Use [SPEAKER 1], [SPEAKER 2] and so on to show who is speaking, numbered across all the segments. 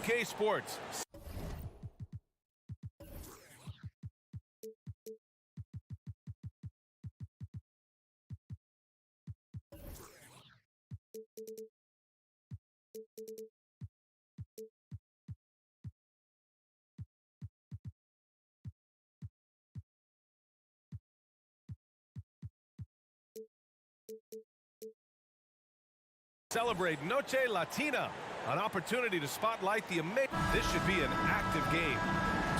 [SPEAKER 1] 2K Sports. Celebrate Noche Latina, an opportunity to spotlight the amazing. This should be an active game.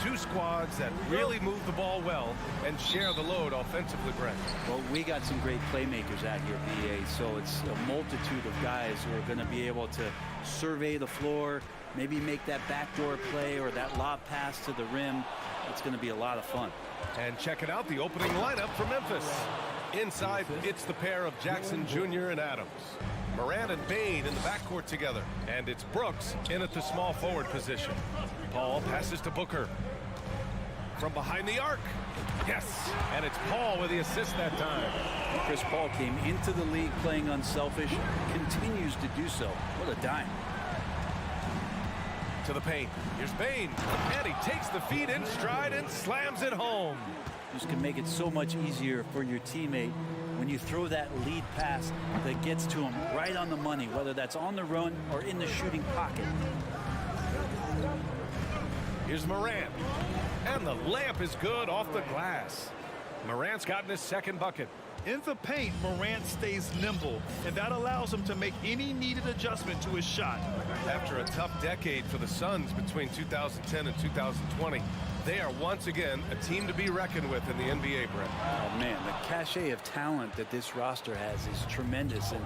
[SPEAKER 1] Two squads that really move the ball well and share the load offensively, Brent.
[SPEAKER 2] Well, we got some great playmakers out here, BA, so it's a multitude of guys who are going to be able to survey the floor, maybe make that backdoor play or that lob pass to the rim. It's going to be a lot of fun.
[SPEAKER 1] And checking out the opening lineup for Memphis. Inside, it's the pair of Jackson Jr. and Adams. Morant and Bain in the backcourt together. And it's Brooks in at the small forward position. Paul passes to Booker. From behind the arc. Yes. And it's Paul with the assist that time.
[SPEAKER 2] Chris Paul came into the league playing unselfish, continues to do so. What a dime.
[SPEAKER 1] To the paint. Here's Bain. And he takes the feed in stride and slams it home.
[SPEAKER 2] This can make it so much easier for your teammate when you throw that lead pass that gets to him right on the money, whether that's on the run or in the shooting pocket.
[SPEAKER 1] Here's Morant. And the layup is good off the glass. Morant's gotten his second bucket.
[SPEAKER 3] In the paint, Morant stays nimble, and that allows him to make any needed adjustment to his shot.
[SPEAKER 1] After a tough decade for the Suns between 2010 and 2020, they are once again a team to be reckoned with in the NBA, Brent.
[SPEAKER 2] Oh, man, the cachet of talent that this roster has is tremendous, and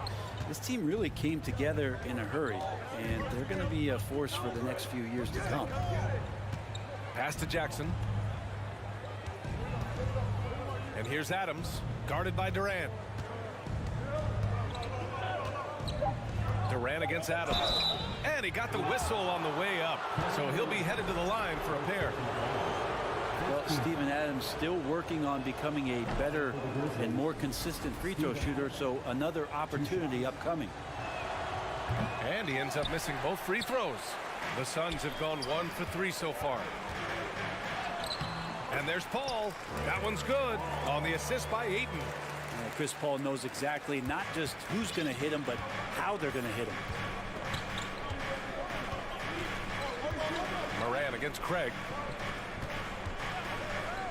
[SPEAKER 2] this team really came together in a hurry, and they're going to be a force for the next few years to come.
[SPEAKER 1] Pass to Jackson. And here's Adams, guarded by Durant. Durant against Adams. And he got the whistle on the way up. So he'll be headed to the line for a pair.
[SPEAKER 2] Well, Steven Adams still working on becoming a better and more consistent free throw shooter, so another opportunity upcoming.
[SPEAKER 1] And he ends up missing both free throws. The Suns have gone 1 for 3 so far. And there's Paul. That one's good on the assist by Ayton.
[SPEAKER 2] Chris Paul knows exactly not just who's going to hit him, but how they're going to hit him.
[SPEAKER 1] Morant against Craig.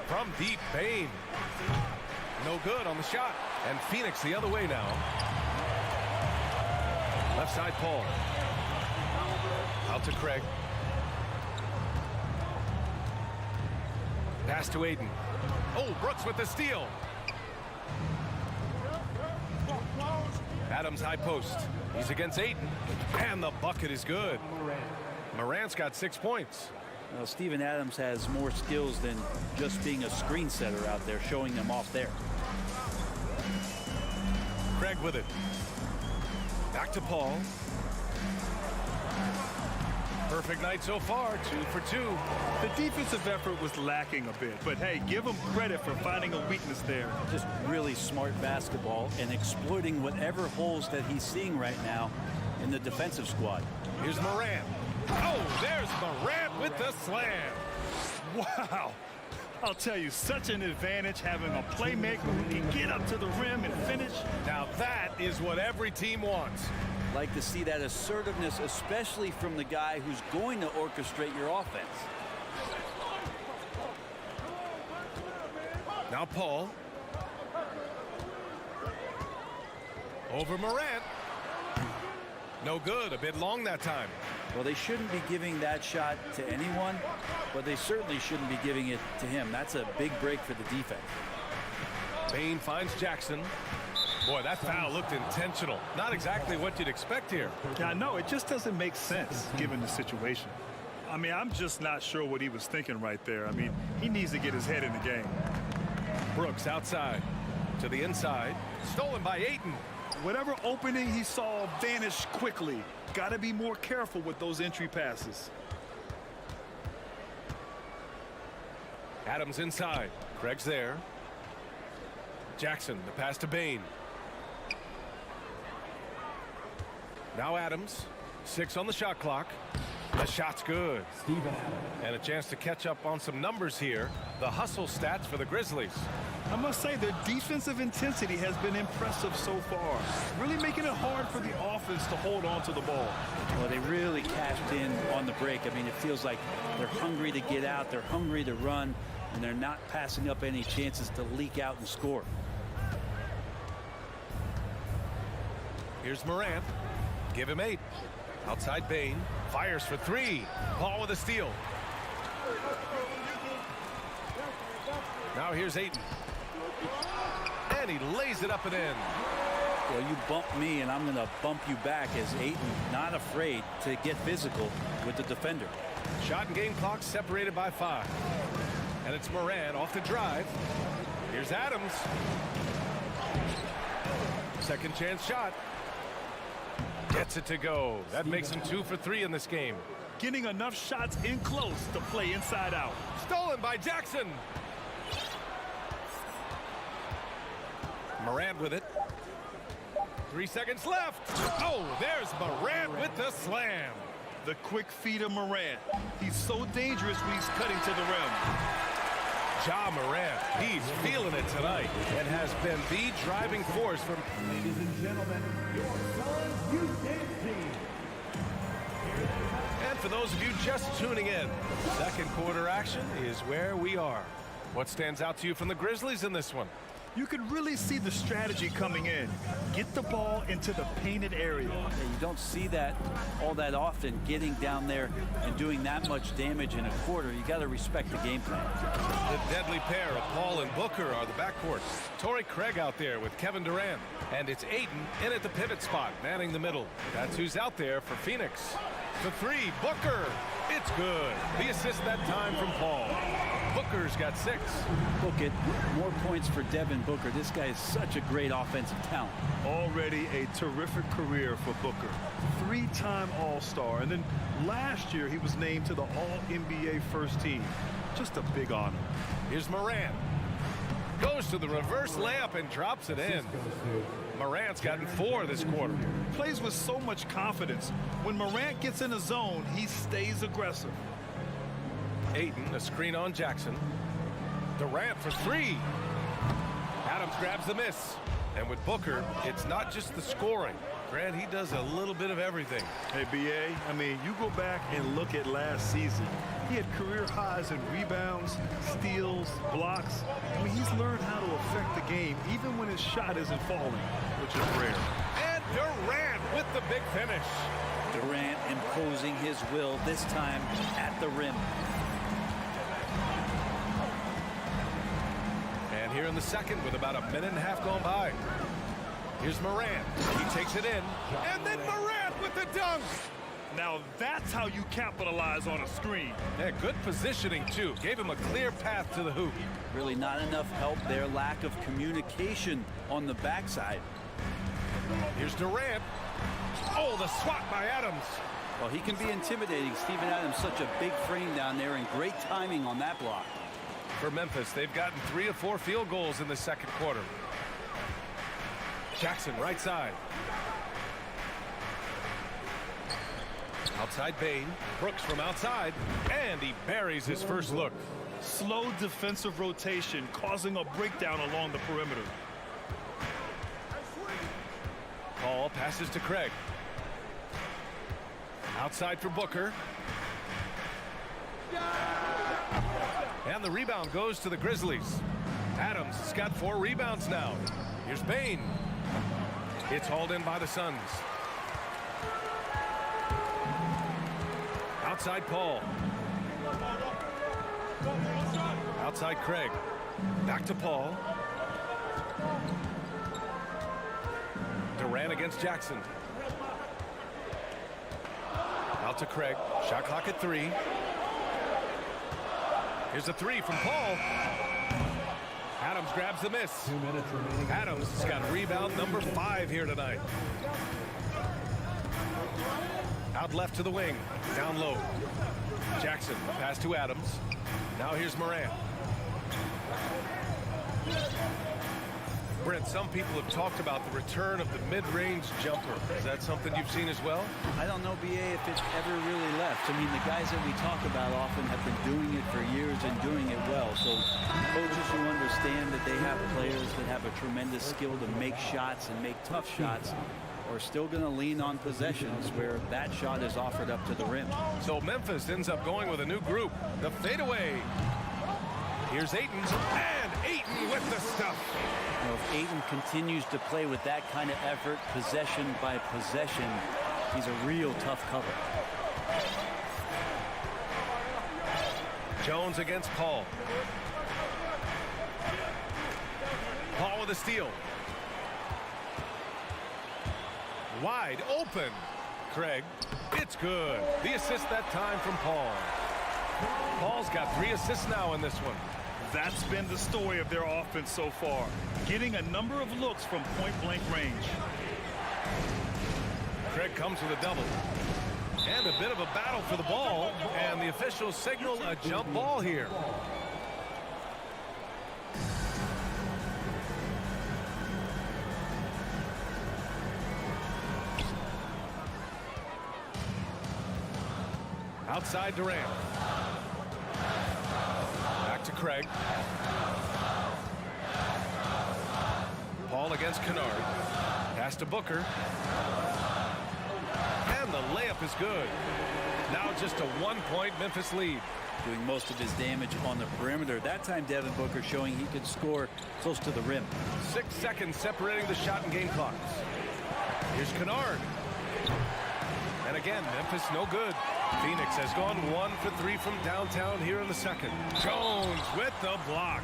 [SPEAKER 1] From deep, Bain. No good on the shot. And Phoenix the other way now. Left side, Paul. Out to Craig. Pass to Ayton. Oh, Brooks with the steal. Adams high post. He's against Ayton. And the bucket is good. Morant's got 6 points.
[SPEAKER 2] Well, Steven Adams has more skills than just being a screen setter out there, showing them off there.
[SPEAKER 1] Craig with it. Back to Paul. Perfect night so far, 2 for 2.
[SPEAKER 3] The defensive effort was lacking a bit, but hey, give him credit for finding a weakness there.
[SPEAKER 2] Just really smart basketball and exploiting whatever holes that he's seeing right now in the defensive squad.
[SPEAKER 1] Here's Morant. Oh, there's Morant with the slam.
[SPEAKER 3] Wow. I'll tell you, such an advantage having a playmaker who can get up to the rim and finish.
[SPEAKER 1] Now that is what every team wants.
[SPEAKER 2] Like to see that assertiveness, especially from the guy who's going to orchestrate your offense.
[SPEAKER 1] Now Paul. Over Morant. No good. A bit long that time.
[SPEAKER 2] Well, they shouldn't be giving that shot to anyone, but they certainly shouldn't be giving it to him. That's a big break for the defense.
[SPEAKER 1] Bain finds Jackson. Boy, that foul looked intentional. Not exactly what you'd expect here.
[SPEAKER 3] Yeah, no, it just doesn't make sense given the situation. I mean, I'm just not sure what he was thinking right there. I mean, he needs to get his head in the game.
[SPEAKER 1] Brooks outside to the inside. Stolen by Ayton.
[SPEAKER 3] Whatever opening he saw vanished quickly. Got to be more careful with those entry passes.
[SPEAKER 1] Adams inside. Craig's there. Jackson, the pass to Bain. Now Adams, 6 on the shot clock. The shot's good. And a chance to catch up on some numbers here. The hustle stats for the Grizzlies.
[SPEAKER 3] I must say their defensive intensity has been impressive so far, really making it hard for the offense to hold on to the ball.
[SPEAKER 2] Well, they really cashed in on the break. I mean, it feels like they're hungry to get out, they're hungry to run, and they're not passing up any chances to leak out and score.
[SPEAKER 1] Here's Morant. Give him 8. Outside Bain. Fires for 3. Paul with a steal. Now here's Ayton. And he lays it up and in.
[SPEAKER 2] Well, you bump me, and I'm going to bump you back, as Ayton not afraid to get physical with the defender.
[SPEAKER 1] Shot and game clock separated by 5. And it's Morant off the drive. Here's Adams. Second chance shot. Gets it to go. That makes him 2 for 3 in this game.
[SPEAKER 3] Getting enough shots in close to play inside out.
[SPEAKER 1] Stolen by Jackson. Morant with it. 3 seconds left. Oh, there's Morant with the slam.
[SPEAKER 3] The quick feed of Morant. He's so dangerous when he's cutting to the rim.
[SPEAKER 1] Ja Morant, he's feeling it tonight and has been the driving force from...
[SPEAKER 4] Ladies and gentlemen, your Suns Youth Dance Team.
[SPEAKER 1] And for those of you just tuning in, second quarter action is where we are. What stands out to you from the Grizzlies in this one?
[SPEAKER 3] You could really see the strategy coming in. Get the ball into the painted area.
[SPEAKER 2] Yeah, you don't see that all that often, getting down there and doing that much damage in a quarter. You got to respect the game plan.
[SPEAKER 1] The deadly pair of Paul and Booker are the backcourt. Torrey Craig out there with Kevin Durant. And it's Ayton in at the pivot spot, manning the middle. That's who's out there for Phoenix. The 3, Booker. It's good. The assist that time from Paul. Booker's got 6.
[SPEAKER 2] Book it. More points for Devin Booker. This guy is such a great offensive talent.
[SPEAKER 3] Already a terrific career for Booker. 3-time All-Star. And then last year he was named to the All-NBA first team. Just a big honor.
[SPEAKER 1] Here's Morant. Goes to the reverse layup and drops it in. Morant's gotten 4 this quarter.
[SPEAKER 3] Plays with so much confidence. When Morant gets in a zone, he stays aggressive.
[SPEAKER 1] Ayton, a screen on Jackson. Durant for 3. Adams grabs the miss. And with Booker, it's not just the scoring. Grant, he does a little bit of everything.
[SPEAKER 3] Hey, B.A., I mean, you go back and look at last season. He had career highs in rebounds, steals, blocks. I mean, he's learned how to affect the game even when his shot isn't falling, which is rare.
[SPEAKER 1] And Durant with the big finish.
[SPEAKER 2] Durant imposing his will, this time at the rim.
[SPEAKER 1] And here in the second with about a minute and a half gone by. Here's Morant. He takes it in. And then Morant with the dunk.
[SPEAKER 3] Now that's how you capitalize on a screen.
[SPEAKER 1] Yeah, good positioning, too. Gave him a clear path to the hoop.
[SPEAKER 2] Really not enough help there. Lack of communication on the backside.
[SPEAKER 1] Here's Durant. Oh, the swat by Adams.
[SPEAKER 2] Well, he can be intimidating. Steven Adams, such a big frame down there, and great timing on that block.
[SPEAKER 1] For Memphis, they've gotten 3 of 4 field goals in the second quarter. Jackson, right side. Outside Bain. Brooks from outside. And he buries his first look.
[SPEAKER 3] Slow defensive rotation causing a breakdown along the perimeter.
[SPEAKER 1] Paul passes to Craig. Outside for Booker. And the rebound goes to the Grizzlies. Adams has got 4 rebounds now. Here's Bain. It's hauled in by the Suns. Outside Paul. Outside Craig. Back to Paul. Durant against Jackson. Out to Craig. Shot clock at 3. Here's a 3 from Paul. Adams grabs the miss.
[SPEAKER 4] 2 minutes remaining.
[SPEAKER 1] Adams has got rebound number 5 here tonight. Out left to the wing. Down low. Jackson, pass to Adams. Now here's Morant. Brent, some people have talked about the return of the mid-range jumper. Is that something you've seen as well?
[SPEAKER 2] I don't know, BA, if it's ever really left. I mean, the guys that we talk about often have been doing it for years and doing it well. So coaches who understand that they have players that have a tremendous skill to make shots and make tough shots are still going to lean on possessions where that shot is offered up to the rim.
[SPEAKER 1] So Memphis ends up going with a new group. The fadeaway. Here's Ayton, and Ayton with the stuff.
[SPEAKER 2] You know, if Ayton continues to play with that kind of effort, possession by possession, he's a real tough cover.
[SPEAKER 1] Jones against Paul. Paul with a steal. Wide open. Craig. It's good. The assist that time from Paul. Paul's got 3 assists now in this one.
[SPEAKER 3] That's been the story of their offense so far, getting a number of looks from point-blank range.
[SPEAKER 1] Craig comes with a double. And a bit of a battle for the ball, and the officials signal a jump ball here. Outside Durant. Back to Craig. Paul against Kennard. Pass to Booker. And the layup is good. Now just a 1-point Memphis lead.
[SPEAKER 2] Doing most of his damage on the perimeter. That time Devin Booker showing he could score close to the rim.
[SPEAKER 1] 6 seconds separating the shot and game clocks. Here's Kennard. And again, Memphis no good. Phoenix has gone 1 for 3 from downtown here in the second. Jones with the block.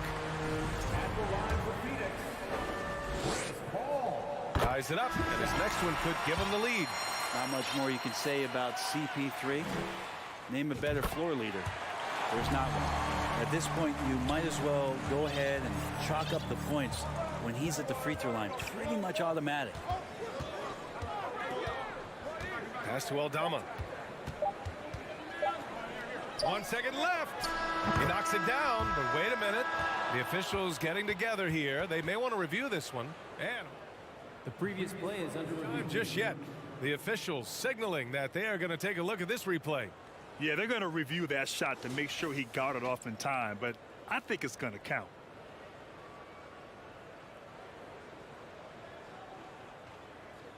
[SPEAKER 1] Ties it up, and his next one could give him the lead.
[SPEAKER 2] Not much more you can say about CP3. Name a better floor leader. There's not one. At this point, you might as well go ahead and chalk up the points when he's at the free throw line. Pretty much automatic.
[SPEAKER 1] Pass to Eldorado. 1 second left. He knocks it down, but wait a minute. The officials getting together here. They may want to review this one. And
[SPEAKER 5] the previous play is under review.
[SPEAKER 1] Just yet. The officials signaling that they are going to take a look at this replay.
[SPEAKER 3] Yeah, they're going to review that shot to make sure he got it off in time, but I think it's going to count.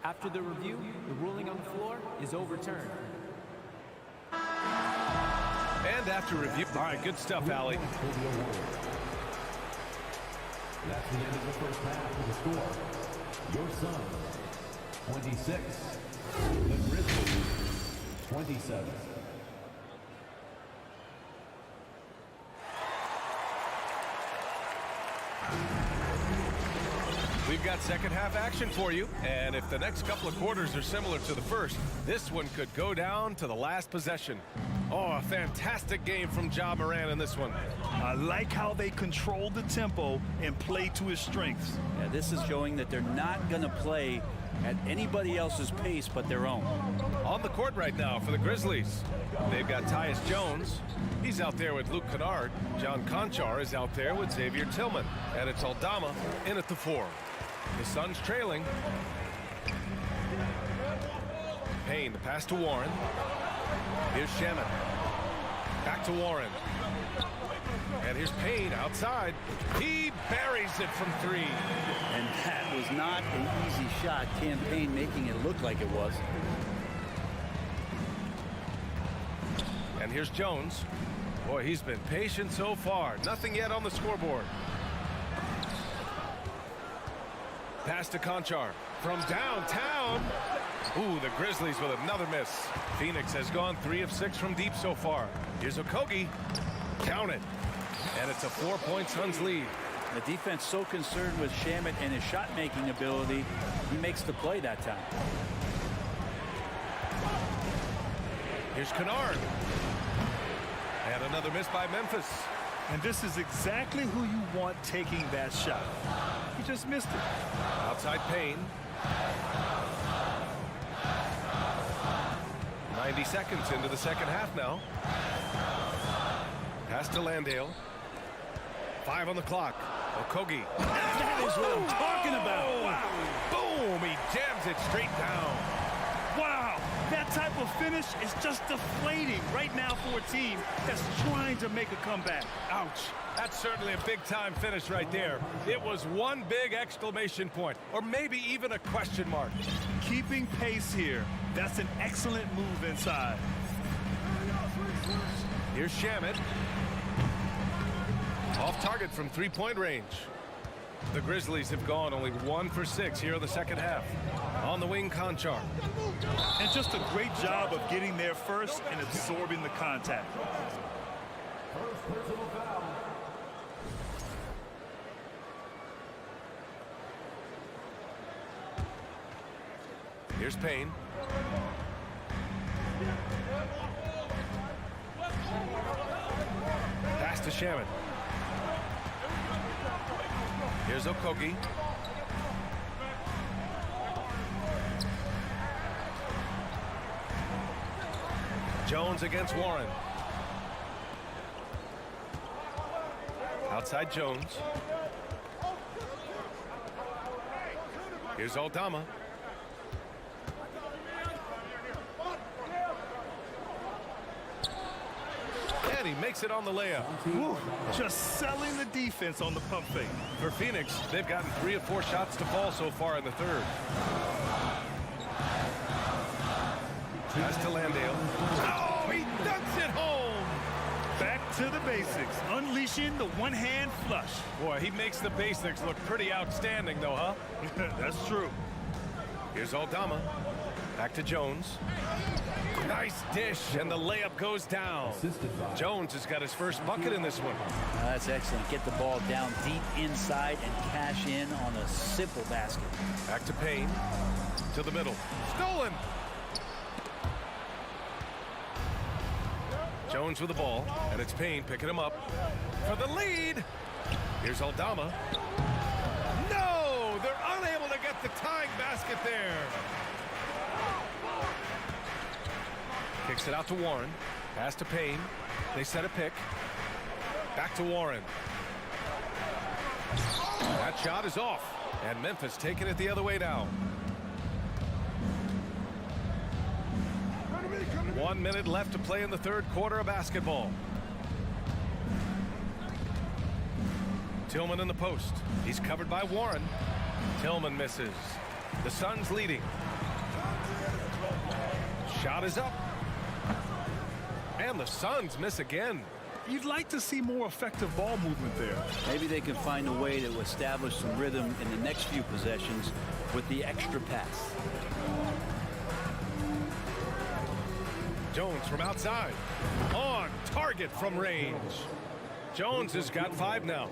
[SPEAKER 5] After the review, the ruling on the floor is overturned.
[SPEAKER 1] And after review, all right, good stuff, Allie.
[SPEAKER 4] That's the end of the first half of the score. Your Suns, 26. The Grizzlies, 27.
[SPEAKER 1] We've got second half action for you, and if the next couple of quarters are similar to the first, this one could go down to the last possession. Oh, a fantastic game from Ja Morant in this one.
[SPEAKER 3] I like how they control the tempo and play to his strengths.
[SPEAKER 2] Yeah, this is showing that they're not going to play at anybody else's pace but their own.
[SPEAKER 1] On the court right now for the Grizzlies, they've got Tyus Jones. He's out there with Luke Kennard. John Conchar is out there with Xavier Tillman. And it's Aldama in at the 4. The Suns trailing. Payne, the pass to Warren. Here's Shaman. Back to Warren. And here's Payne outside. He buries it from 3.
[SPEAKER 2] And that was not an easy shot. Payne making it look like it was.
[SPEAKER 1] And here's Jones. Boy, he's been patient so far. Nothing yet on the scoreboard. Pass to Conchar from downtown. Ooh, the Grizzlies with another miss. Phoenix has gone 3 of 6 from deep so far. Here's Okogie. Count it. And it's a 4-point Suns lead.
[SPEAKER 2] The defense so concerned with Shamet and his shot-making ability, he makes the play that time.
[SPEAKER 1] Here's Kennard. And another miss by Memphis.
[SPEAKER 3] And this is exactly who you want taking that shot. He just missed it.
[SPEAKER 1] Outside Payne. 90 seconds into the second half now. Pass to Landale. 5 on the clock. Okogie.
[SPEAKER 3] That is what I'm talking about.
[SPEAKER 1] Wow. Boom! He jams it straight down.
[SPEAKER 3] Wow, that type of finish is just deflating right now for a team that's trying to make a comeback.
[SPEAKER 1] Ouch. That's certainly a big-time finish right there. It was one big exclamation point, or maybe even a question mark.
[SPEAKER 3] Keeping pace here. That's an excellent move inside.
[SPEAKER 1] Here's Shamet. Off target from three-point range. The Grizzlies have gone only 1 for 6 here in the second half. On the wing, Conchar.
[SPEAKER 3] And just a great job of getting there first and absorbing the contact.
[SPEAKER 1] Here's Payne. Pass to Shamet. Here's Okogie. Jones against Warren. Outside Jones. Here's Aldama. And he makes it on the layup.
[SPEAKER 3] Woo, just selling the defense on the pump fake.
[SPEAKER 1] For Phoenix, they've gotten 3 of 4 shots to fall so far in the third. Pass to Landale. Oh, he dunks it home!
[SPEAKER 3] Back to the basics, unleashing the one-hand flush.
[SPEAKER 1] Boy, he makes the basics look pretty outstanding, though, huh?
[SPEAKER 3] That's true.
[SPEAKER 1] Here's Aldama. Back to Jones. Nice dish, and the layup goes down. Jones has got his first bucket in this one.
[SPEAKER 2] That's excellent. Get the ball down deep inside and cash in on a simple basket.
[SPEAKER 1] Back to Payne. To the middle. Stolen! Jones with the ball, and it's Payne picking him up for the lead. Here's Aldama. No! They're unable to get the tying basket there. Kicks it out to Warren. Pass to Payne. They set a pick. Back to Warren. That shot is off. And Memphis taking it the other way now. 1 minute left to play in the third quarter of basketball. Tillman in the post. He's covered by Warren. Tillman misses. The Suns leading. Shot is up. And the Suns miss again.
[SPEAKER 3] You'd like to see more effective ball movement there.
[SPEAKER 2] Maybe they can find a way to establish some rhythm in the next few possessions with the extra pass.
[SPEAKER 1] Jones from outside. On target from range. Jones has got 5 now.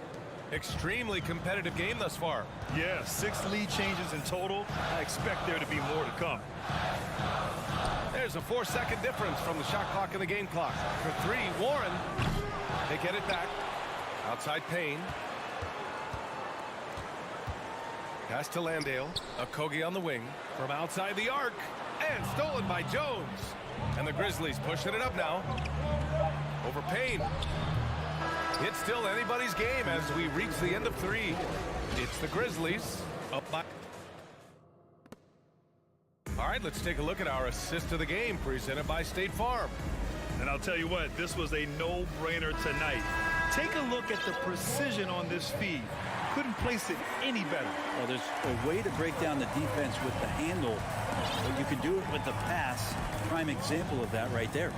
[SPEAKER 1] Extremely competitive game thus far.
[SPEAKER 3] Yeah, 6 lead changes in total. I expect there to be more to come.
[SPEAKER 1] There's a 4-second difference from the shot clock and the game clock. For 3, Warren. They get it back. Outside Payne. Pass to Landale. Okogie on the wing. From outside the arc. And stolen by Jones. And the Grizzlies pushing it up now. Over Payne. It's still anybody's game as we reach the end of 3. It's the Grizzlies up by... All right, let's take a look at our assist of the game presented by State Farm.
[SPEAKER 3] And I'll tell you what, this was a no-brainer tonight. Take a look at the precision on this feed. Couldn't place it any better.
[SPEAKER 2] Well, there's a way to break down the defense with the handle, but you can do it with the pass. Prime example of that right there.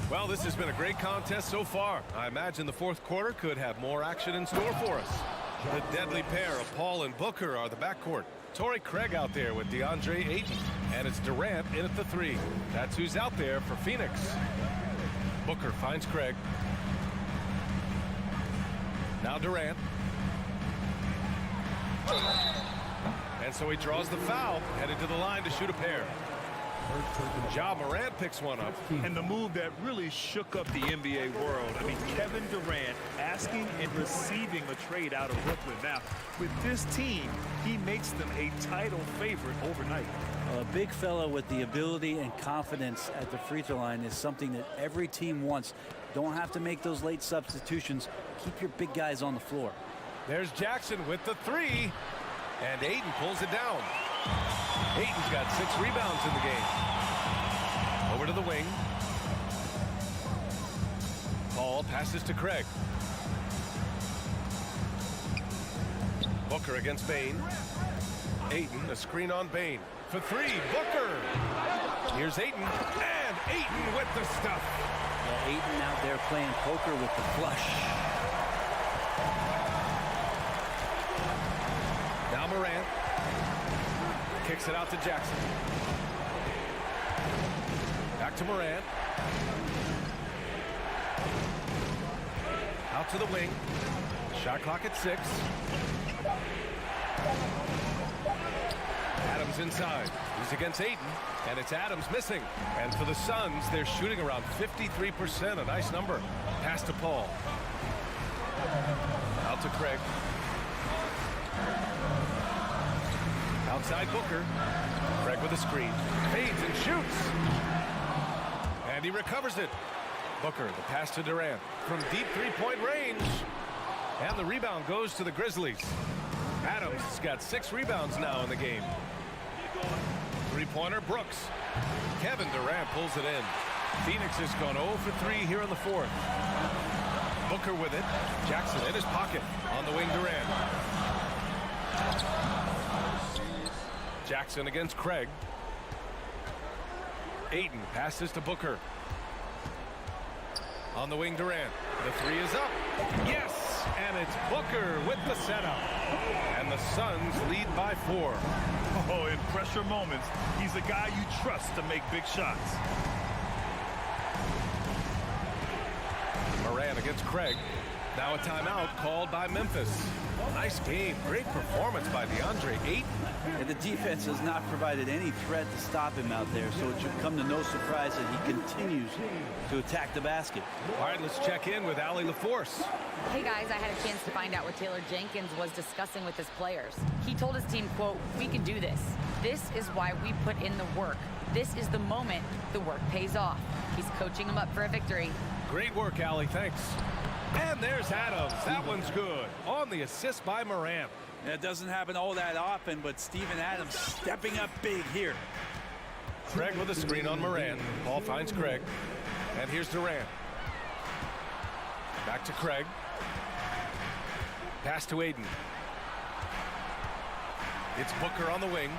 [SPEAKER 1] Well, this has been a great contest so far. I imagine the fourth quarter could have more action in store for us. The deadly pair of Paul and Booker are the backcourt. Torrey Craig out there with DeAndre Ayton. And it's Durant in at the 3. That's who's out there for Phoenix. Booker finds Craig. Now Durant. And so he draws the foul, headed to the line to shoot a pair. Ja Morant picks one up.
[SPEAKER 3] And the move that really shook up the NBA world. I mean, Kevin Durant asking and receiving a trade out of Brooklyn. Now, with this team, he makes them a title favorite overnight.
[SPEAKER 2] A big fella with the ability and confidence at the free throw line is something that every team wants. Don't have to make those late substitutions. Keep your big guys on the floor.
[SPEAKER 1] There's Jackson with the three. And Ayton pulls it down. Ayton's got 6 rebounds in the game. Over to the wing. Paul passes to Craig. Booker against Bane. Ayton, a screen on Bane. For 3, Booker. Here's Ayton. And Ayton with the stuff.
[SPEAKER 2] Well, Ayton out there playing poker with the flush.
[SPEAKER 1] Now Morant. Kicks it out to Jackson. Back to Morant. Out to the wing. Shot clock at 6. Adams inside. He's against Ayton, and it's Adams missing. And for the Suns, they're shooting around 53%, a nice number. Pass to Paul. Out to Craig. Outside Booker. Craig with a screen. Fades and shoots. And he recovers it. Booker, the pass to Durant from deep three-point range. And the rebound goes to the Grizzlies. Adams has got 6 rebounds now in the game. Three-pointer, Brooks. Kevin Durant pulls it in. Phoenix has gone 0 for 3 here in the 4th. Booker with it. Jackson in his pocket. On the wing, Durant. Jackson against Craig. Ayton passes to Booker. On the wing, Durant. The 3 is up. Yes! And it's Booker with the setup. And the Suns lead by 4.
[SPEAKER 3] Oh, in pressure moments, he's a guy you trust to make big shots.
[SPEAKER 1] Morant against Craig. Now a timeout called by Memphis. Nice game. Great performance by DeAndre Ayton.
[SPEAKER 2] And the defense has not provided any threat to stop him out there, so it should come to no surprise that he continues to attack the basket.
[SPEAKER 1] All right, let's check in with Allie LaForce.
[SPEAKER 6] Hey guys, I had a chance to find out what Taylor Jenkins was discussing with his players. He told his team, quote, "We can do this. This is why we put in the work. This is the moment the work pays off." He's coaching them up for a victory.
[SPEAKER 1] Great work, Allie. Thanks. And there's Adams. That one's good. On the assist by Morant.
[SPEAKER 2] It doesn't happen all that often, but Steven Adams stepping up big here.
[SPEAKER 1] Craig with a screen on Morant. Paul finds Craig. And here's Durant. Back to Craig. Pass to Ayton. It's Booker on the wing.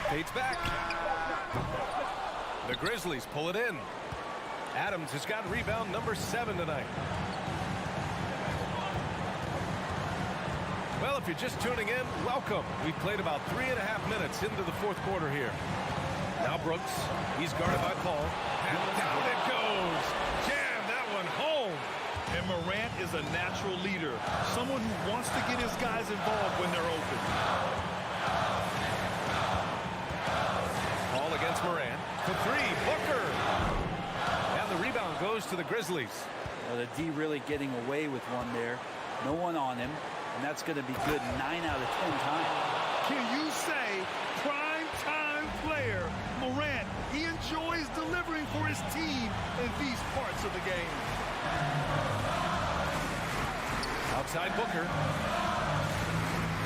[SPEAKER 1] Fades back. The Grizzlies pull it in. Adams has got rebound number 7 tonight. Well, if you're just tuning in, welcome. We've played about 3.5 minutes into the 4th quarter here. Now Brooks, he's guarded by Paul. And down it goes. Jam that one home.
[SPEAKER 3] And Morant is a natural leader, someone who wants to get his guys involved when they're open.
[SPEAKER 1] Paul against Morant. For 3, Booker. And the rebound goes to the Grizzlies.
[SPEAKER 2] Well, the D really getting away with one there. No one on him, and that's going to be good 9 out of 10 times.
[SPEAKER 3] Can you say prime-time player Morant? He enjoys delivering for his team in these parts of the game.
[SPEAKER 1] Outside Booker.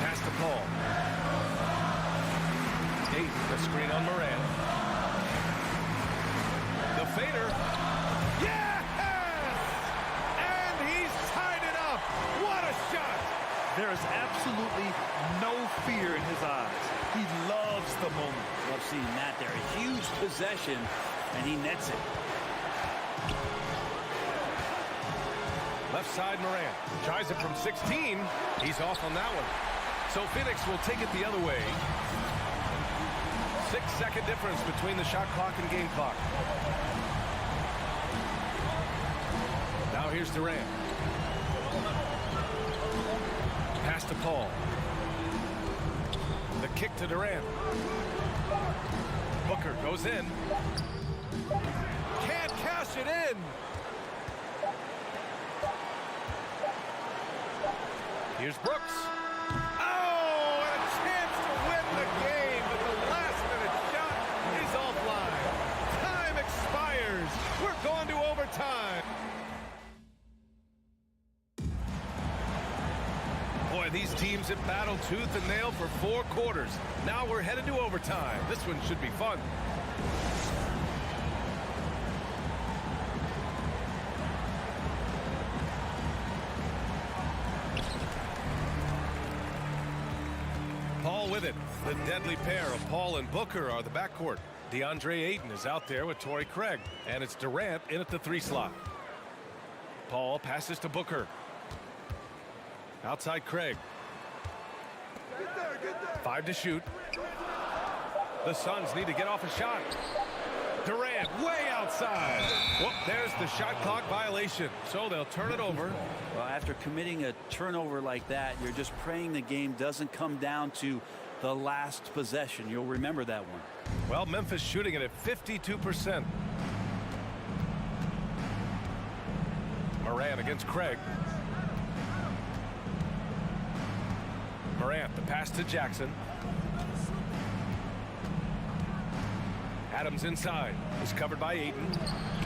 [SPEAKER 1] Pass to Paul. Ayton, the screen on Morant. The fader. Yes! And he's tied it up. What a shot!
[SPEAKER 3] There is absolutely no fear in his eyes. He loves the moment.
[SPEAKER 2] Love seeing that there. A huge possession, and he nets it.
[SPEAKER 1] Left side Morant. Tries it from 16. He's off on that one. So Phoenix will take it the other way. 6-second difference between the shot clock and game clock. Now here's Durant. Pass to Paul. The Kick to Durant. Booker goes in. Can't cash it in. Here's Brooks. Oh, and a chance to win the game, but the last-minute shot is offline. Time expires. We're going to overtime. Boy, these teams have battled tooth and nail for 4 quarters. Now we're headed to overtime. This one should be fun. Paul with it. The deadly pair of Paul and Booker are the backcourt. DeAndre Ayton is out there with Torrey Craig. And it's Durant in at the 3 slot. Paul passes to Booker. Outside Craig. 5 to shoot. The Suns need to get off a shot. Durant way outside. Well, there's the shot clock violation. So they'll turn it over.
[SPEAKER 2] Well, after committing a turnover like that, you're just praying the game doesn't come down to the last possession. You'll remember that one.
[SPEAKER 1] Well, Memphis shooting it at 52%. Morant against Craig. Morant, the pass to Jackson. Adams inside. Is covered by Ayton.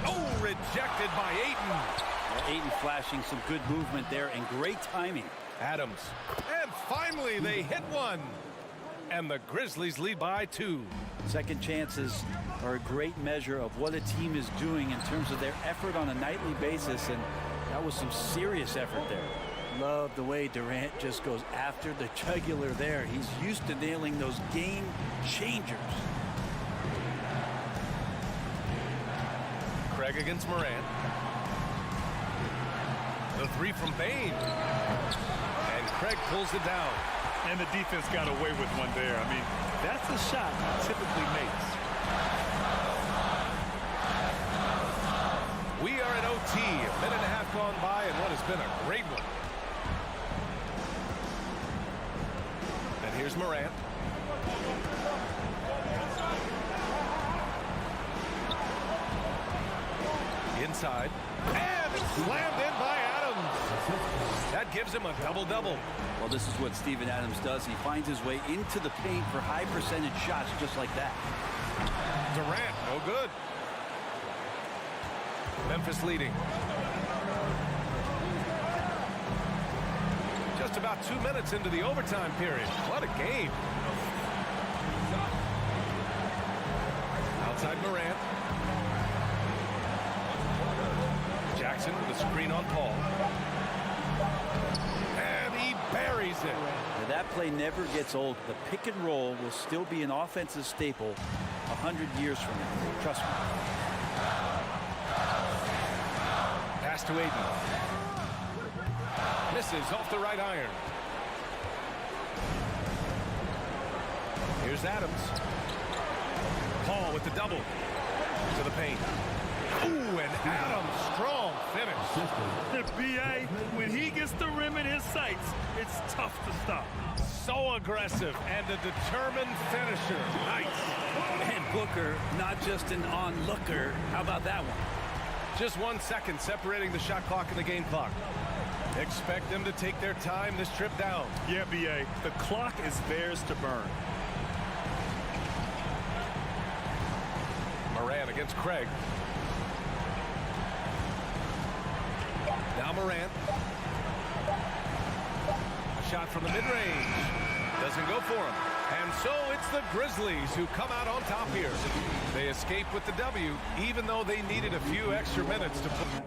[SPEAKER 1] Oh, rejected by Ayton.
[SPEAKER 2] Well, Ayton flashing some good movement there and great timing.
[SPEAKER 1] Adams. And finally, they hit one. And the Grizzlies lead by 2.
[SPEAKER 2] Second chances are a great measure of what a team is doing in terms of their effort on a nightly basis, and that was some serious effort there. Love the way Durant just goes after the jugular there. He's used to nailing those game changers.
[SPEAKER 1] Craig against Morant. The 3 from Bane. And Craig pulls it down.
[SPEAKER 3] And the defense got away with one there. I mean, that's a shot he typically makes.
[SPEAKER 1] We are at OT. A minute and a half gone by and what has been a great one. And here's Morant. Inside. And it's slammed in by Adams. That gives him a double-double.
[SPEAKER 2] Well, this is what Steven Adams does. He finds his way into the paint for high percentage shots just like that.
[SPEAKER 1] Durant, no good. Memphis leading. Just about 2 minutes into the overtime period. What a game. Outside Morant. Jackson with a screen on Paul. And he buries it.
[SPEAKER 2] Now, that play never gets old. The pick and roll will still be an offensive staple 100 years from now. Trust me.
[SPEAKER 1] Pass to Ayton. Misses off the right iron. Here's Adams. Paul with the double. To the paint. Ooh, and Adams, strong finish.
[SPEAKER 3] The BA, when he gets the rim in his sights, it's tough to stop.
[SPEAKER 1] So aggressive and a determined finisher. Nice.
[SPEAKER 2] And Booker, not just an onlooker. How about that one?
[SPEAKER 1] Just 1 second separating the shot clock and the game clock. Expect them to take their time this trip down.
[SPEAKER 3] Yeah, BA, the clock is theirs to burn.
[SPEAKER 1] Morant against Craig. Now Morant. A shot from the mid-range. Doesn't go for him. And so it's the Grizzlies who come out on top here. They escape with the W, even though they needed a few extra minutes to play.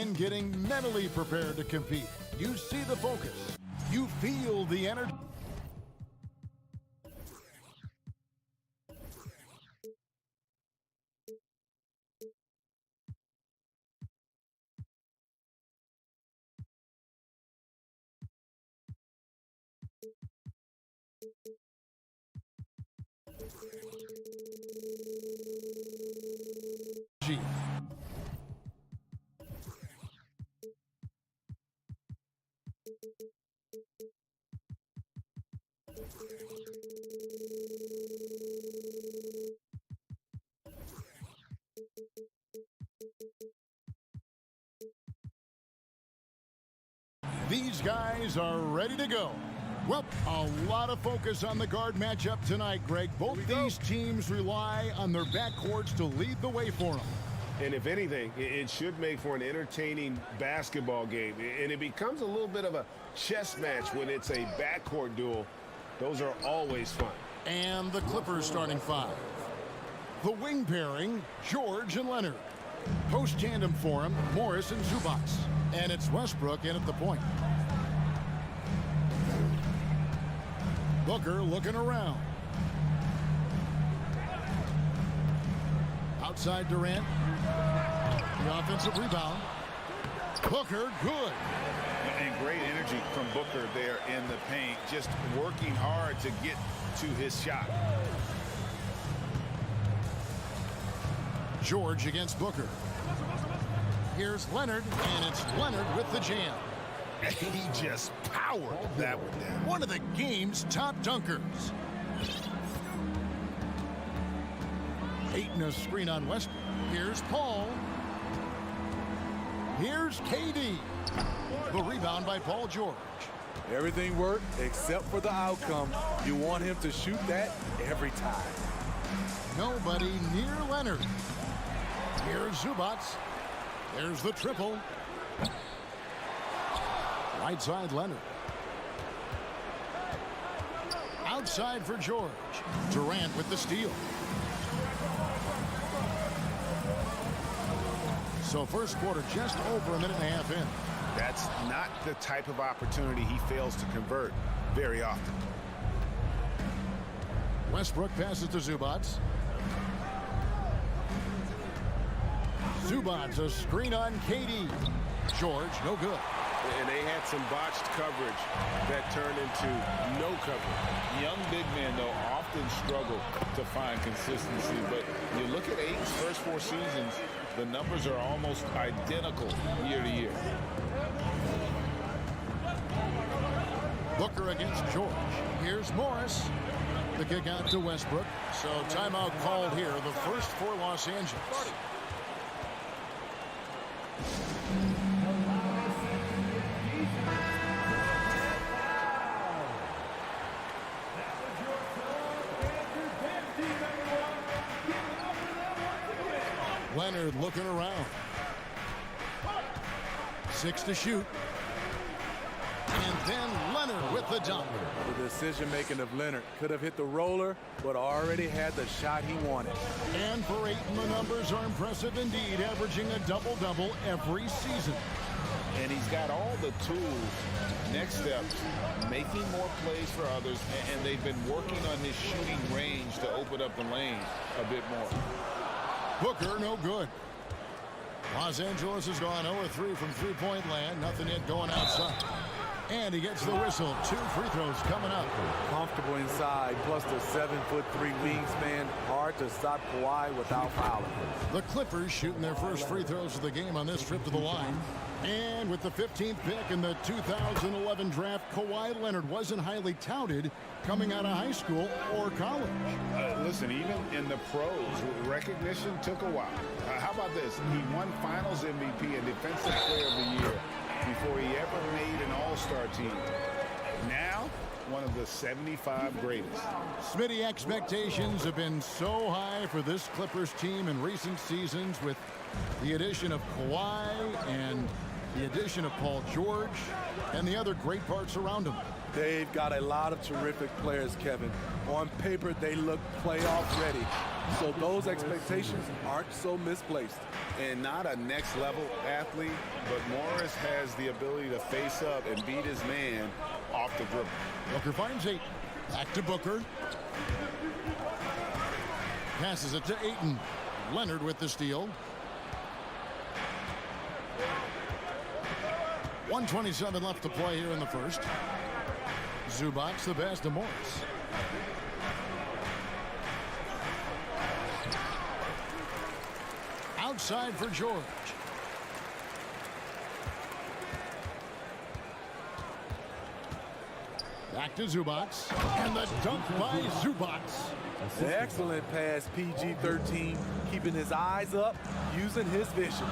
[SPEAKER 7] and getting mentally prepared to compete. You see the focus. You feel the energy. These guys are ready to go. Well, a lot of focus on the guard matchup tonight, Greg. Both these teams rely on their backcourts to lead the way for them.
[SPEAKER 8] And if anything, it should make for an entertaining basketball game. And it becomes a little bit of a chess match when it's a backcourt duel. Those are always fun.
[SPEAKER 7] And the Clippers starting five. The wing pairing, George and Leonard. Post tandem for him, Morris and Zubac. And it's Westbrook in at the point. Booker looking around. Outside Durant. The offensive rebound. Booker, good.
[SPEAKER 9] And great energy from Booker there in the paint. Just working hard to get
[SPEAKER 8] to his shot.
[SPEAKER 7] George against Booker. Here's Leonard, and it's Leonard with the jam.
[SPEAKER 8] He just powered that one down.
[SPEAKER 7] One of the game's top dunkers. Ayton a screen on Westbrook. Here's Paul. Here's KD. The rebound by Paul George.
[SPEAKER 9] Everything worked except for the outcome. You want him to shoot that every time.
[SPEAKER 7] Nobody near Leonard. Here's Zubac. There's the triple. Right side Leonard. Outside for George. Durant with the steal. So first quarter just over a minute and a half in.
[SPEAKER 8] That's not the type of opportunity he fails to convert very often.
[SPEAKER 7] Westbrook passes to Zubac. Zubac a screen on KD. George, no good.
[SPEAKER 8] And they had some botched coverage that turned into no coverage.
[SPEAKER 10] Young big men, though, often struggle to find consistency. But you look at Ayton's first 4 seasons, the numbers are almost identical year to year.
[SPEAKER 7] Booker against George. Here's Morris. The kick out to Westbrook. So timeout called here, the first for Los Angeles. Leonard looking around. 6 to shoot. And then Leonard with the dunk.
[SPEAKER 9] The decision-making of Leonard could have hit the roller, but already had the shot he wanted.
[SPEAKER 7] And for Ayton, the numbers are impressive indeed, averaging a double-double every season.
[SPEAKER 10] And he's got all the tools. Next step, making more plays for others, and they've been working on his shooting range to open up the lane a bit more.
[SPEAKER 7] Booker, no good. Los Angeles has gone 0-3 from three-point land. Nothing yet going outside. And he gets the whistle. 2 free throws coming up.
[SPEAKER 9] Comfortable inside, plus the 7'3" wingspan. Hard to stop Kawhi without fouling.
[SPEAKER 7] The Clippers shooting their first free throws of the game on this trip to the line. And with the 15th pick in the 2011 draft, Kawhi Leonard wasn't highly touted coming out of high school or college.
[SPEAKER 10] Listen, even in the pros, recognition took a while. How about this? He won Finals MVP and Defensive Player of the Year before he ever made an All-Star team. Now, one of the 75 greatest.
[SPEAKER 7] Smitty, expectations have been so high for this Clippers team in recent seasons with the addition of Kawhi and the addition of Paul George and the other great parts around him.
[SPEAKER 9] They've got a lot of terrific players, Kevin. On paper, they look playoff ready. So those expectations aren't so misplaced.
[SPEAKER 8] And not a next-level athlete, but Morris has the ability to face up and beat his man off the dribble.
[SPEAKER 7] Booker finds Ayton. Back to Booker. Passes it to Ayton. Leonard with the steal. 1:27 left to play here in the first. Zubac the pass to Morris. Outside for George. Back to Zubac. And the dunk by Zubac.
[SPEAKER 9] Excellent pass, PG-13, keeping his eyes up, using his vision.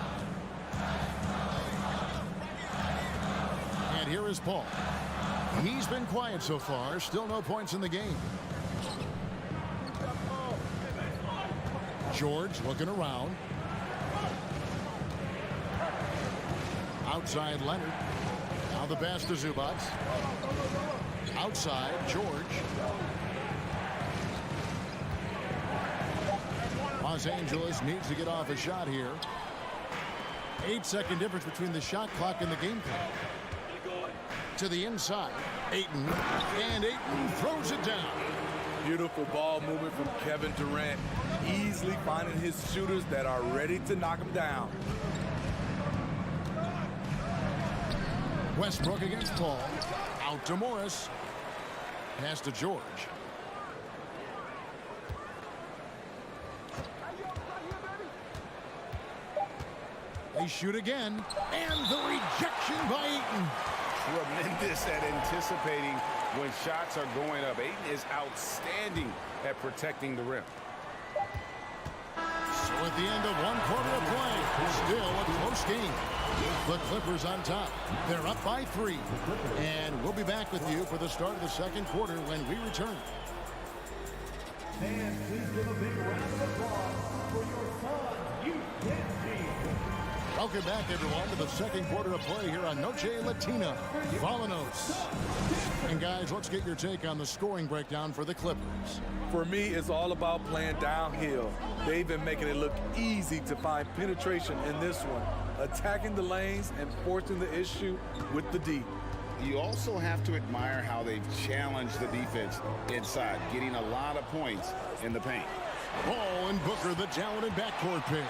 [SPEAKER 7] And here is Paul. He's been quiet so far. Still no points in the game. George looking around. Outside Leonard. Now the pass to Zubac. Outside George. Los Angeles needs to get off a shot here. 8-second difference between the shot clock and the game clock. To the inside, Ayton, and Ayton throws it down.
[SPEAKER 9] Beautiful ball movement from Kevin Durant, easily finding his shooters that are ready to knock him down.
[SPEAKER 7] Westbrook against Paul. Out to Morris. Pass to George. They shoot again, and the rejection by Ayton.
[SPEAKER 10] Tremendous at anticipating when shots are going up. Ayton is outstanding at protecting the rim.
[SPEAKER 7] So at the end of one quarter of play, still a close game. The Clippers on top. They're up by 3. And we'll be back with you for the start of the second quarter when we return.
[SPEAKER 4] And please give a big round of applause for your son, youth team.
[SPEAKER 7] Welcome back, everyone, to the second quarter of play here on Noche Latina, Volanos. And guys, let's get your take on the scoring breakdown for the Clippers.
[SPEAKER 9] For me, it's all about playing downhill. They've been making it look easy to find penetration in this one, attacking the lanes and forcing the issue with the D.
[SPEAKER 10] You also have to admire how they've challenged the defense inside, getting a lot of points in the paint.
[SPEAKER 7] Ball and Booker, the talented backcourt pair.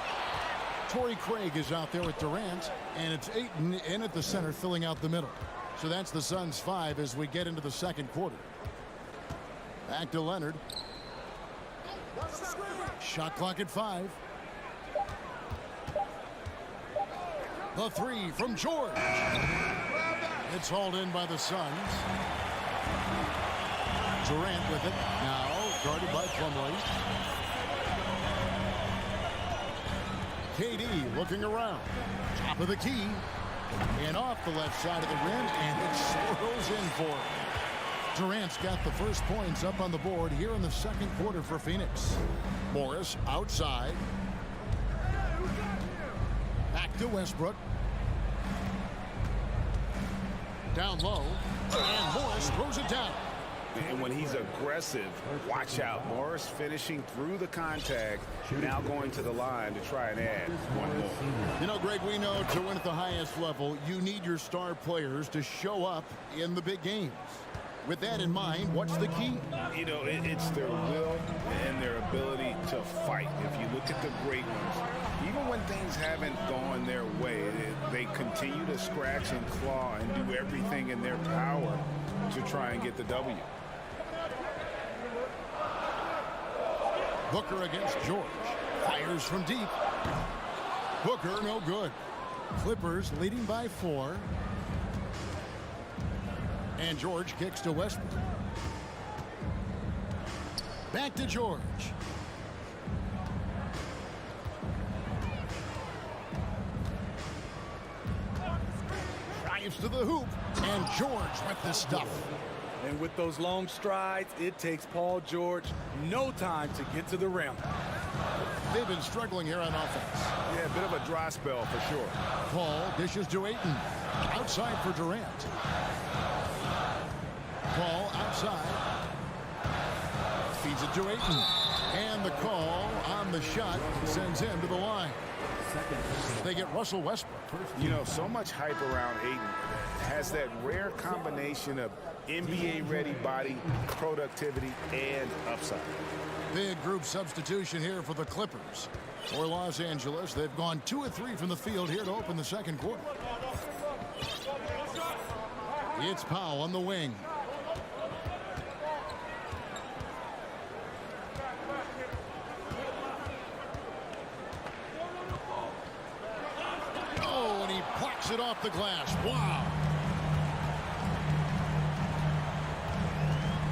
[SPEAKER 7] Torrey Craig is out there with Durant, and it's Ayton in at the center filling out the middle. So that's the Suns' 5 as we get into the second quarter. Back to Leonard. Shot clock at 5. The 3 from George. It's hauled in by the Suns. Durant with it. Now guarded by Plumlee. KD looking around. Top of the key. And off the left side of the rim. And it swirls in for him. Durant's got the first points up on the board here in the second quarter for Phoenix. Morris outside. Back to Westbrook. Down low. And Morris throws it down.
[SPEAKER 10] And when he's aggressive, watch out. Morris finishing through the contact, now going to the line to try and add one more.
[SPEAKER 7] You know, Greg, we know to win at the highest level, you need your star players to show up in the big games. With that in mind, what's the key?
[SPEAKER 10] You know, it's their will and their ability to fight. If you look at the great ones, even when things haven't gone their way, they continue to scratch and claw and do everything in their power to try and get the W.
[SPEAKER 7] Booker against George. Fires from deep. Booker, no good. Clippers leading by 4. And George kicks to Westbrook. Back to George. Drives to the hoop. And George with the stuff.
[SPEAKER 9] And with those long strides, it takes Paul George no time to get to the rim.
[SPEAKER 7] They've been struggling here on offense.
[SPEAKER 10] Yeah, a bit of a dry spell for sure.
[SPEAKER 7] Paul dishes to Ayton. Outside for Durant. Paul outside. Feeds it to Ayton. And the call on the shot sends him to the line. They get Russell Westbrook.
[SPEAKER 10] You know, so much hype around Ayton. Has that rare combination of NBA-ready body, productivity, and upside.
[SPEAKER 7] Big group substitution here for the Clippers. For Los Angeles, they've gone 2 of 3 from the field here to open the second quarter. It's Powell on the wing. Oh, and he plucks it off the glass. Wow.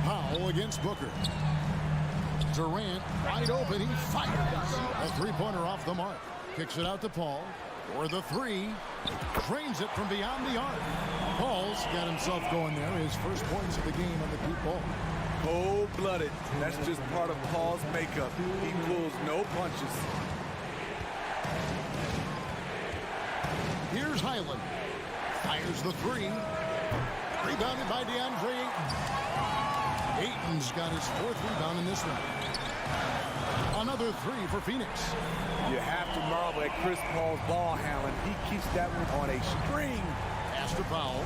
[SPEAKER 7] Powell against Booker. Durant wide open. He fires. A three-pointer off the mark. Kicks it out to Paul. For the 3. Trains it from beyond the arc. Paul's got himself going there. His first points of the game on the deep ball.
[SPEAKER 9] Cold-blooded. That's just part of Paul's makeup. He pulls no punches.
[SPEAKER 7] Here's Highland. Fires the 3. Rebounded by DeAndre Ayton. Ayton's got his 4th rebound in this one. Another 3 for Phoenix.
[SPEAKER 9] You have to marvel at Chris Paul's ball handling. He keeps that one on a string.
[SPEAKER 7] Pass to Powell.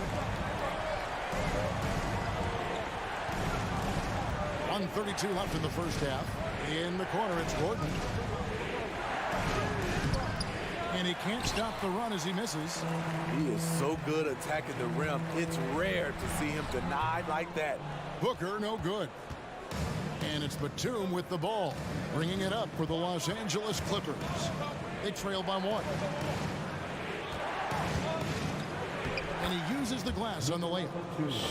[SPEAKER 7] 1:32 left in the first half. In the corner, it's Gordon. And he can't stop the run as he misses.
[SPEAKER 9] He is so good attacking the rim. It's rare to see him denied like that.
[SPEAKER 7] Booker, no good. And it's Batum with the ball, bringing it up for the Los Angeles Clippers. They trail by 1. And he uses the glass on the layup.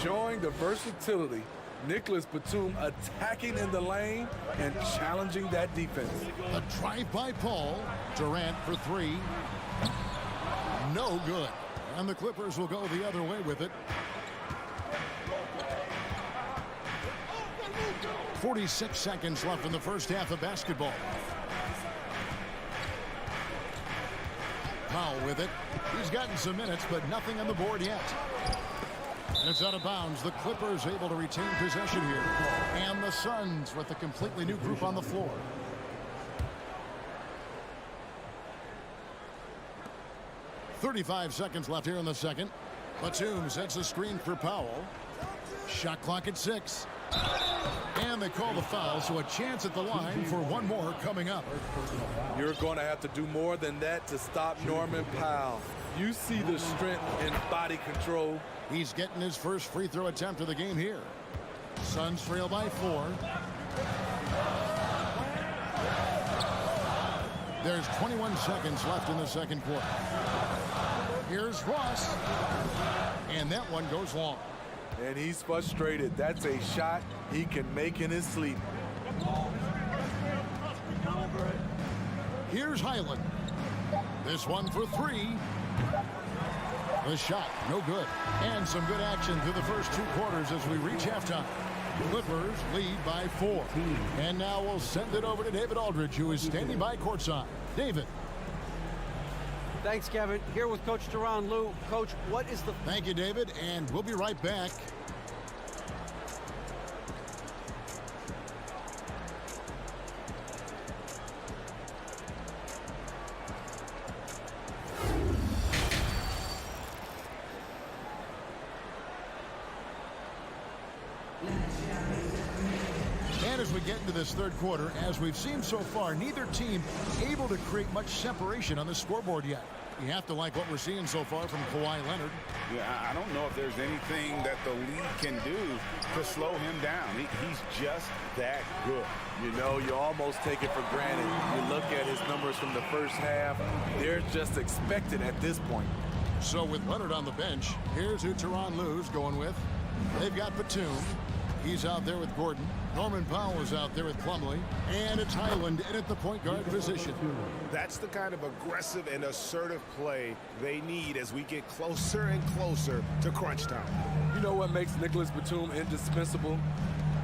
[SPEAKER 9] Showing the versatility. Nicholas Batum attacking in the lane and challenging that defense.
[SPEAKER 7] A drive by Paul. Durant for three. No good. And the Clippers will go the other way with it. 46 seconds left in the first half of basketball. Powell with it. He's gotten some minutes, but nothing on the board yet. And it's out of bounds. The Clippers able to retain possession here. And the Suns with a completely new group on the floor. .35 seconds left here in the second. Batum sets a screen for Powell. Shot clock at 6. And they call the foul, so a chance at the line for one more coming up.
[SPEAKER 9] You're going to have to do more than that to stop Norman Powell. You see the strength and body control.
[SPEAKER 7] He's getting his first free throw attempt of the game here. Suns trail by 4. There's 21 seconds left in the second quarter. Here's Ross. And that one goes long.
[SPEAKER 9] And he's frustrated. That's a shot he can make in his sleep.
[SPEAKER 7] Here's Highland. This one for 3. The shot, no good. And some good action through the first 2 quarters as we reach halftime. Clippers lead by 4. And now we'll send it over to David Aldridge, who is standing by courtside. David.
[SPEAKER 11] Thanks, Kevin. Here with Coach Tyronn Lue. Coach, what is the...
[SPEAKER 7] Thank you, David, and we'll be right back. And as we get into this third quarter, as we've seen so far, neither team able to create much separation on the scoreboard yet. You have to like what we're seeing so far from Kawhi Leonard.
[SPEAKER 10] Yeah, I don't know if there's anything that the league can do to slow him down. He's just that good.
[SPEAKER 9] You know, you almost take it for granted. You look at his numbers from the first half, they're just expected at this point.
[SPEAKER 7] So with Leonard on the bench, here's who Tyronn Lue's going with. They've got Batum. He's out there with Gordon. Norman Powell is out there with Plumlee. And it's Highland in at the point guard position.
[SPEAKER 8] That's the kind of aggressive and assertive play they need as we get closer and closer to crunch time.
[SPEAKER 9] You know what makes Nicholas Batum indispensable?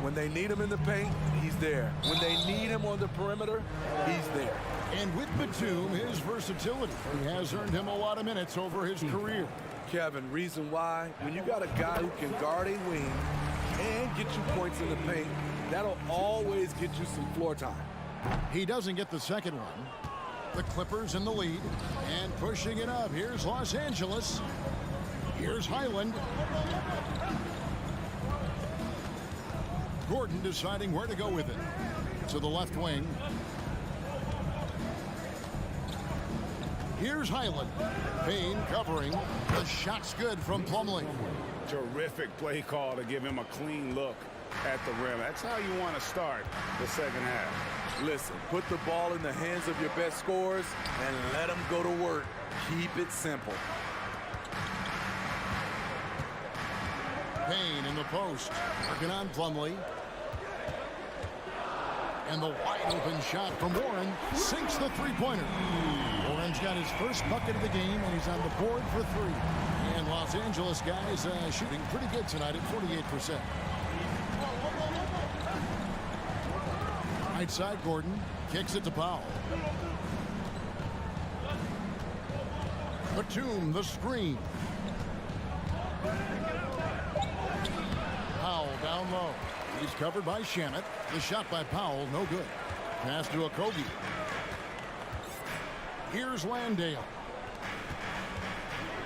[SPEAKER 9] When they need him in the paint, he's there. When they need him on the perimeter, he's there.
[SPEAKER 7] And with Batum, his versatility, he has earned him a lot of minutes over his career.
[SPEAKER 9] Kevin, reason why? When you got a guy who can guard a wing and get you points in the paint, that'll always get you some floor time.
[SPEAKER 7] He doesn't get the second one. The Clippers in the lead and pushing it up. Here's Los Angeles. Here's Highland. Gordon deciding where to go with it. To the left wing. Here's Highland. Payne covering. The shot's good from Plumlee.
[SPEAKER 10] Terrific play call to give him a clean look at the rim. That's how you want to start the second half.
[SPEAKER 9] Listen, put the ball in the hands of your best scorers and let them go to work. Keep it simple.
[SPEAKER 7] Payne in the post. Working on Plumlee. And the wide open shot from Warren sinks the three-pointer. Warren's got his first bucket of the game, and he's on the board for 3. And Los Angeles guys shooting pretty good tonight at 48%. Right side, Gordon kicks it to Powell. Batum, the screen. Powell down low. He's covered by Shamet. The shot by Powell, no good. Pass to Okogie. Here's Landale.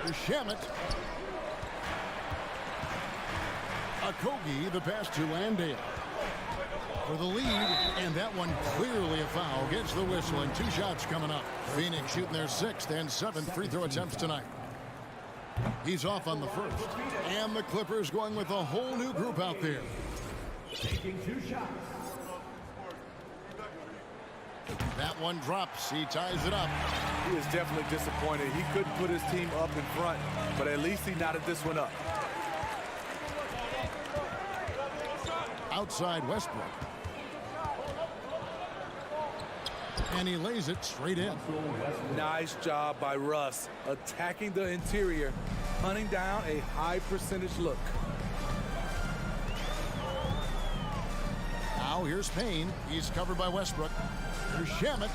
[SPEAKER 7] To Shamet. Okogie, the pass to Landale. For the lead, and that one clearly a foul. Gets the whistle, and 2 shots coming up. Phoenix shooting their 6th and 7th free throw attempts tonight. He's off on the first. And the Clippers going with a whole new group out there.
[SPEAKER 4] Taking 2 shots.
[SPEAKER 7] That one drops. He ties it up.
[SPEAKER 9] He is definitely disappointed. He couldn't put his team up in front, but at least he knotted this one up.
[SPEAKER 7] Outside Westbrook. And he lays it straight in.
[SPEAKER 9] Nice job by Russ, attacking the interior, hunting down a high percentage look.
[SPEAKER 7] Now here's Payne. He's covered by Westbrook. Here's Shamet.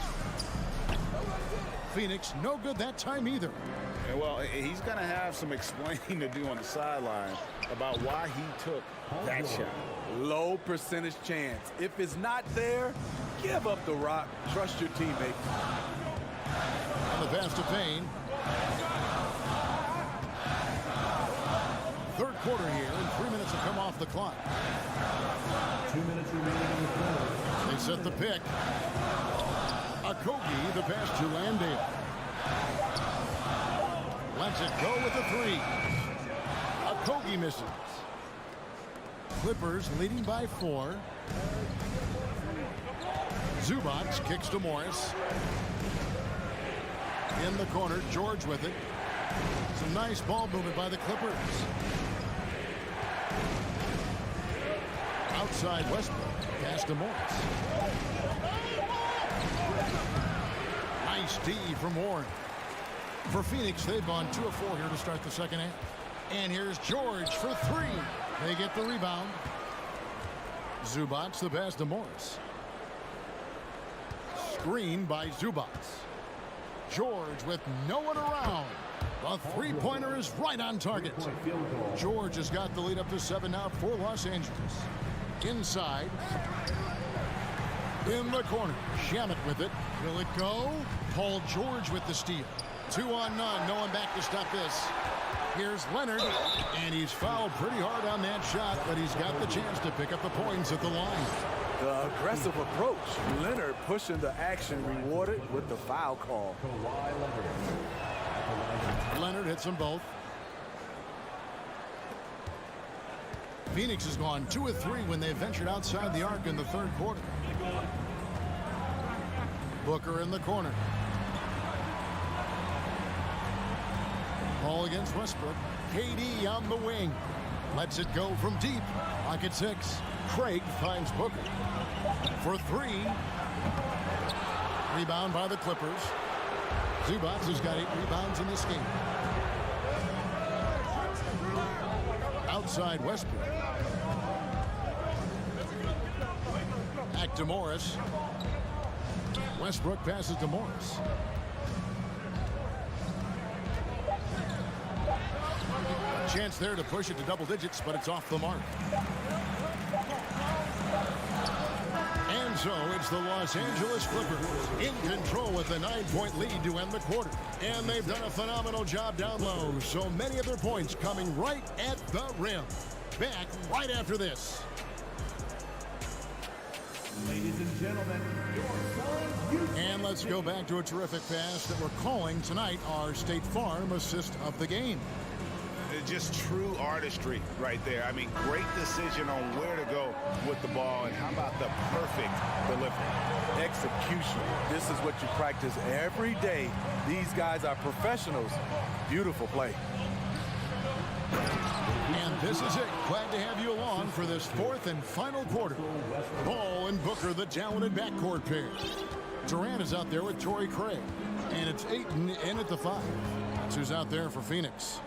[SPEAKER 7] Phoenix, no good that time either.
[SPEAKER 10] And well, he's going to have some explaining to do on the sideline about why he took that shot.
[SPEAKER 9] Low percentage chance. If it's not there, give up the rock. Trust your teammate.
[SPEAKER 7] On the pass to Payne. Third quarter here, and 3 minutes have come off the clock.
[SPEAKER 4] 2 minutes remaining in the quarter.
[SPEAKER 7] They set the pick. Okogie, the pass to Landale. Lets it go with the three. Okogie misses. Clippers leading by 4. Zubac kicks to Morris. In the corner, George with it. Some nice ball movement by the Clippers. Outside Westbrook, pass to Morris. Nice D from Warren. For Phoenix, they've gone 2 of 4 here to start the second half. And here's George for 3. They get the rebound. Zubac, the pass to Morris. Screen by Zubac. George with no one around. The three-pointer is right on target. George has got the lead up to 7 now for Los Angeles. Inside. In the corner. Shamet with it. Will it go? Paul George with the steal. 2 on none. No one back to stop this. Here's Leonard. And he's fouled pretty hard on that shot, but he's got the chance to pick up the points at the line.
[SPEAKER 9] The aggressive approach. Leonard pushing the action, rewarded with the foul call.
[SPEAKER 7] Leonard hits them both. Phoenix has gone 2 of 3 when they ventured outside the arc in the third quarter. Booker in the corner. Ball against Westbrook. KD on the wing. Lets it go from deep. Pocket 6. Craig finds Booker for 3. Rebound by the Clippers. Zubac has got 8 rebounds in this game. Outside Westbrook. Back to Morris. Westbrook passes to Morris. Chance there to push it to double digits, but it's off the mark. And so it's the Los Angeles Clippers in control with a 9-point lead to end the quarter. And they've done a phenomenal job down low. So many of their points coming right at the rim. Back right after this.
[SPEAKER 4] Ladies and gentlemen,
[SPEAKER 7] and let's go back to a terrific pass that we're calling tonight our State Farm assist of the game.
[SPEAKER 10] Just true artistry right there. I mean, great decision on where to go with the ball, and how about the perfect delivery?
[SPEAKER 9] Execution. This is what you practice every day. These guys are professionals. Beautiful play.
[SPEAKER 7] And this is it. Glad to have you along for this 4th and final quarter. Ball and Booker, the talented backcourt pair. Durant is out there with Torrey Craig. And it's Ayton in at the 5. That's who's out there for Phoenix.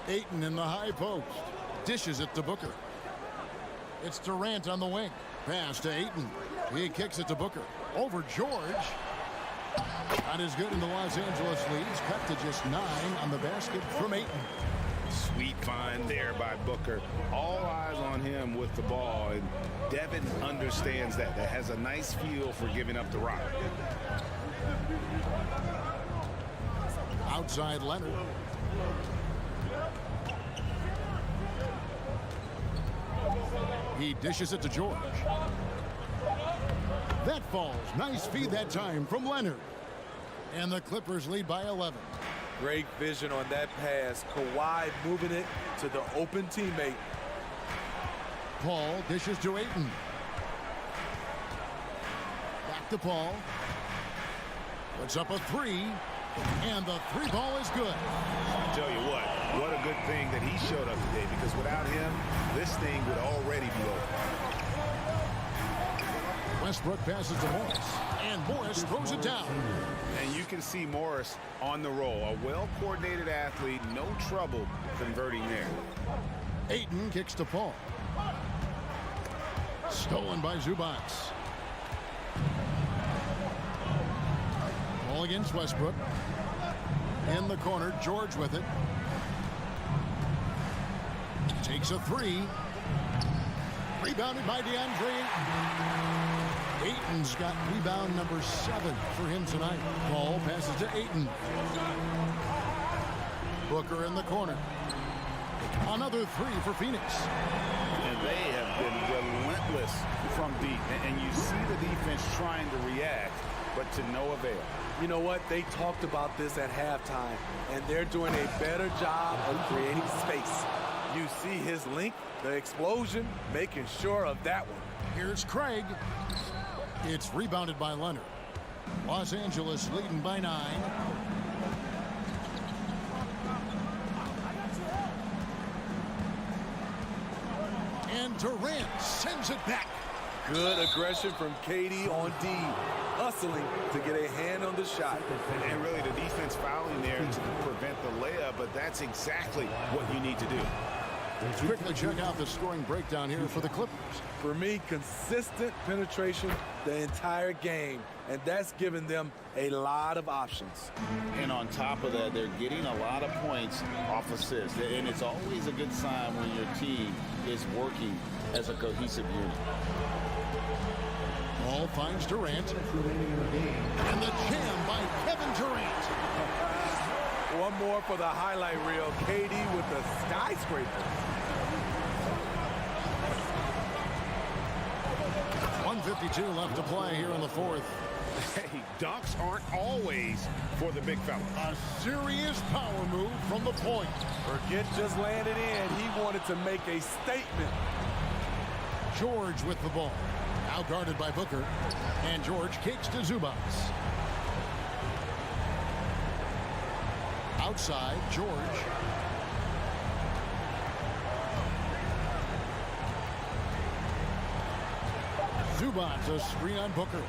[SPEAKER 7] Ayton in the high post. Dishes it to Booker. It's Durant on the wing. Pass to Ayton. He kicks it to Booker. Over George. Not as good in the Los Angeles leads. Cut to just 9 on the basket from Ayton.
[SPEAKER 10] Sweet find there by Booker. All eyes on him with the ball. And Devin understands that. That has a nice feel for giving up the rock.
[SPEAKER 7] Outside Leonard. He dishes it to George. That falls. Nice feed that time from Leonard. And the Clippers lead by 11.
[SPEAKER 9] Great vision on that pass. Kawhi moving it to the open teammate.
[SPEAKER 7] Paul dishes to Ayton. Back to Paul. Puts up a three, and the three ball is good.
[SPEAKER 10] I tell you what a good thing that he showed up today, because without him, this thing would already be over.
[SPEAKER 7] Westbrook passes to Morris, and Morris throws it down.
[SPEAKER 10] And you can see Morris on the roll. A well-coordinated athlete, no trouble converting there.
[SPEAKER 7] Ayton kicks to Paul. Stolen by Zubats. Ball against Westbrook. In the corner, George with it. Takes a three. Rebounded by DeAndre Ayton. Ayton's got rebound number 7 for him tonight. Paul passes to Ayton. Booker in the corner. Another three for Phoenix.
[SPEAKER 10] And they have been relentless from deep. And you see the defense trying to react, but to no avail.
[SPEAKER 9] You know what? They talked about this at halftime, and they're doing a better job of creating space. You see his length, the explosion, making sure of that one.
[SPEAKER 7] Here's Craig. It's rebounded by Leonard. Los Angeles leading by 9. And Durant sends it back.
[SPEAKER 9] Good aggression from KD on D, hustling to get a hand on the shot.
[SPEAKER 10] And really the defense fouling there to prevent the layup, but that's exactly what you need to do.
[SPEAKER 7] Let's quickly check out the scoring breakdown here for the Clippers.
[SPEAKER 9] For me, consistent penetration the entire game, and that's given them a lot of options.
[SPEAKER 10] And on top of that, they're getting a lot of points off assists. And it's always a good sign when your team is working as a cohesive unit.
[SPEAKER 7] Ball finds Durant. And the jam by Kevin Durant.
[SPEAKER 9] One more for the highlight reel. KD with the skyscraper.
[SPEAKER 7] 1:52 left to play here in the fourth.
[SPEAKER 10] Hey, dunks aren't always for the big fella.
[SPEAKER 7] A serious power move from the point.
[SPEAKER 9] Forget just landed in. He wanted to make a statement.
[SPEAKER 7] George with the ball. Now guarded by Booker. And George kicks to Zubats. Outside, George. Zubats, a screen on Booker.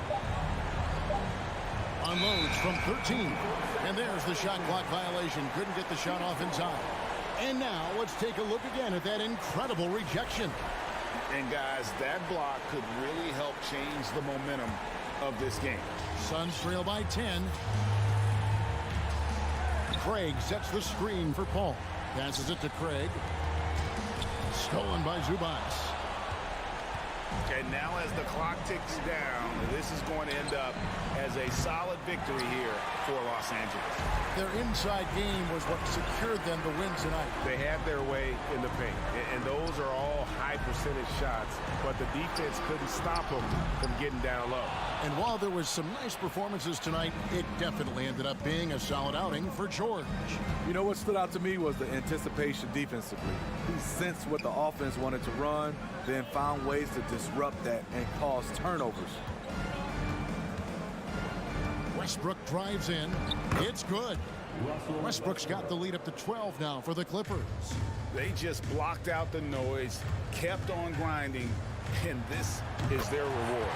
[SPEAKER 7] Unloads from 13. And there's the shot clock violation. Couldn't get the shot off in time. And now let's take a look again at that incredible rejection.
[SPEAKER 10] And guys, that block could really help change the momentum of this game.
[SPEAKER 7] Suns trail by 10. Craig sets the screen for Paul. Passes it to Craig. Stolen by Zubats.
[SPEAKER 10] And now as the clock ticks down, this is going to end up as a solid victory here for Los Angeles.
[SPEAKER 7] Their inside game was what secured them the win tonight.
[SPEAKER 10] They had their way in the paint, and those are all high percentage shots, but the defense couldn't stop them from getting down low.
[SPEAKER 7] And while there was some nice performances tonight, it definitely ended up being a solid outing for George.
[SPEAKER 9] You know what stood out to me was the anticipation defensively. He sensed what the offense wanted to run, then found ways to disrupt that and cause turnovers.
[SPEAKER 7] Westbrook drives in. It's good. Westbrook's got the lead up to 12 now for the Clippers.
[SPEAKER 10] They just blocked out the noise, kept on grinding, and this is their reward.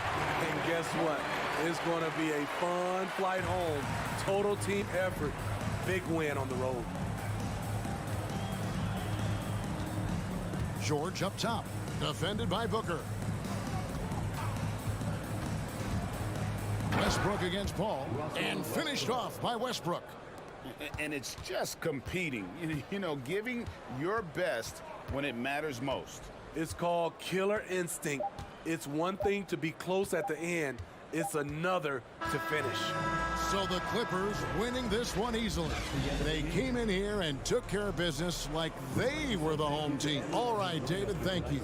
[SPEAKER 9] And guess what? It's going to be a fun flight home. Total team effort. Big win on the road.
[SPEAKER 7] George up top. Defended by Booker. Westbrook against Paul. And finished off by Westbrook.
[SPEAKER 10] And it's just competing, you know, giving your best when it matters most.
[SPEAKER 9] It's called killer instinct. It's one thing to be close at the end. It's another to finish.
[SPEAKER 7] So the Clippers winning this one easily. They came in here and took care of business like they were the home team. All right, David, thank you.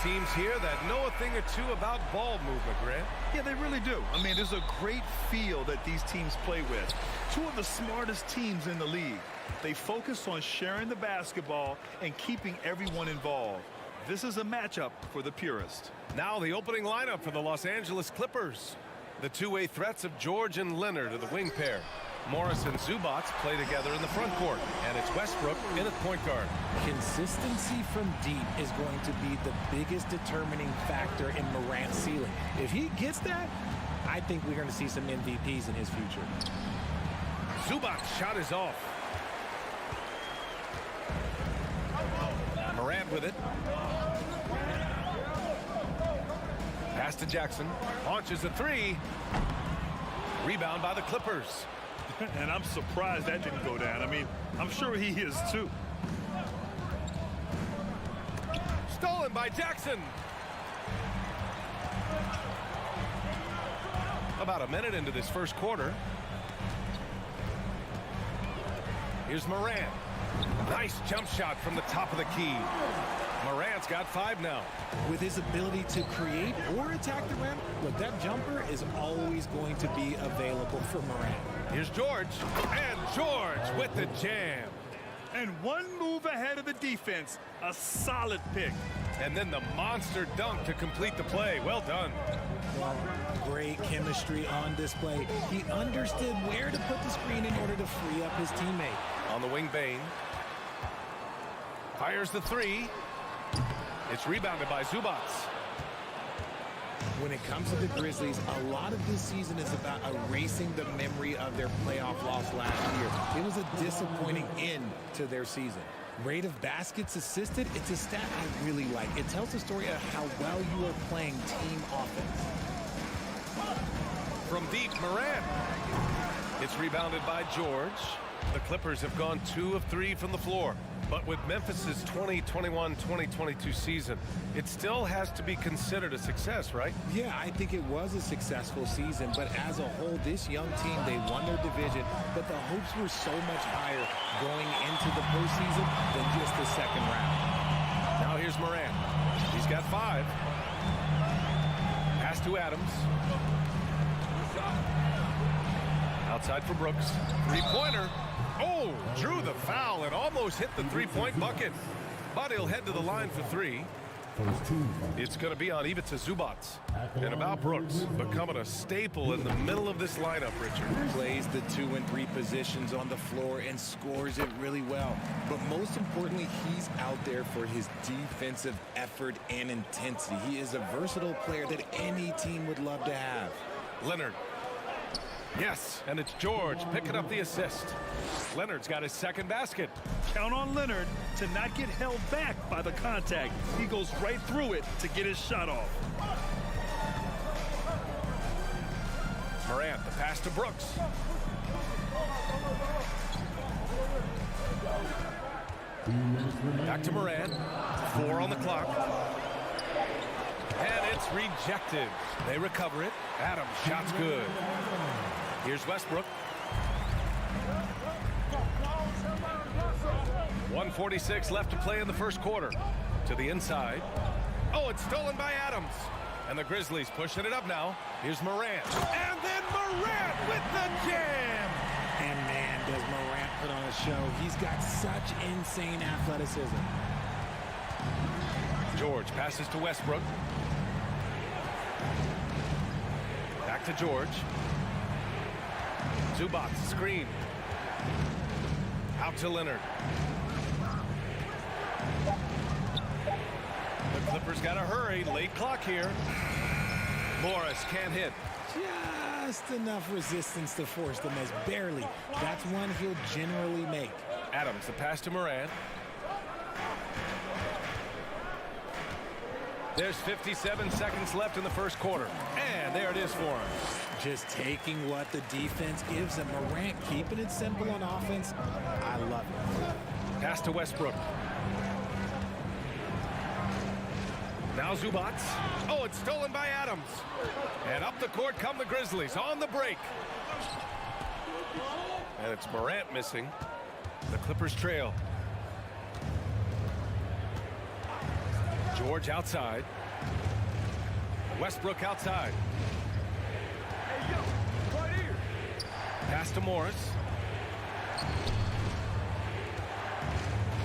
[SPEAKER 1] Teams here that know a thing or two about ball movement, Grant.
[SPEAKER 3] Yeah, they really do. I mean, there's a great feel that these teams play with. Two of the smartest teams in the league. They focus on sharing the basketball and keeping everyone involved. This is a matchup for the purist.
[SPEAKER 1] Now the opening lineup for the Los Angeles Clippers. The two-way threats of George and Leonard are the wing pair. Morris and Zubac play together in the front court, and it's Westbrook in at point guard.
[SPEAKER 12] Consistency from deep is going to be the biggest determining factor in Morant's ceiling. If he gets that, I think we're going to see some MVPs in his future.
[SPEAKER 1] Zubac shot is off. Morant with it. Pass to Jackson. Launches a three. Rebound by the Clippers.
[SPEAKER 3] And I'm surprised that didn't go down. I mean, I'm sure he is too.
[SPEAKER 1] Stolen by Jackson. About a minute into this first quarter. Here's Morant. Nice jump shot from the top of the key. Morant's got 5 now.
[SPEAKER 12] With his ability to create or attack the rim, look, that jumper is always going to be available for Morant.
[SPEAKER 1] Here's George. And George with the jam.
[SPEAKER 3] And one move ahead of the defense. A solid pick.
[SPEAKER 1] And then the monster dunk to complete the play. Well done.
[SPEAKER 12] Well, great chemistry on display. He understood where to put the screen in order to free up his teammate.
[SPEAKER 1] On the wing, Bane. Fires the three. It's rebounded by Zubats.
[SPEAKER 12] When it comes to the Grizzlies, a lot of this season is about erasing the memory of their playoff loss last year. It was a disappointing end to their season. Rate of baskets assisted, it's a stat I really like. It tells the story of how well you are playing team offense.
[SPEAKER 1] From deep, Morant. It's rebounded by George. The Clippers have gone 2 of 3 from the floor. But with Memphis's 2021-2022 season, it still has to be considered a success, right?
[SPEAKER 12] Yeah, I think it was a successful season, but as a whole, this young team, they won their division, but the hopes were so much higher going into the postseason than just the second round.
[SPEAKER 1] Now here's Morant. He's got 5. Pass to Adams. Outside for Brooks. Three-pointer. Oh, drew the foul and almost hit the three-point bucket. But he'll head to the line for 3. It's going to be on Ivica Zubats. And about Brooks, becoming a staple in the middle of this lineup, Richard.
[SPEAKER 12] Plays the 2 and 3 positions on the floor and scores it really well. But most importantly, he's out there for his defensive effort and intensity. He is a versatile player that any team would love to have.
[SPEAKER 1] Leonard. Yes, and it's George picking up the assist. Leonard's got his second basket.
[SPEAKER 3] Count on Leonard to not get held back by the contact. He goes right through it to get his shot off.
[SPEAKER 1] Morant, the pass to Brooks. Back to Morant. 4 on the clock. And it's rejected. They recover it. Adams, shot's good. Here's Westbrook. 1:46 left to play in the first quarter. To the inside. Oh, it's stolen by Adams. And the Grizzlies pushing it up now. Here's Morant. And then Morant with the jam.
[SPEAKER 12] And man, does Morant put on a show. He's got such insane athleticism.
[SPEAKER 1] George passes to Westbrook. Back to George. Zubats, screen. Out to Leonard. The Clippers got to hurry. Late clock here. Morris can't hit.
[SPEAKER 12] Just enough resistance to force the miss. Barely. That's one he'll generally make.
[SPEAKER 1] Adams, the pass to Morant. There's 57 seconds left in the first quarter. And there it is for him.
[SPEAKER 12] Just taking what the defense gives him. Morant keeping it simple on offense. I love it.
[SPEAKER 1] Pass to Westbrook. Now Zubats. Oh, it's stolen by Adams. And up the court come the Grizzlies on the break. And it's Morant missing. The Clippers trail. George outside. Westbrook outside. Pass to Morris.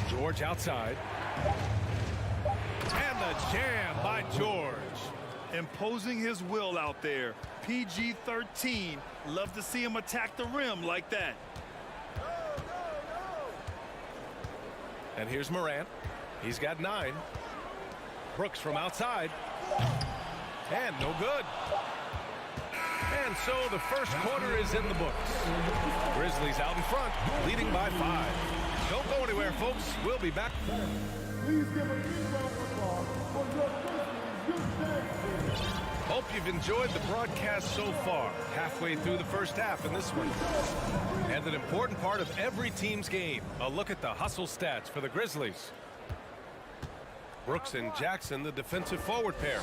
[SPEAKER 1] George outside. And the jam by George.
[SPEAKER 3] Imposing his will out there. PG-13. Love to see him attack the rim like that.
[SPEAKER 1] And here's Morant. He's got 9. Brooks from outside. And no good. And so the first quarter is in the books. Grizzlies out in front, leading by 5. Don't go anywhere, folks. We'll be back.
[SPEAKER 13] Please give a big round of applause for your Grizzlies.
[SPEAKER 1] Hope you've enjoyed the broadcast so far. Halfway through the first half in this one. And an important part of every team's game. A look at the hustle stats for the Grizzlies. Brooks and Jackson, the defensive forward pair.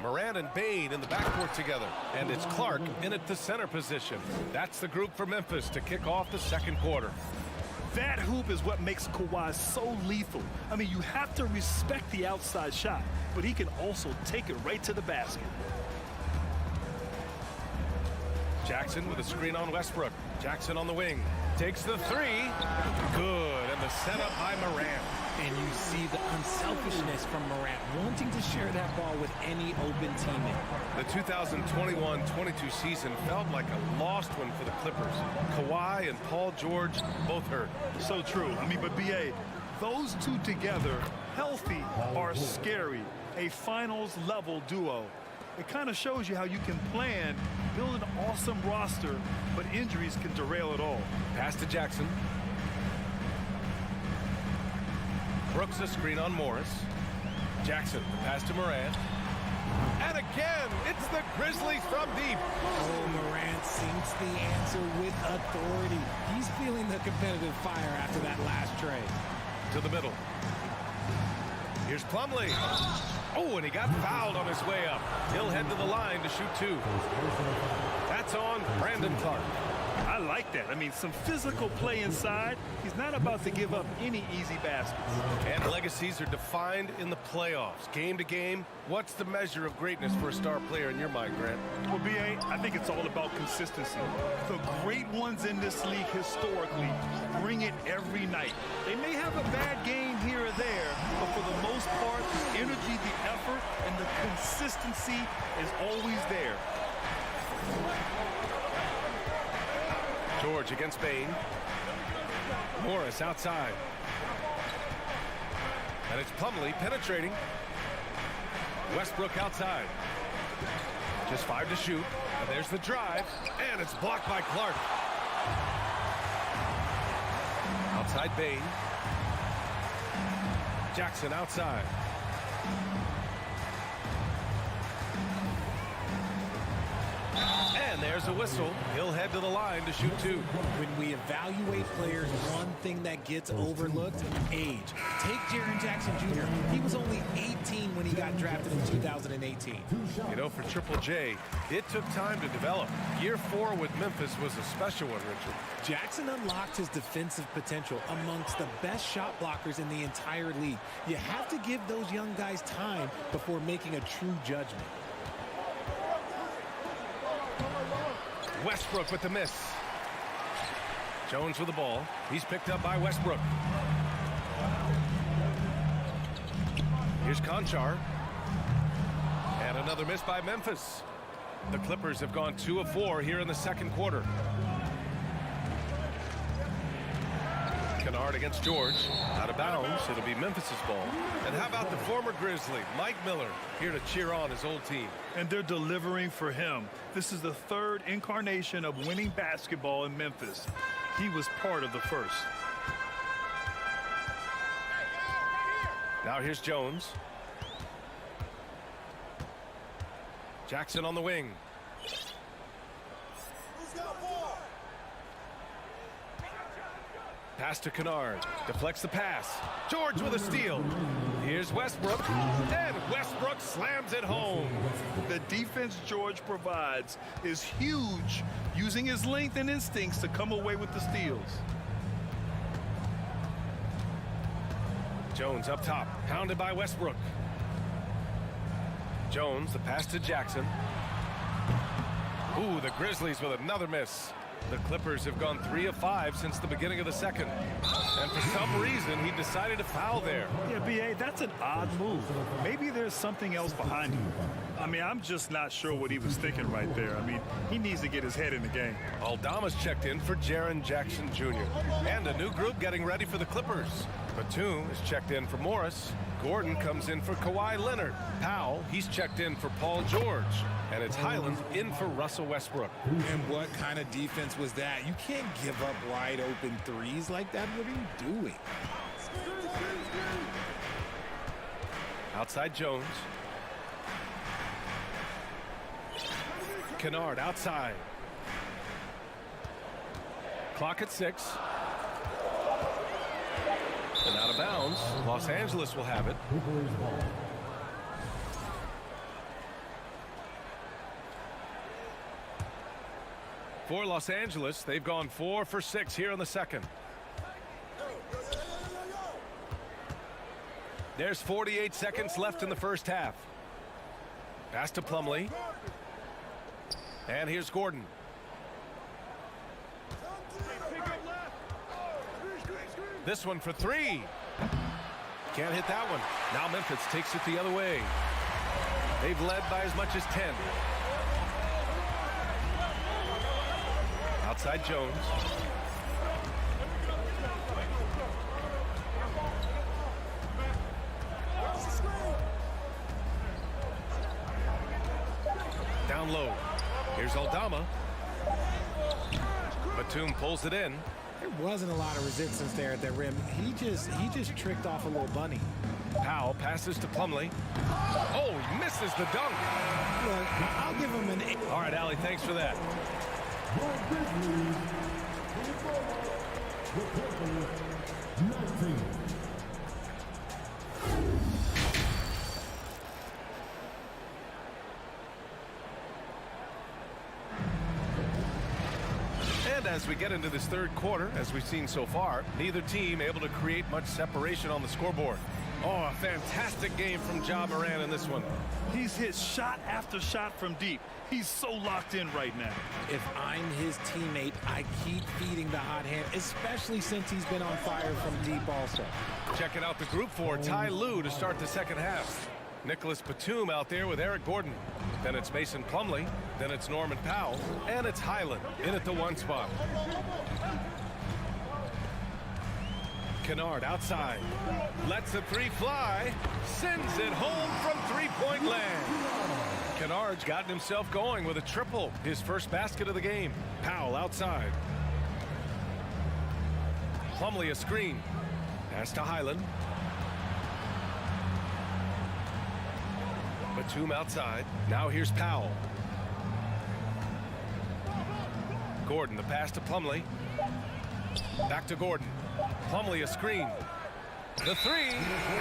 [SPEAKER 1] Morant and Bane in the backcourt together. And it's Clark in at the center position. That's the group for Memphis to kick off the second quarter.
[SPEAKER 3] That hoop is what makes Kawhi so lethal. I mean, you have to respect the outside shot, but he can also take it right to the basket.
[SPEAKER 1] Jackson with a screen on Westbrook. Jackson on the wing. Takes the 3. Good. And the set up by Morant.
[SPEAKER 12] And you see the unselfishness from Morant, wanting to share that ball with any open teammate.
[SPEAKER 1] The 2021-22 season felt like a lost one for the Clippers. Kawhi and Paul George both hurt.
[SPEAKER 3] So true. I mean, but B.A., those two together, healthy, are scary. A finals-level duo. It kind of shows you how you can plan, build an awesome roster, but injuries can derail it all.
[SPEAKER 1] Pass to Jackson. Brooks a screen on Morris. Jackson, pass to Morant. And again, it's the Grizzlies from deep.
[SPEAKER 12] Oh, Morant sinks the answer with authority. He's feeling the competitive fire after that last trade.
[SPEAKER 1] To the middle. Here's Plumlee. Oh, and he got fouled on his way up. He'll head to the line to shoot two. That's on Brandon Clark.
[SPEAKER 3] I like that. I mean, some physical play inside. He's not about to give up any easy baskets.
[SPEAKER 1] And legacies are defined in the playoffs. Game to game, what's the measure of greatness for a star player in your mind, Grant?
[SPEAKER 3] Well, B.A., I think it's all about consistency. The great ones in this league historically bring it every night. They may have a bad game here or there, but for the most part, the energy, the effort, and the consistency is always there.
[SPEAKER 1] George against Bain. Morris outside. And it's Plumlee penetrating. Westbrook outside. Just 5 to shoot. And there's the drive. And it's blocked by Clark. Outside Bain. Jackson outside. And there's a whistle. He'll head to the line to shoot two.
[SPEAKER 12] When we evaluate players, one thing that gets overlooked, age. Take Jaren Jackson Jr. He was only 18 when he got drafted in 2018.
[SPEAKER 1] You know, for Triple J, it took time to develop. Year 4 with Memphis was a special one, Richard.
[SPEAKER 12] Jackson unlocked his defensive potential amongst the best shot blockers in the entire league. You have to give those young guys time before making a true judgment.
[SPEAKER 1] Westbrook with the miss. Jones with the ball. He's picked up by Westbrook. Here's Conchar. And another miss by Memphis. The Clippers have gone 2 of 4 here in the second quarter. Kennard against George. Out of bounds. It'll be Memphis's ball. And how about the former Grizzly, Mike Miller, here to cheer on his old team.
[SPEAKER 3] And they're delivering for him. This is the third incarnation of winning basketball in Memphis. He was part of the first.
[SPEAKER 1] Now here's Jones. Jackson on the wing. Pass to Kennard. Deflects the pass. George with a steal. Here's Westbrook. And Westbrook slams it home.
[SPEAKER 3] The defense George provides is huge, using his length and instincts to come away with the steals.
[SPEAKER 1] Jones up top. Pounded by Westbrook. Jones, the pass to Jackson. Ooh, the Grizzlies with another miss. The Clippers have gone 3 of 5 since the beginning of the second. And for some reason, he decided to foul there.
[SPEAKER 3] Yeah, B.A., that's an odd move. Maybe there's something else behind it. I mean, I'm just not sure what he was thinking right there. I mean, he needs to get his head in the game.
[SPEAKER 1] Aldama's checked in for Jaren Jackson Jr. And a new group getting ready for the Clippers. Batum is checked in for Morris. Gordon comes in for Kawhi Leonard. Powell, he's checked in for Paul George. And it's Highland in for Russell Westbrook.
[SPEAKER 12] And what kind of defense was that? You can't give up wide open threes like that. What are you doing?
[SPEAKER 1] Outside Jones. Kennard outside. Clock at 6. And out of bounds. Los Angeles will have it. For Los Angeles, they've gone 4 for 6 here in the second. There's 48 seconds left in the first half. Pass to Plumlee. And here's Gordon. This one for three. Can't hit that one. Now Memphis takes it the other way. They've led by as much as 10. Outside Jones. Down low. Here's Aldama. Batum pulls it in.
[SPEAKER 12] There wasn't a lot of resistance there at the rim. He just tricked off a little bunny.
[SPEAKER 1] Powell passes to Plumlee. Oh, he misses the dunk.
[SPEAKER 12] Look, I'll give him an 8.
[SPEAKER 1] All right, Allie, thanks for that. And as we get into this third quarter, as we've seen so far, neither team able to create much separation on the scoreboard. Oh, a fantastic game from Ja Morant in this one.
[SPEAKER 3] He's hit shot after shot from deep. He's so locked in right now.
[SPEAKER 12] If I'm his teammate, I keep feeding the hot hand, especially since he's been on fire from deep also.
[SPEAKER 1] Checking out the group for Ty Lue to start the second half. Nicholas Batum out there with Eric Gordon. Then it's Mason Plumlee. Then it's Norman Powell. And it's Highland in at the 1 spot. Kennard outside. Lets the three fly. Sends it home from three-point land. Kennard's gotten himself going with a triple. His first basket of the game. Powell outside. Plumlee a screen. Pass to Highland. Batum outside. Now here's Powell. Gordon, the pass to Plumlee. Back to Gordon. Plumlee a screen. The three,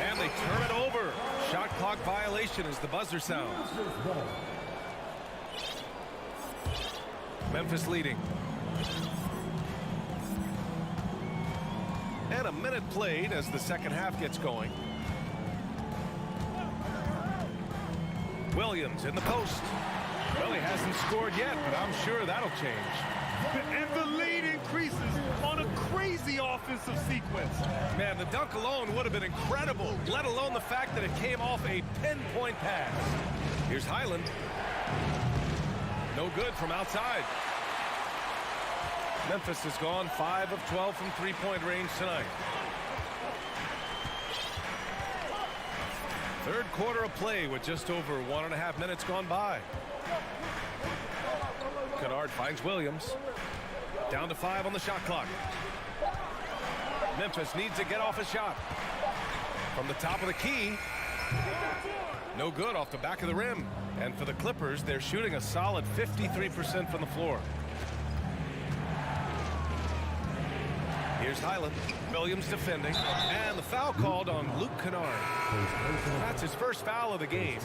[SPEAKER 1] and they turn it over. Shot clock violation as the buzzer sounds. Memphis leading. And a minute played as the second half gets going. Williams in the post. Well, he hasn't scored yet, but I'm sure that'll change.
[SPEAKER 3] And the lead increases on a crazy offensive sequence.
[SPEAKER 1] Man, the dunk alone would have been incredible, let alone the fact that it came off a pinpoint pass. Here's Highland. No good from outside. Memphis has gone 5 of 12 from three-point range tonight. Third quarter of play with just over 1.5 minutes gone by. Kennard finds Williams. Down to 5 on the shot clock. Memphis needs to get off a shot. From the top of the key. No good off the back of the rim. And for the Clippers, they're shooting a solid 53% from the floor. Here's Highland. Williams defending. And the foul called on Luke Kennard. That's his first foul of the game.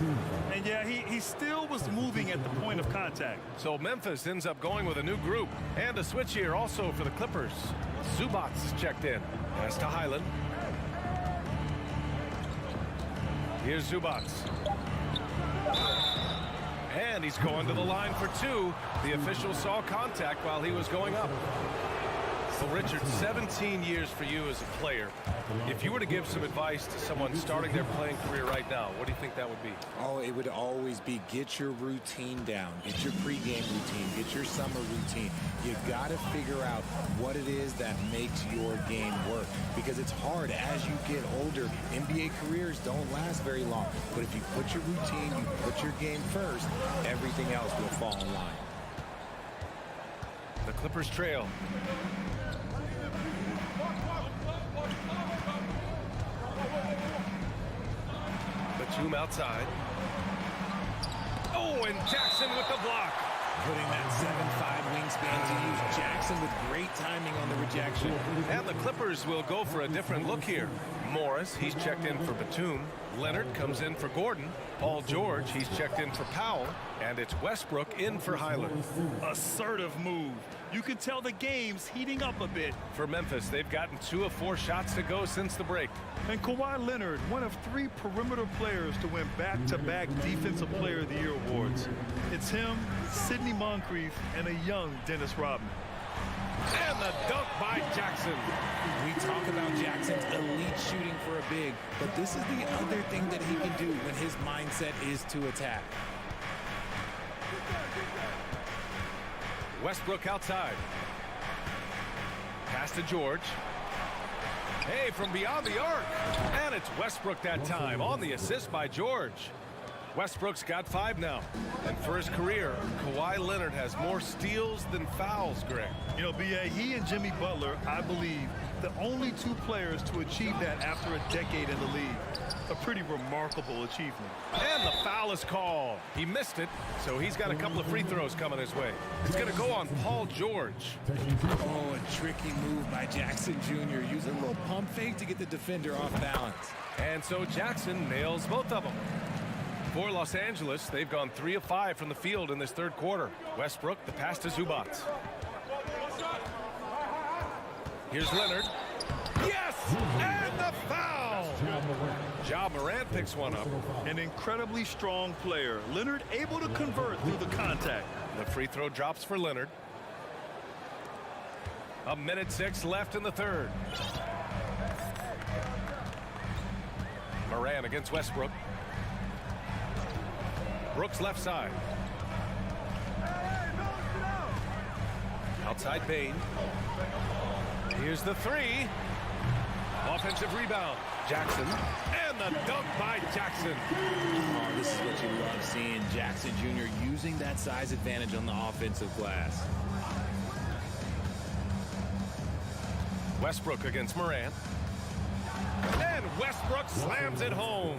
[SPEAKER 3] And yeah, he still was moving at the point of contact.
[SPEAKER 1] So Memphis ends up going with a new group. And a switch here also for the Clippers. Zubats checked in. Pass to Highland. Here's Zubats. And he's going to the line for 2. The official saw contact while he was going up. Well, Richard, 17 years for you as a player. If you were to give some advice to someone starting their playing career right now, what do you think that would be?
[SPEAKER 12] Oh, it would always be get your routine down. Get your pregame routine. Get your summer routine. You've got to figure out what it is that makes your game work. Because it's hard as you get older. NBA careers don't last very long. But if you put your routine, you put your game first, everything else will fall in line.
[SPEAKER 1] The Clippers trail. Batum outside. Oh, and Jackson with the block.
[SPEAKER 12] Putting that 7'5" wingspan to use. Jackson with great timing on the rejection.
[SPEAKER 1] And the Clippers will go for a different look here. Morris, he's checked in for Batum. Leonard comes in for Gordon. Paul George, he's checked in for Powell. And it's Westbrook in for Highland.
[SPEAKER 3] Assertive move. You can tell the game's heating up a bit.
[SPEAKER 1] For Memphis, they've gotten 2 of 4 shots to go since the break.
[SPEAKER 3] And Kawhi Leonard, one of 3 perimeter players to win back-to-back Defensive Player of the Year awards. It's him, Sidney Moncrief, and a young Dennis Rodman.
[SPEAKER 1] And the dunk by Jackson.
[SPEAKER 12] We talk about Jackson's elite shooting for a big, but this is the other thing that he can do when his mindset is to attack.
[SPEAKER 1] Westbrook outside. Pass to George. Hey, from beyond the arc. And it's Westbrook that time on the assist by George. Westbrook's got 5 now. And for his career, Kawhi Leonard has more steals than fouls, Greg.
[SPEAKER 3] You know, B.A., he and Jimmy Butler, I believe, the only 2 players to achieve that after a decade in the league. A pretty remarkable achievement.
[SPEAKER 1] And the foul is called. He missed it, so he's got a couple of free throws coming his way. It's going to go on Paul George.
[SPEAKER 12] Oh, a tricky move by Jackson Jr. Using a little pump fake to get the defender off balance.
[SPEAKER 1] And so Jackson nails both of them. For Los Angeles, they've gone 3 of 5 from the field in this third quarter. Westbrook, the pass to Zubac. Here's Leonard. Yes! And the foul! Ja Morant picks one up.
[SPEAKER 3] An incredibly strong player. Leonard able to convert through the contact.
[SPEAKER 1] The free throw drops for Leonard. 1:06 left in the third. Morant against Westbrook. Brooks left side. Outside Bain. Here's the 3. Offensive rebound. Jackson. And the dunk by Jackson.
[SPEAKER 12] Oh, this is what you love seeing. Jackson Jr. using that size advantage on the offensive glass.
[SPEAKER 1] Westbrook against Morant. And Westbrook slams it home.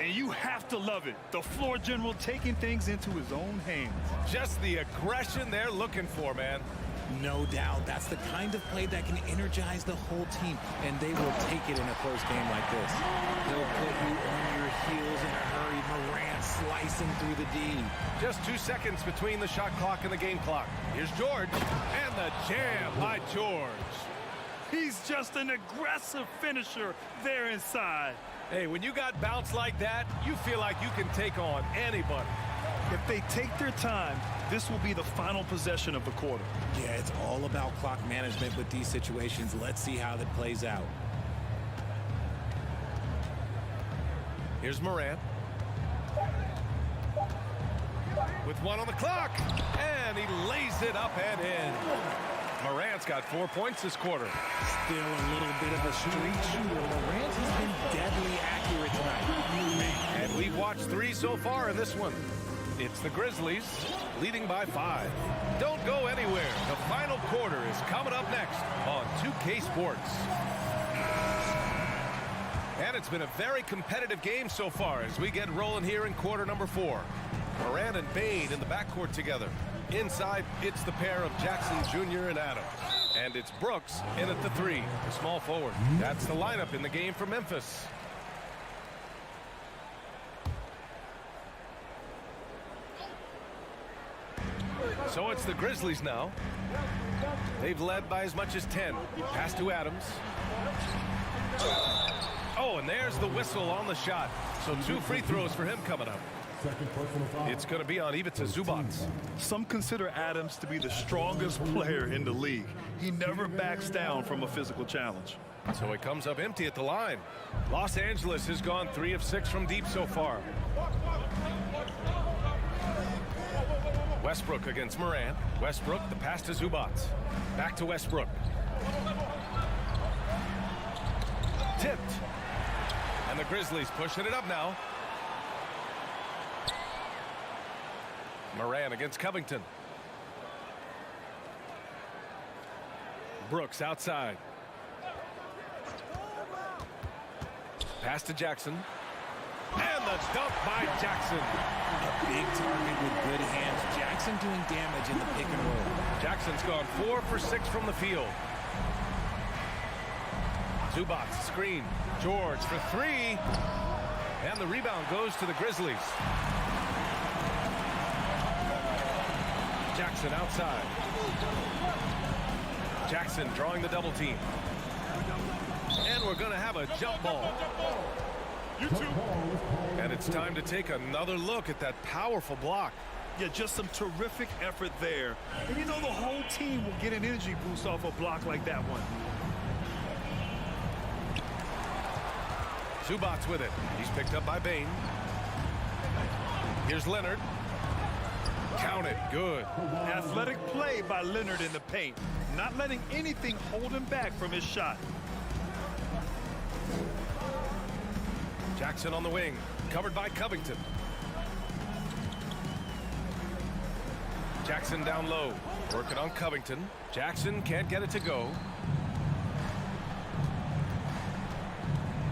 [SPEAKER 3] And you have to love it. The floor general taking things into his own hands.
[SPEAKER 1] Just the aggression they're looking for, man.
[SPEAKER 12] No doubt. That's the kind of play that can energize the whole team, and they will take it in a close game like this. They'll put you on your heels in a hurry. Morant slicing through the D.
[SPEAKER 1] Just 2 seconds between the shot clock and the game clock. Here's George. And the jam by George.
[SPEAKER 3] He's just an aggressive finisher there inside.
[SPEAKER 1] Hey, when you got bounce like that, you feel like you can take on anybody.
[SPEAKER 3] If they take their time, this will be the final possession of the quarter.
[SPEAKER 12] Yeah, it's all about clock management with these situations. Let's see how that plays out.
[SPEAKER 1] Here's Morant. With 1 on the clock. And he lays it up and in. Morant's got 4 points this quarter.
[SPEAKER 12] Still a little bit of a street shooter. Morant has been deadly accurate tonight.
[SPEAKER 1] And we've watched 3 so far in this one. It's the Grizzlies leading by 5. Don't go anywhere. The final quarter is coming up next on 2K Sports. And it's been a very competitive game so far as we get rolling here in quarter number 4. Morant and Bain in the backcourt together. Inside, it's the pair of Jackson Jr. and Adams. And it's Brooks in at the 3, the small forward. That's the lineup in the game for Memphis. So it's the Grizzlies now. They've led by as much as 10. Pass to Adams. Oh, and there's the whistle on the shot. So 2 free throws for him coming up. It's going to be on Ivica Zubac.
[SPEAKER 3] Some consider Adams to be the strongest player in the league. He never backs down from a physical challenge.
[SPEAKER 1] So he comes up empty at the line. Los Angeles has gone 3 of 6 from deep so far. Westbrook against Morant. Westbrook, the pass to Zubac. Back to Westbrook. Tipped. And the Grizzlies pushing it up now. Morant against Covington. Brooks outside. Pass to Jackson. And the dunk by Jackson.
[SPEAKER 12] A big target with good hands. Jackson doing damage in the pick and roll.
[SPEAKER 1] Jackson's gone 4 for 6 from the field. Zubac screen. George for 3. And the rebound goes to the Grizzlies. Jackson outside. Jackson drawing the double team. And we're going to have a jump ball. And it's time to take another look at that powerful block.
[SPEAKER 3] Yeah, just some terrific effort there. And you know the whole team will get an energy boost off a block like that one.
[SPEAKER 1] Zubats with it. He's picked up by Bain. Here's Leonard. Count it. Good.
[SPEAKER 3] Athletic play by Leonard in the paint. Not letting anything hold him back from his shot.
[SPEAKER 1] Jackson on the wing. Covered by Covington. Jackson down low. Working on Covington. Jackson can't get it to go.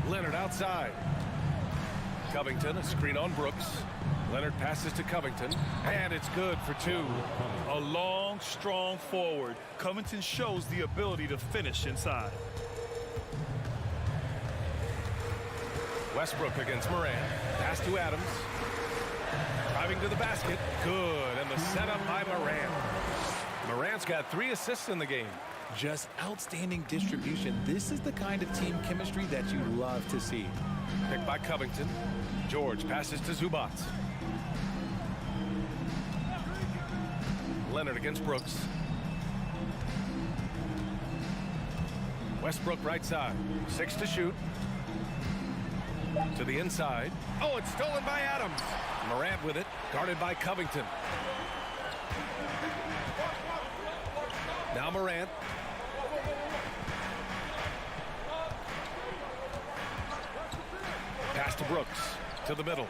[SPEAKER 1] Leonard outside. Covington, a screen on Brooks. Leonard passes to Covington, and it's good for two.
[SPEAKER 3] A long, strong forward. Covington shows the ability to finish inside.
[SPEAKER 1] Westbrook against Moran. Pass to Adams. Driving to the basket. Good, and the setup by Moran. Moran's got 3 assists in the game.
[SPEAKER 12] Just outstanding distribution. This is the kind of team chemistry that you love to see.
[SPEAKER 1] Picked by Covington. George passes to Zubats. Leonard against Brooks. Westbrook right side. 6 to shoot. To the inside. Oh, it's stolen by Adams. Morant with it. Guarded by Covington. Now Morant. Pass to Brooks. To the middle.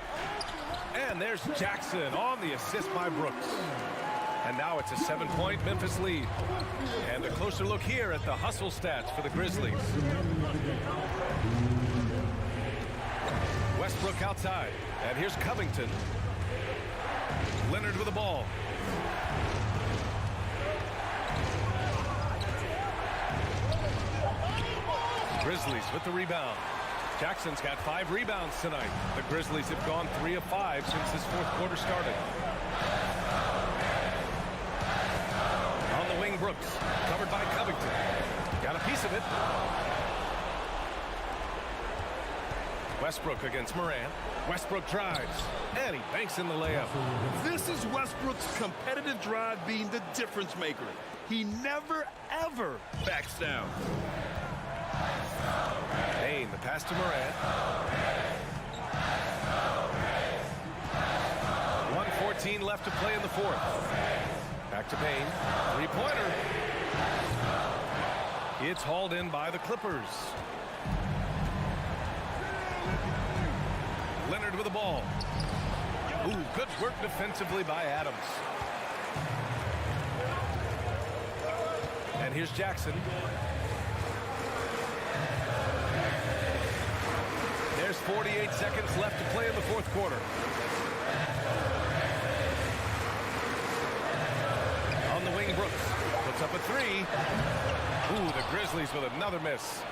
[SPEAKER 1] And there's Jackson on the assist by Brooks. And now it's a 7-point Memphis lead. And a closer look here at the hustle stats for the Grizzlies. Westbrook outside. And here's Covington. Leonard with the ball. Grizzlies with the rebound. Jackson's got 5 rebounds tonight. The Grizzlies have gone 3 of 5 since this 4th quarter started. On the wing, Brooks. Covered by Covington. Got a piece of it. Westbrook against Moran. Westbrook drives. And he banks in the layup.
[SPEAKER 3] This is Westbrook's competitive drive being the difference maker. He never, ever backs down.
[SPEAKER 1] Payne, the pass to Moran. 1:14 left to play in the 4th. Back to Payne. 3-pointer. It's hauled in by the Clippers. Leonard with the ball. Ooh, good work defensively by Adams. And here's Jackson. There's 48 seconds left to play in the 4th quarter. On the wing, Brooks puts up a 3. Ooh, the Grizzlies with another miss.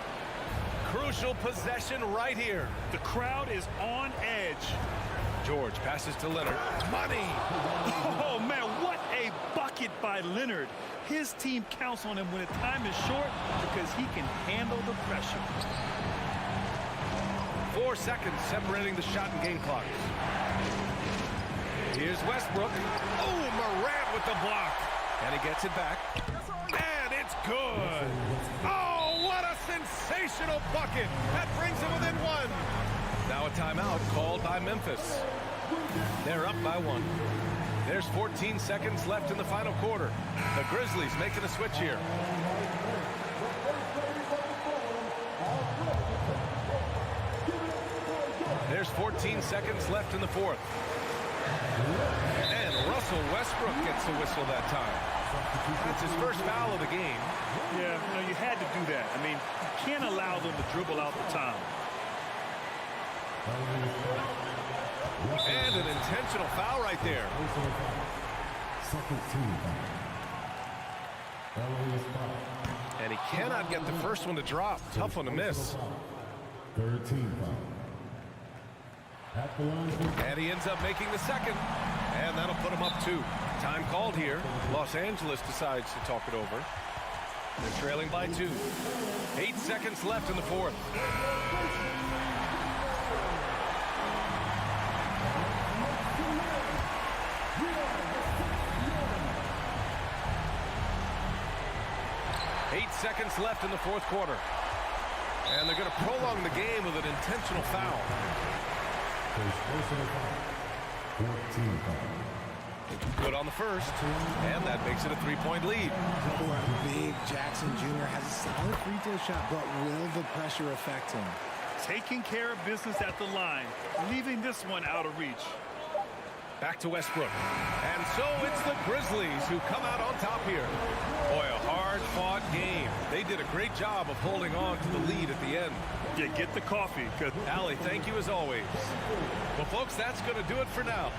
[SPEAKER 1] Crucial possession right here.
[SPEAKER 3] The crowd is on edge.
[SPEAKER 1] George passes to Leonard. Money!
[SPEAKER 3] Oh, man, what a bucket by Leonard. His team counts on him when the time is short because he can handle the pressure.
[SPEAKER 1] 4 seconds separating the shot and game clocks. Here's Westbrook. Oh, Morant with the block. And he gets it back. And it's good. Oh, what a sensational bucket. That brings him within 1. Now a timeout called by Memphis. They're up by 1. There's 14 seconds left in the final quarter. The Grizzlies making a switch here. There's 14 seconds left in the 4th. And Russell Westbrook gets the whistle that time. That's his first foul of the game.
[SPEAKER 3] Yeah, you had to do that. I mean, you can't allow them to dribble out the time.
[SPEAKER 1] And an intentional foul right there. And he cannot get the first one to drop. Tough one to miss. And he ends up making the second. And that'll put him up 2. Time called here. Los Angeles decides to talk it over. They're trailing by 2. 8 seconds left in the 4th. seconds left in the fourth quarter. And they're going to prolong the game with an intentional foul. Good on the first, and that makes it a 3-point lead.
[SPEAKER 12] Big Jackson Jr. has a solid free throw shot, but will the pressure affect him?
[SPEAKER 3] Taking care of business at the line, leaving this one out of reach.
[SPEAKER 1] Back to Westbrook. And so it's the Grizzlies who come out on top here. Boy, a hard-fought game. They did a great job of holding on to the lead at the end.
[SPEAKER 3] Yeah, get the coffee.
[SPEAKER 1] Allie, thank you as always. Well, folks, that's going to do it for now.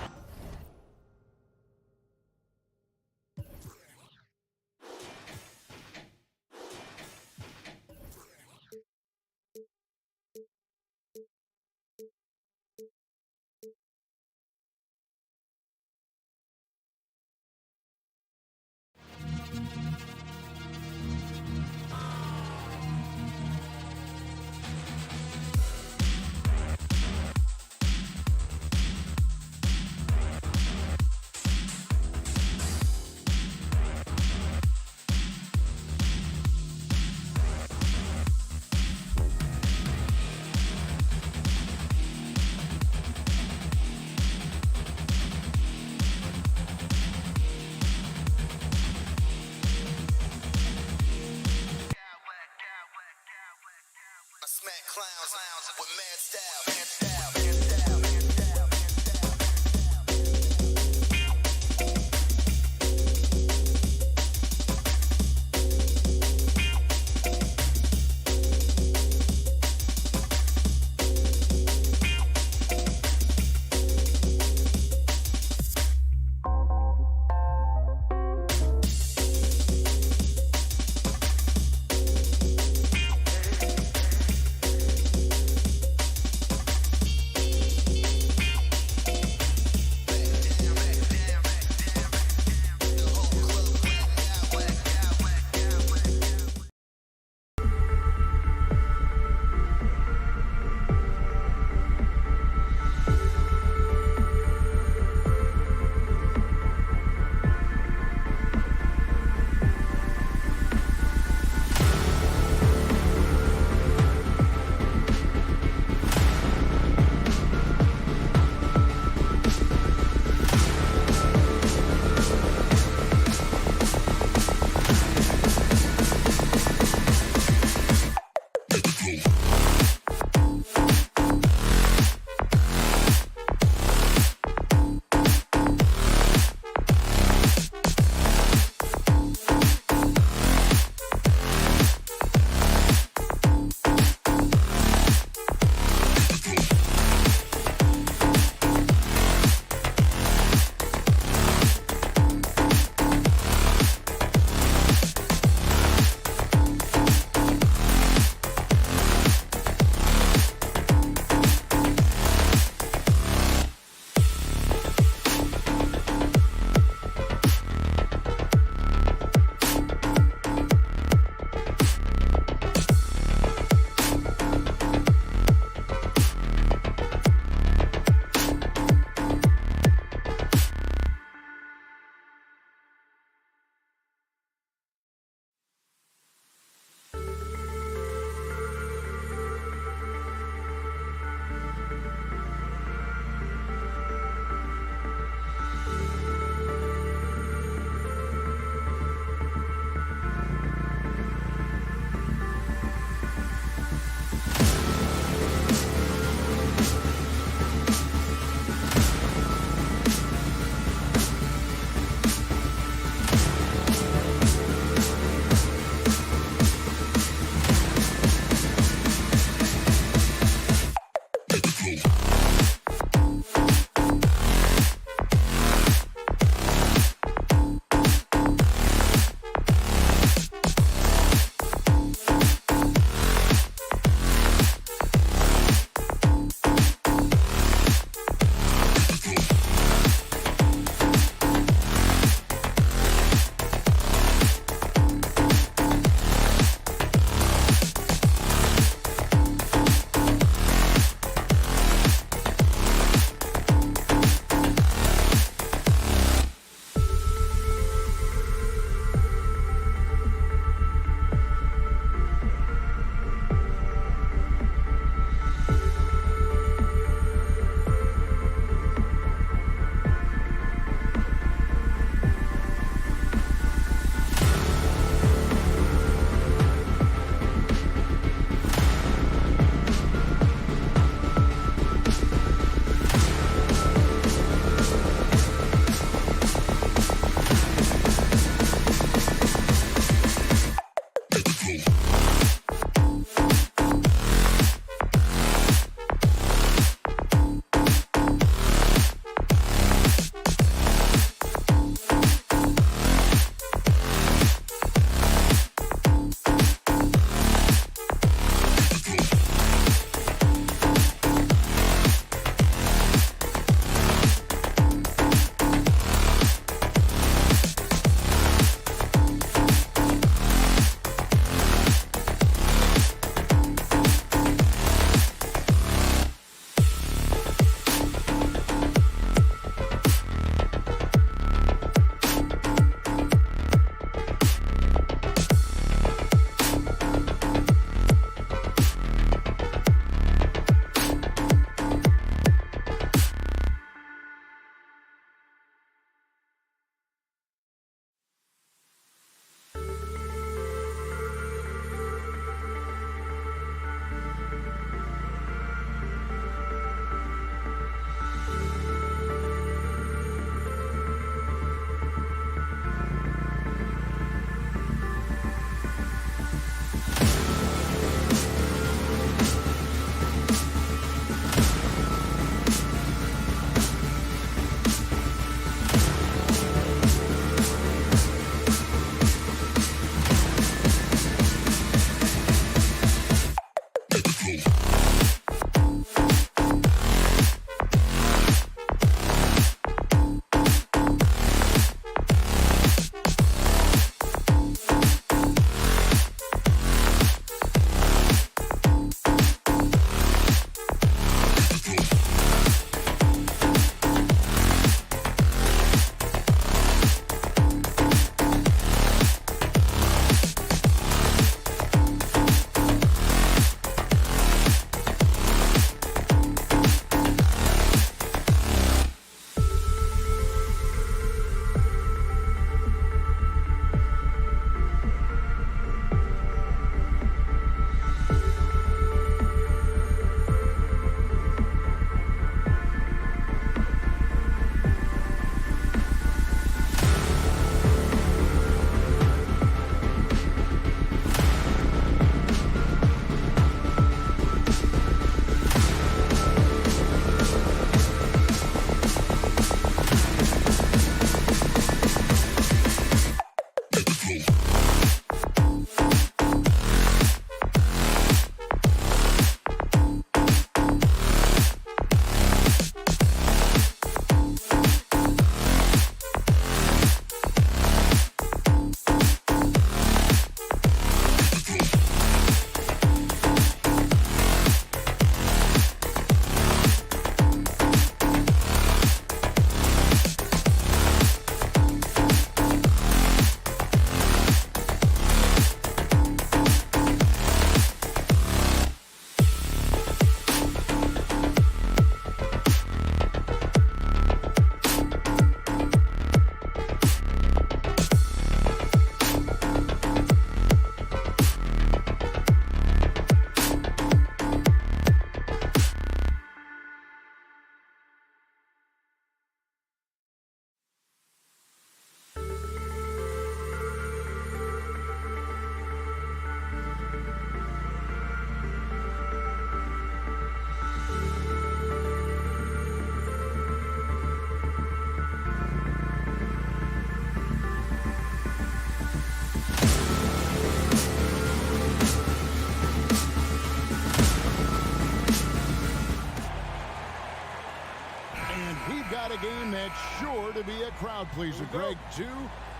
[SPEAKER 7] it's sure to be a crowd pleaser, Greg. Two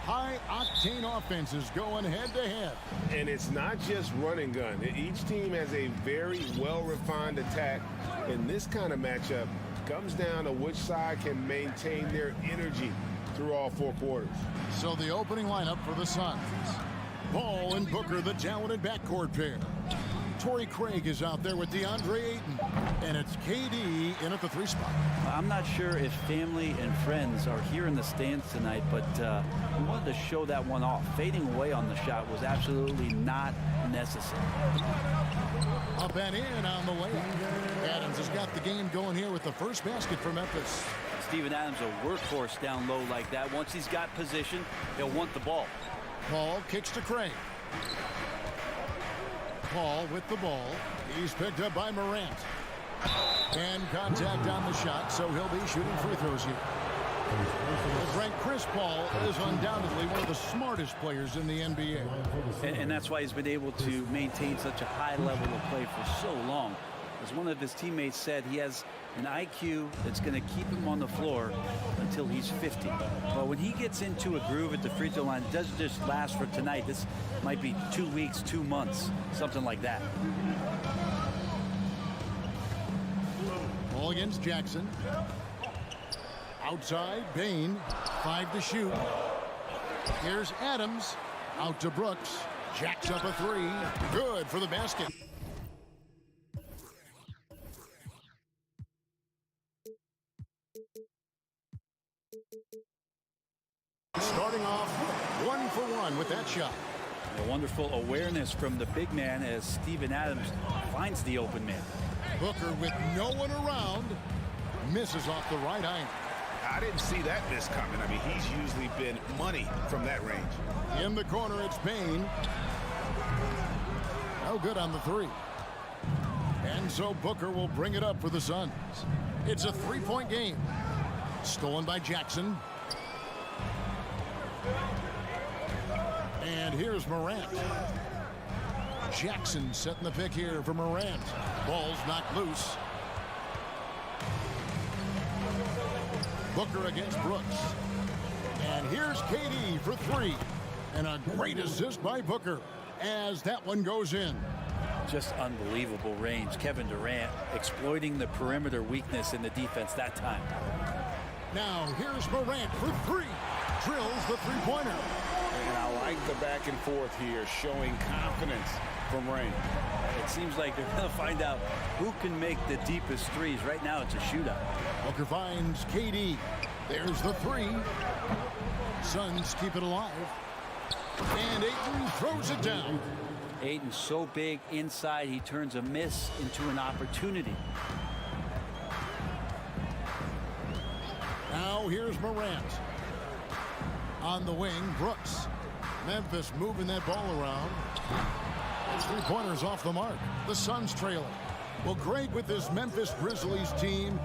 [SPEAKER 7] high-octane offenses going head-to-head.
[SPEAKER 8] And it's not just run and gun. Each team has a very well-refined attack. And this kind of matchup comes down to which side can maintain their energy through all 4 quarters.
[SPEAKER 7] So the opening lineup for the Suns. Ball and Booker, the talented backcourt pair. Torrey Craig is out there with DeAndre Ayton. And it's KD in at the 3 spot.
[SPEAKER 2] I'm not sure if family and friends are here in the stands tonight, but we wanted to show that one off. Fading away on the shot was absolutely not necessary.
[SPEAKER 7] Up and in on the layup. Adams has got the game going here with the first basket for Memphis.
[SPEAKER 2] Steven Adams, a workhorse down low like that. Once he's got position, he'll want the ball.
[SPEAKER 7] Paul kicks to Craig. Paul with the ball. He's picked up by Morant. And contact on the shot, so he'll be shooting free throws here. Frank, Chris Paul is undoubtedly one of the smartest players in the NBA.
[SPEAKER 2] And that's why he's been able to maintain such a high level of play for so long. As one of his teammates said, he has an IQ that's going to keep him on the floor until he's 50. But when he gets into a groove at the free throw line, it doesn't just last for tonight. This might be 2 weeks, 2 months, something like that.
[SPEAKER 7] Ball against Jackson. Outside, Bain, 5 to shoot. Here's Adams, out to Brooks. Jacks up a 3, good for the basket. Starting off 1 for 1 with that shot.
[SPEAKER 2] A wonderful awareness from the big man as Steven Adams finds the open man.
[SPEAKER 7] Booker with no one around misses off the right iron.
[SPEAKER 10] I didn't see that miss coming. I mean, he's usually been money from that range.
[SPEAKER 7] In the corner, it's Bain. No good on the 3. And so Booker will bring it up for the Suns. It's a 3-point game. Stolen by Jackson. And here's Morant. Jackson setting the pick here for Morant. Ball's knocked loose. Booker against Brooks. And here's KD for 3. And a great assist by Booker as that one goes in.
[SPEAKER 2] Just unbelievable range. Kevin Durant exploiting the perimeter weakness in the defense that time.
[SPEAKER 7] Now here's Morant for 3. Drills the 3-pointer.
[SPEAKER 10] And I like the back and forth here, showing confidence from Rain.
[SPEAKER 2] It seems like they're going to find out who can make the deepest threes. Right now it's a shootout.
[SPEAKER 7] Booker finds KD. There's the 3. Suns keep it alive. And Ayton throws it down.
[SPEAKER 2] Ayton's so big inside, he turns a miss into an opportunity.
[SPEAKER 7] Now here's Morant. On the wing, Brooks. Memphis moving that ball around. 3-pointers off the mark. The Suns trailing. Well, Greg, with this Memphis Grizzlies team,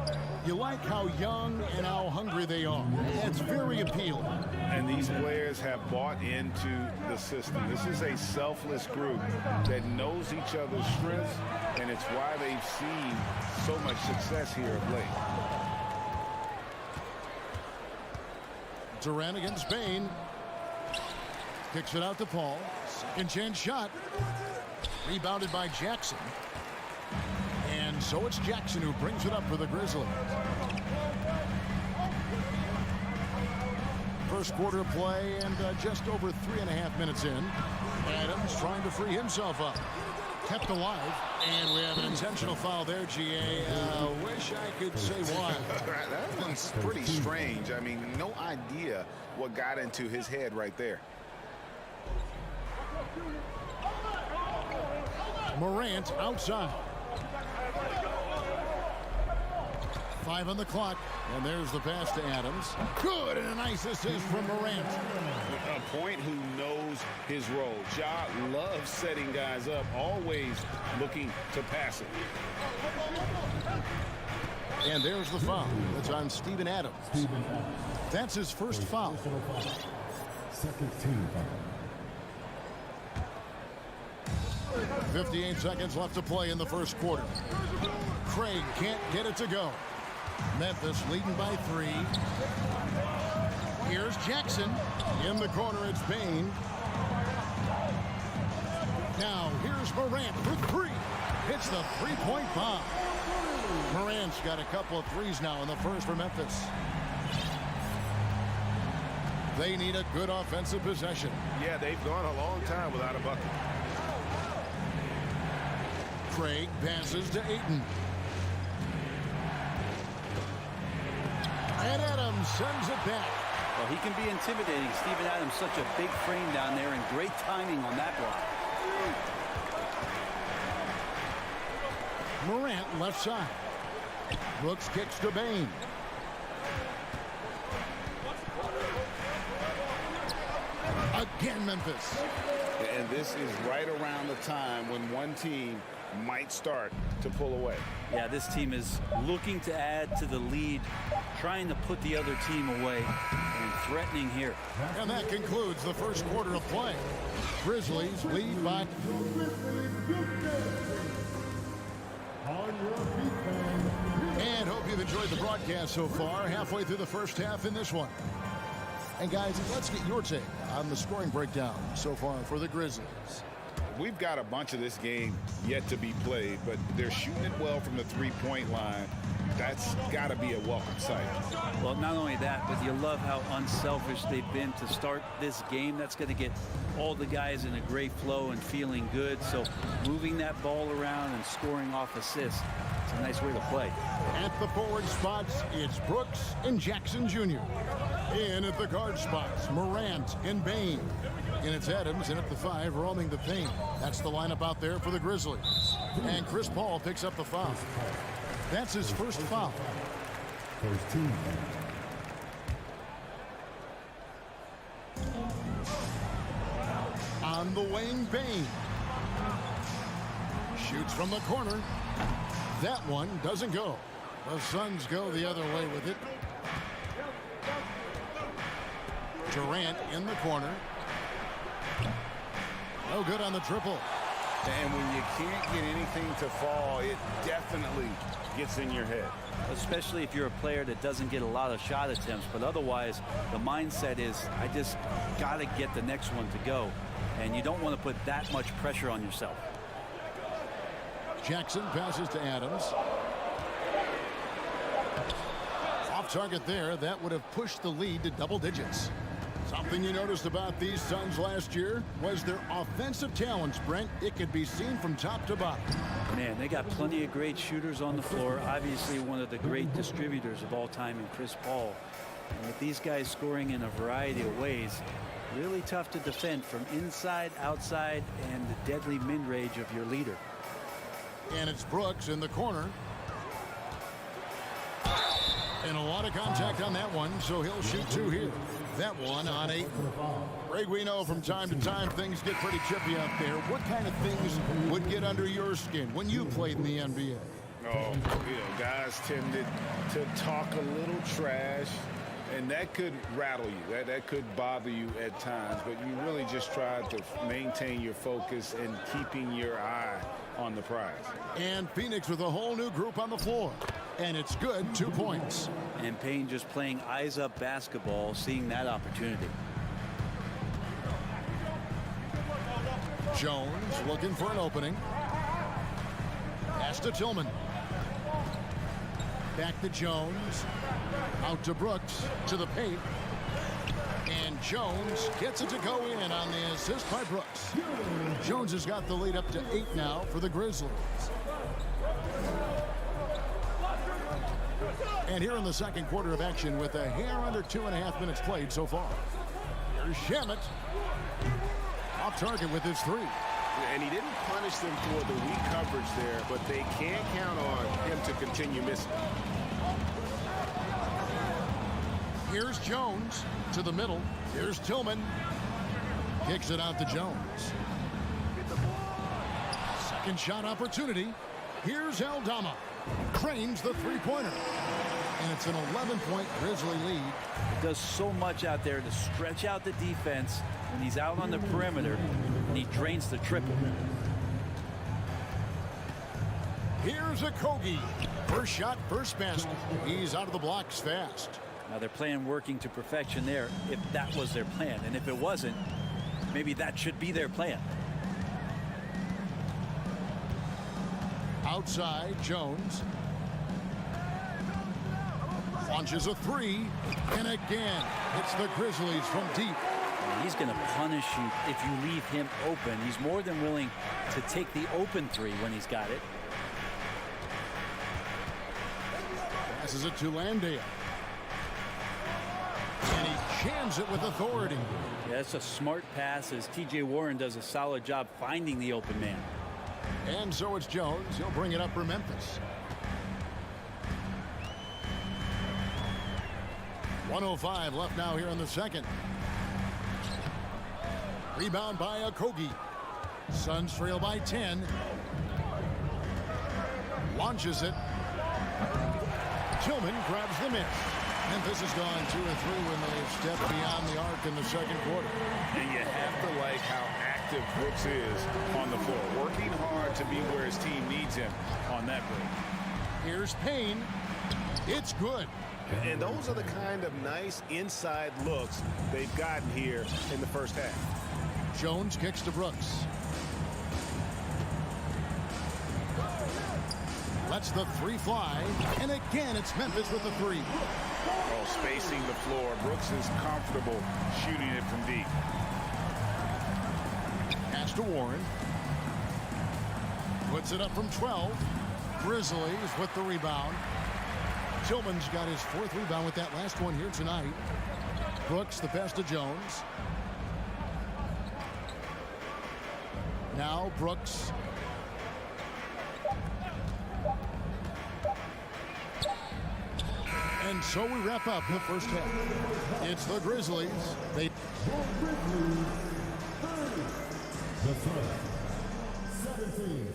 [SPEAKER 7] you like how young and how hungry they are. It's very appealing.
[SPEAKER 8] And these players have bought into the system. This is a selfless group that knows each other's strengths, and it's why they've seen so much success here of late.
[SPEAKER 7] Durant against Bain. Kicks it out to Paul. Second chance shot. Rebounded by Jackson. And so it's Jackson who brings it up for the Grizzlies. First quarter of play and just over 3.5 minutes in. Adams trying to free himself up. Kept alive. And we have an intentional foul there, GA. Wish I could say why.
[SPEAKER 10] That one's pretty strange. I mean, no idea what got into his head right there.
[SPEAKER 7] Morant outside. 5 on the clock. And there's the pass to Adams. Good, and a nice assist from Morant.
[SPEAKER 8] A point who knows his role. Ja loves setting guys up, always looking to pass it.
[SPEAKER 7] And there's the foul. That's on Steven Adams. That's his first foul.
[SPEAKER 4] Second team foul.
[SPEAKER 7] 58 seconds left to play in the first quarter. Craig can't get it to go. Memphis leading by 3. Here's Jackson. In the corner, it's Bain. Now, here's Morant for 3. Hits the three-point bomb. Morant's got a couple of threes now in the first for Memphis. They need a good offensive possession.
[SPEAKER 8] Yeah, they've gone a long time without a bucket.
[SPEAKER 7] Craig passes to Ayton. And Adams sends it back.
[SPEAKER 2] Well, he can be intimidating. Steven Adams, such a big frame down there, and great timing on that block.
[SPEAKER 7] Morant left side. Brooks kicks to Bain. Again, Memphis.
[SPEAKER 10] And this is right around the time when one team might start to pull away.
[SPEAKER 2] Yeah, this team is looking to add to the lead, trying to put the other team away, and threatening here.
[SPEAKER 7] And that concludes the first quarter of play. Grizzlies lead by... And hope you've enjoyed the broadcast so far. Halfway through the first half in this one. And guys, let's get your take on the scoring breakdown so far for the Grizzlies.
[SPEAKER 10] We've got a bunch of this game yet to be played, but they're shooting it well from the three-point line. That's got to be a welcome sight.
[SPEAKER 2] Well, not only that, but you love how unselfish they've been to start this game. That's going to get all the guys in a great flow and feeling good. So moving that ball around and scoring off assists, it's a nice way to play.
[SPEAKER 7] At the forward spots, it's Brooks and Jackson Jr. In at the guard spots, Morant and Bain. And it's Adams in at the 5, roaming the paint. That's the lineup out there for the Grizzlies. And Chris Paul picks up the foul. That's his first foul.
[SPEAKER 4] First team.
[SPEAKER 7] On the wing, Bain. Shoots from the corner. That one doesn't go. The Suns go the other way with it. Durant in the corner. No good on the triple.
[SPEAKER 10] And when you can't get anything to fall, it definitely gets in your head.
[SPEAKER 2] Especially if you're a player that doesn't get a lot of shot attempts. But otherwise, the mindset is, I just got to get the next one to go. And you don't want to put that much pressure on yourself.
[SPEAKER 7] Jackson passes to Adams. Off target there. That would have pushed the lead to double digits. Something you noticed about these Suns last year was their offensive talents, Brent. It could be seen from top to bottom.
[SPEAKER 2] Man, they got plenty of great shooters on the floor. Obviously, one of the great distributors of all time in Chris Paul. And with these guys scoring in a variety of ways, really tough to defend from inside, outside, and the deadly mid-range of your leader.
[SPEAKER 7] And it's Brooks in the corner. And a lot of contact on that one, so he'll shoot 2 here. That one on 8. Greg, we know from time to time things get pretty chippy out there. What kind of things would get under your skin when you played in the NBA?
[SPEAKER 10] Oh, guys tended to talk a little trash, and that could rattle you. That could bother you at times, but you really just try to maintain your focus and keeping your eye on the prize.
[SPEAKER 7] And Phoenix with a whole new group on the floor. And it's good, 2 points.
[SPEAKER 2] And Payne just playing eyes-up basketball, seeing that opportunity.
[SPEAKER 7] Jones looking for an opening. Pass to Tillman. Back to Jones. Out to Brooks. To the paint. And Jones gets it to go in on the assist by Brooks. Jones has got the lead up to 8 now for the Grizzlies. And here in the second quarter of action with a hair under 2.5 minutes played so far. Here's Shamet. Off target with his 3.
[SPEAKER 8] And he didn't punish them for the weak coverage there, but they can't count on him to continue missing.
[SPEAKER 7] Here's Jones to the middle. Here's Tillman. Kicks it out to Jones. Second shot opportunity. Here's Eldorado. Cranes the three-pointer. And it's an 11-point Grizzly lead.
[SPEAKER 2] It does so much out there to stretch out the defense when he's out on the perimeter, and he drains the triple.
[SPEAKER 7] Here's a Kogi. First shot, first basket. He's out of the blocks fast.
[SPEAKER 2] Now they're playing working to perfection there if that was their plan. And if it wasn't, maybe that should be their plan.
[SPEAKER 7] Outside, Jones. Launches a three. And again, it's the Grizzlies from deep.
[SPEAKER 2] He's going to punish you if you leave him open. He's more than willing to take the open three when he's got it.
[SPEAKER 7] Passes it to Landale. And he jams it with authority.
[SPEAKER 2] Yeah, that's a smart pass as T.J. Warren does a solid job finding the open man.
[SPEAKER 7] And so it's Jones. He'll bring it up for Memphis. 1:05 left now here in the second. Rebound by Okogie. Suns trail by 10. Launches it. Tillman grabs the miss. Memphis has gone 2 or 3 when they've stepped beyond the arc in the second quarter.
[SPEAKER 10] And you have to like how active Brooks is on the floor. Working hard to be where his team needs him on that break.
[SPEAKER 7] Here's Payne. It's good.
[SPEAKER 8] And those are the kind of nice inside looks they've gotten here in the first half.
[SPEAKER 7] Jones kicks to Brooks. Lets the three fly. And again, it's Memphis with the three.
[SPEAKER 10] Oh, spacing the floor. Brooks is comfortable shooting it from deep.
[SPEAKER 7] Pass to Warren. Puts it up from 12. Grizzlies with the rebound. Tillman's got his 4th rebound with that last one here tonight. Brooks the pass to Jones. Now Brooks. And so we wrap up the first half. It's the Grizzlies. They
[SPEAKER 4] The Suns, 17.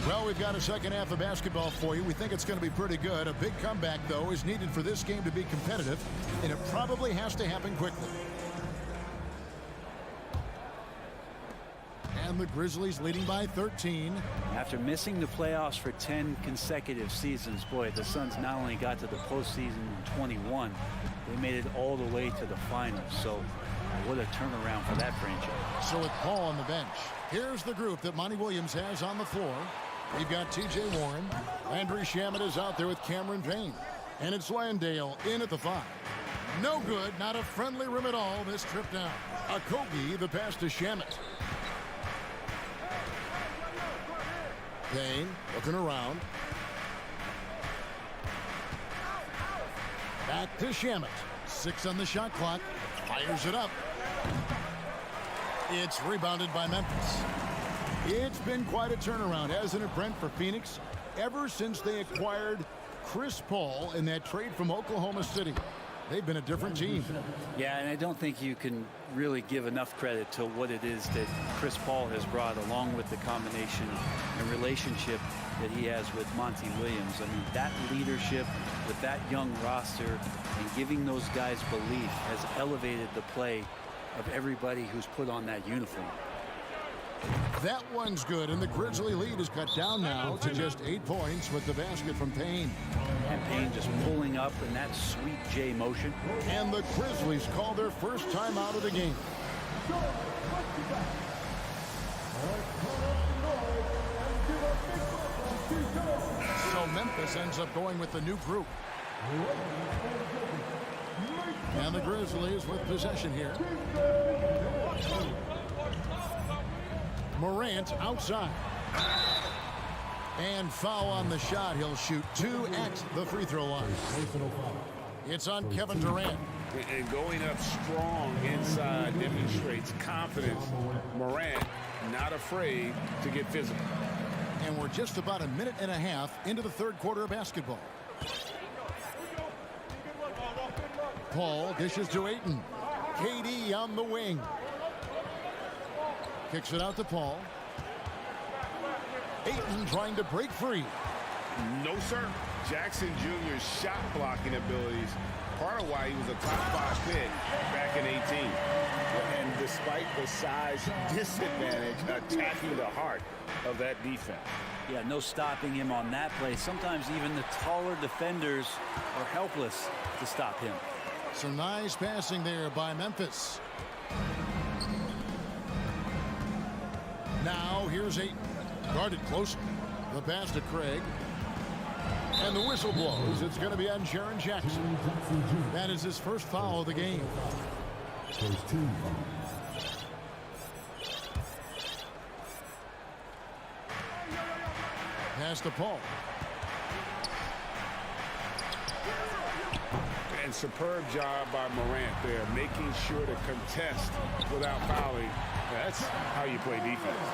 [SPEAKER 7] Well, we've got a second half of basketball for you. We think it's going to be pretty good. A big comeback, though, is needed for this game to be competitive, and it probably has to happen quickly. And the Grizzlies leading by 13.
[SPEAKER 2] After missing the playoffs for 10 consecutive seasons, boy, the Suns not only got to the postseason in 21, they made it all the way to the finals. So what a turnaround for that franchise.
[SPEAKER 7] So with Paul on the bench, here's the group that Monty Williams has on the floor. We've got T.J. Warren. Landry Shamet is out there with Cameron Payne. And it's Landale in at the 5. No good, not a friendly rim at all this trip down. Okogie, the pass to Shamet. Payne looking around. Back to Shamet. 6 on the shot clock. Fires it up. It's rebounded by Memphis. It's been quite a turnaround, hasn't it, Brent, for Phoenix? Ever since they acquired Chris Paul in that trade from Oklahoma City. They've been a different team.
[SPEAKER 2] Yeah, and I don't think you can really give enough credit to what it is that Chris Paul has brought, along with the combination and relationship that he has with Monty Williams. I mean, that leadership with that young roster and giving those guys belief has elevated the play of everybody who's put on that uniform.
[SPEAKER 7] That one's good, and the Grizzly lead is cut down now to just 8 points with the basket from Payne.
[SPEAKER 2] And Payne just pulling up in that sweet J motion.
[SPEAKER 7] And the Grizzlies call their first time out of the game. So Memphis ends up going with the new group. And the Grizzlies with possession here. Morant outside. And foul on the shot. He'll shoot 2 at the free throw line. It's on Kevin Durant.
[SPEAKER 10] And going up strong inside demonstrates confidence. Morant not afraid to get physical.
[SPEAKER 7] And we're just about a minute and a half into the third quarter of basketball. Paul dishes to Ayton. KD on the wing. Kicks it out to Paul. Ayton trying to break free.
[SPEAKER 10] No, sir. Jackson Jr.'s shot blocking abilities, part of why he was a top 5 pick back in 18. And despite the size disadvantage, attacking the heart of that defense.
[SPEAKER 2] Yeah, no stopping him on that play. Sometimes even the taller defenders are helpless to stop him.
[SPEAKER 7] Some nice passing there by Memphis. Now here's Ayton. Guarded closely. The pass to Craig. And the whistle blows. It's going to be on Jaren Jackson. That is his first foul of the game.
[SPEAKER 4] First team foul.
[SPEAKER 7] Pass to Paul.
[SPEAKER 10] And superb job by Morant there, making sure to contest without fouling. That's how you play defense.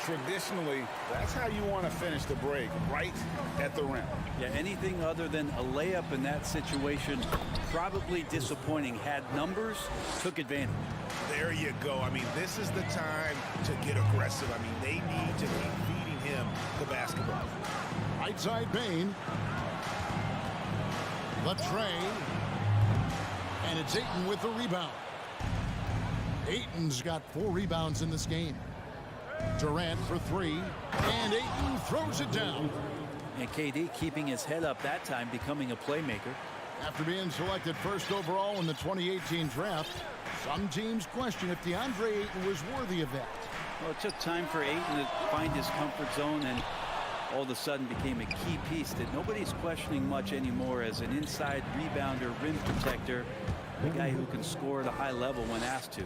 [SPEAKER 10] Traditionally, that's how you want to finish the break, right at the rim.
[SPEAKER 2] Yeah, anything other than a layup in that situation, probably disappointing. Had numbers, took advantage.
[SPEAKER 14] There you go. I mean, this is the time to get aggressive. I mean, they need to keep feeding him the basketball.
[SPEAKER 7] Right side Bain. The tray. And it's Ayton with the rebound. Ayton's got 4 rebounds in this game. Durant for 3. And Ayton throws it down.
[SPEAKER 2] And KD keeping his head up that time, becoming a playmaker.
[SPEAKER 7] After being selected first overall in the 2018 draft, some teams question if DeAndre Ayton was worthy of that.
[SPEAKER 2] Well, it took time for Ayton to find his comfort zone and all of a sudden became a key piece that nobody's questioning much anymore as an inside rebounder, rim protector, a guy who can score at a high level when asked to.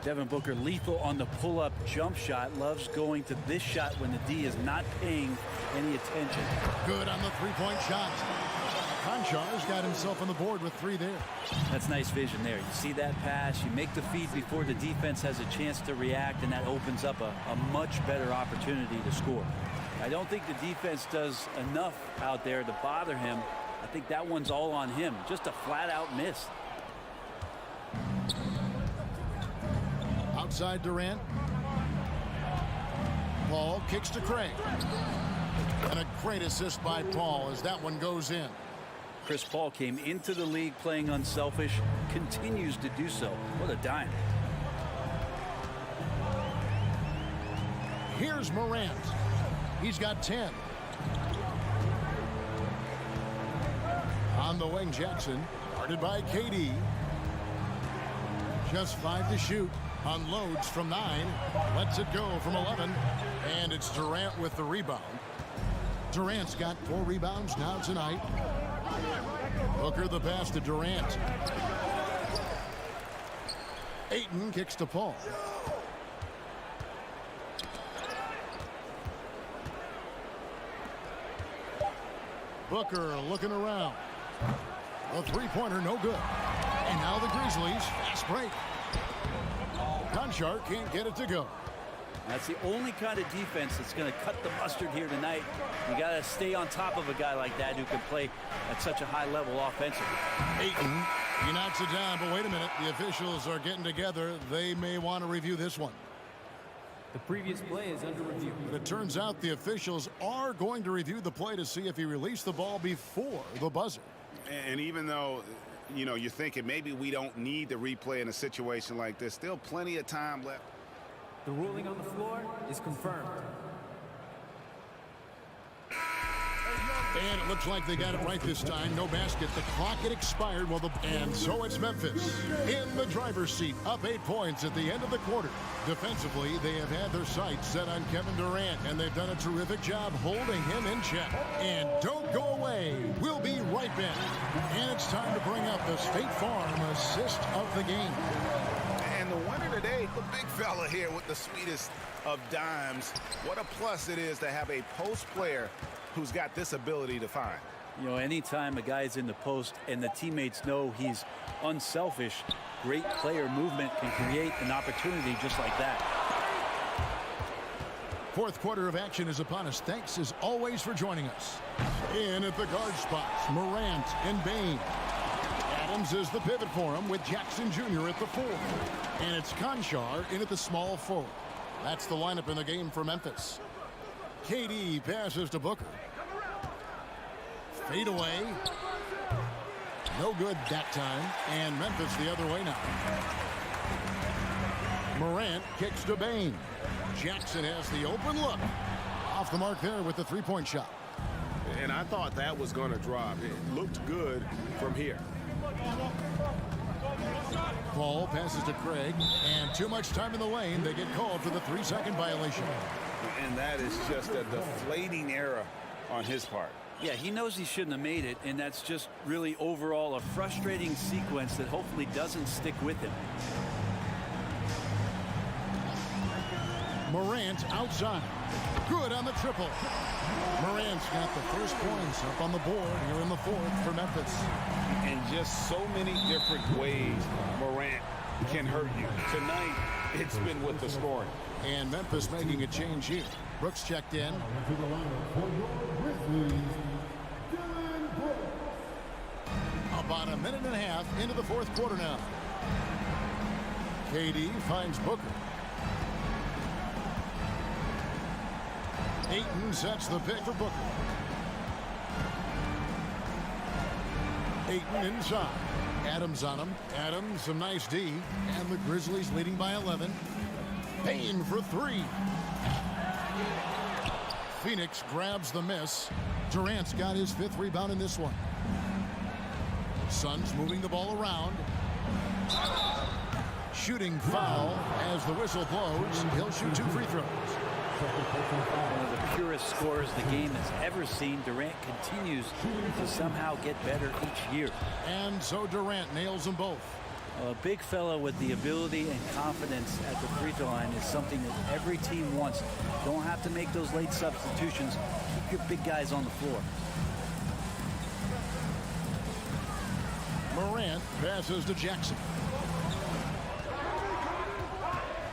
[SPEAKER 2] Devin Booker lethal on the pull-up jump shot, loves going to this shot when the D is not paying any attention.
[SPEAKER 7] Good on the 3-point shot. Konchar's got himself on the board with 3 there.
[SPEAKER 2] That's nice vision there. You see that pass, you make the feed before the defense has a chance to react, and that opens up a much better opportunity to score. I don't think the defense does enough out there to bother him. I think that one's all on him. Just a flat-out miss.
[SPEAKER 7] Outside Durant. Paul kicks to Craig. And a great assist by Paul as that one goes in.
[SPEAKER 2] Chris Paul came into the league playing unselfish, continues to do so. What a dime.
[SPEAKER 7] Here's Morant. He's got 10. On the wing, Jackson, guarded by KD. Just 5 to shoot. Unloads from 9. Lets it go from 11. And it's Durant with the rebound. Durant's got 4 rebounds now tonight. Booker the pass to Durant. Ayton kicks to Paul. Booker looking around. A 3-pointer, no good. And now the Grizzlies, fast break. Konchar can't get it to go.
[SPEAKER 2] That's the only kind of defense that's going to cut the mustard here tonight. You got to stay on top of a guy like that who can play at such a high level offensively.
[SPEAKER 7] Ayton, he knocks it down, but wait a minute. The officials are getting together. They may want to review this one.
[SPEAKER 5] The previous play is under review.
[SPEAKER 7] But it turns out the officials are going to review the play to see if he released the ball before the buzzer.
[SPEAKER 10] And even though, you know, you're thinking maybe we don't need the replay in a situation like this, still plenty of time left.
[SPEAKER 5] The ruling on the floor is confirmed.
[SPEAKER 7] And it looks like they got it right this time. No basket. The clock had expired. And so it's Memphis in the driver's seat, up 8 points at the end of the quarter. Defensively, they have had their sights set on Kevin Durant, and they've done a terrific job holding him in check. And don't go away. We'll be right back. And it's time to bring up the State Farm assist of the game.
[SPEAKER 10] And the winner today, the big fella here with the sweetest of dimes. What a plus it is to have a post player who's got this ability to find.
[SPEAKER 2] You know, anytime a guy's in the post and the teammates know he's unselfish, great player movement can create an opportunity just like that.
[SPEAKER 7] Fourth quarter of action is upon us. Thanks as always for joining us. In at the guard spots, Morant and Bain. Adams is the pivot for him with Jackson Jr. at the 4. And it's Konchar in at the small 4. That's the lineup in the game for Memphis. KD passes to Booker. Fade away. No good that time. And Memphis the other way now. Morant kicks to Bane. Jackson has the open look. Off the mark there with the three-point shot.
[SPEAKER 8] And I thought that was going to drop. It looked good from here.
[SPEAKER 7] Ball passes to Craig. And too much time in the lane. They get called for the 3-second violation.
[SPEAKER 10] And that is just a deflating error on his part.
[SPEAKER 2] Yeah, he knows he shouldn't have made it, and that's just really overall a frustrating sequence that hopefully doesn't stick with him.
[SPEAKER 7] Morant outside. Good on the triple. Morant's got the first points up on the board here in the fourth for Memphis.
[SPEAKER 10] And just so many different ways Morant can hurt you. Tonight, it's been with the scoring.
[SPEAKER 7] And Memphis making a change here. Brooks checked in. About a minute and a half into the fourth quarter now. KD finds Booker. Ayton sets the pick for Booker. Ayton inside. Adams on him. Adams, some nice D. And the Grizzlies leading by 11. Payne for three. Phoenix grabs the miss. Durant's got his 5th rebound in this one. Suns moving the ball around. Shooting foul as the whistle blows. He'll shoot 2 free throws.
[SPEAKER 2] One of the purest scorers the game has ever seen. Durant continues to somehow get better each year.
[SPEAKER 7] And so Durant nails them both.
[SPEAKER 2] A big fella with the ability and confidence at the free throw line is something that every team wants. Don't have to make those late substitutions. Keep your big guys on the floor.
[SPEAKER 7] Morant passes to Jackson.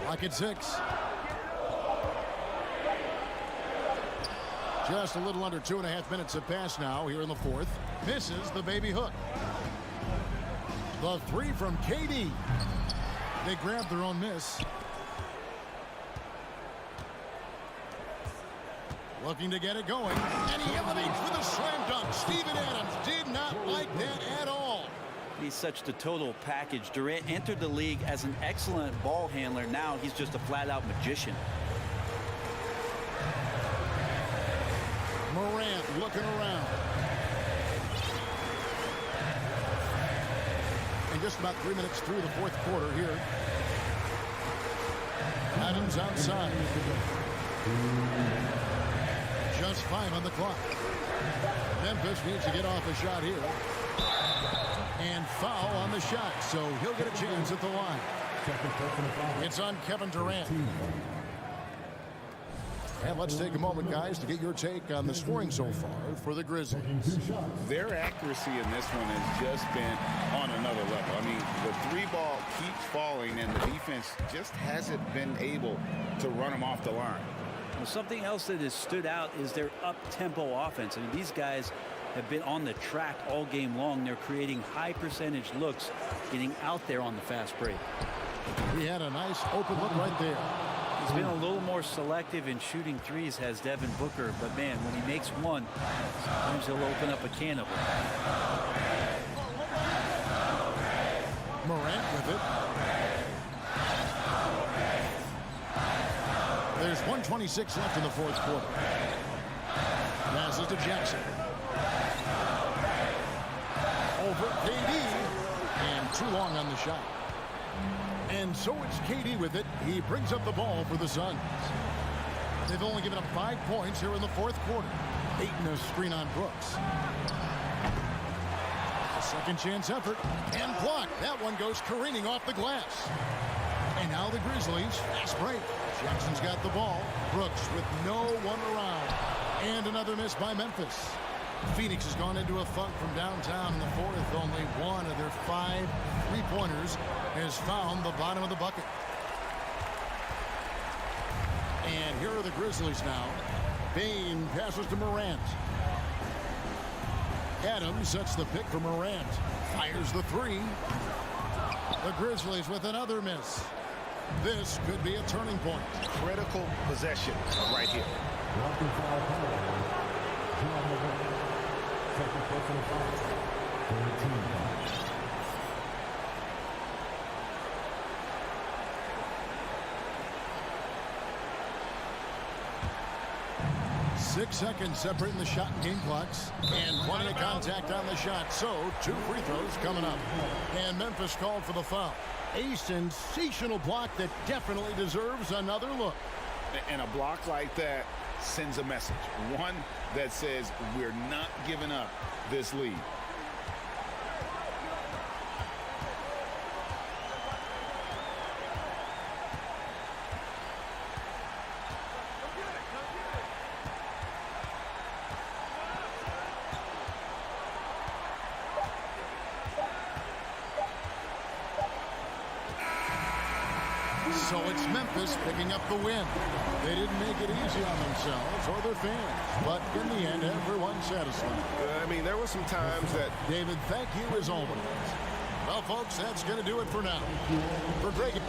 [SPEAKER 7] Lock at 6. Just a little under 2.5 minutes have passed now here in the fourth. Misses the baby hook. The three from KD. They grab their own miss. Looking to get it going. And he elevates with a slam dunk. Steven Adams did not like that at all.
[SPEAKER 2] He's such the total package. Durant entered the league as an excellent ball handler. Now he's just a flat-out magician.
[SPEAKER 7] Morant looking around. And just about 3 minutes through the fourth quarter here. Adams outside. Just 5 on the clock. Memphis needs to get off a shot here. And foul on the shot, so he'll get a chance at the line. It's on Kevin Durant. And let's take a moment, guys, to get your take on the scoring so far for the Grizzlies.
[SPEAKER 10] Their accuracy in this one has just been on another level. I mean, the three ball keeps falling, and the defense just hasn't been able to run them off the line.
[SPEAKER 2] Well, something else that has stood out is their up-tempo offense. I mean, these guys have been on the track all game long. They're creating high percentage looks, getting out there on the fast break.
[SPEAKER 7] He had a nice open look right there.
[SPEAKER 2] He's been a little more selective in shooting threes, has Devin Booker, but man, when he makes one, sometimes he'll open up a can of them.
[SPEAKER 7] Morant with it. There's 1:26 left in the fourth quarter. Passes to Jackson. Over KD. And too long on the shot. And so it's KD with it. He brings up the ball for the Suns. They've only given up 5 points here in the fourth quarter. Ayton a screen on Brooks. A second chance effort. And blocked. That one goes careening off the glass. And now the Grizzlies. Fast break. Jackson's got the ball. Brooks with no one around. And another miss by Memphis. Phoenix has gone into a funk from downtown in the fourth. Only one of their 5 three-pointers has found the bottom of the bucket. And here are the Grizzlies now. Bane passes to Morant. Adams sets the pick for Morant. Fires the three. The Grizzlies with another miss. This could be a turning point.
[SPEAKER 10] Critical possession right here.
[SPEAKER 4] Second personal foul. Third team foul.
[SPEAKER 7] 6 seconds separating the shot and game clocks. And plenty of contact on the shot. So 2 free throws coming up. And Memphis called for the foul. A sensational block that definitely deserves another look.
[SPEAKER 10] And a block like that sends a message. One that says we're not giving up this lead.
[SPEAKER 7] So it's Memphis picking up the win. They didn't make it easy on themselves or their fans, but in the end, everyone's satisfied.
[SPEAKER 8] I mean, there were some times that...
[SPEAKER 7] David, thank you as always. Well, folks, that's going to do it for now. For Greg...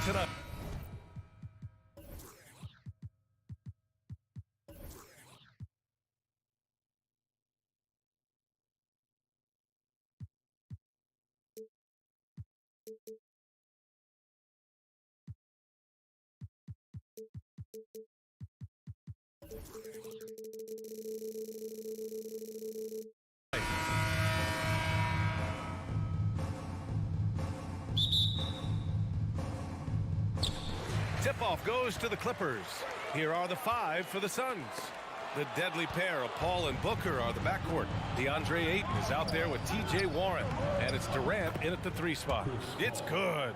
[SPEAKER 1] tonight. Tip-off goes to the Clippers. Here are the 5 for the Suns. The deadly pair of Paul and Booker are the backcourt. DeAndre Ayton is out there with T.J. Warren. And it's Durant in at the 3 spot. It's good.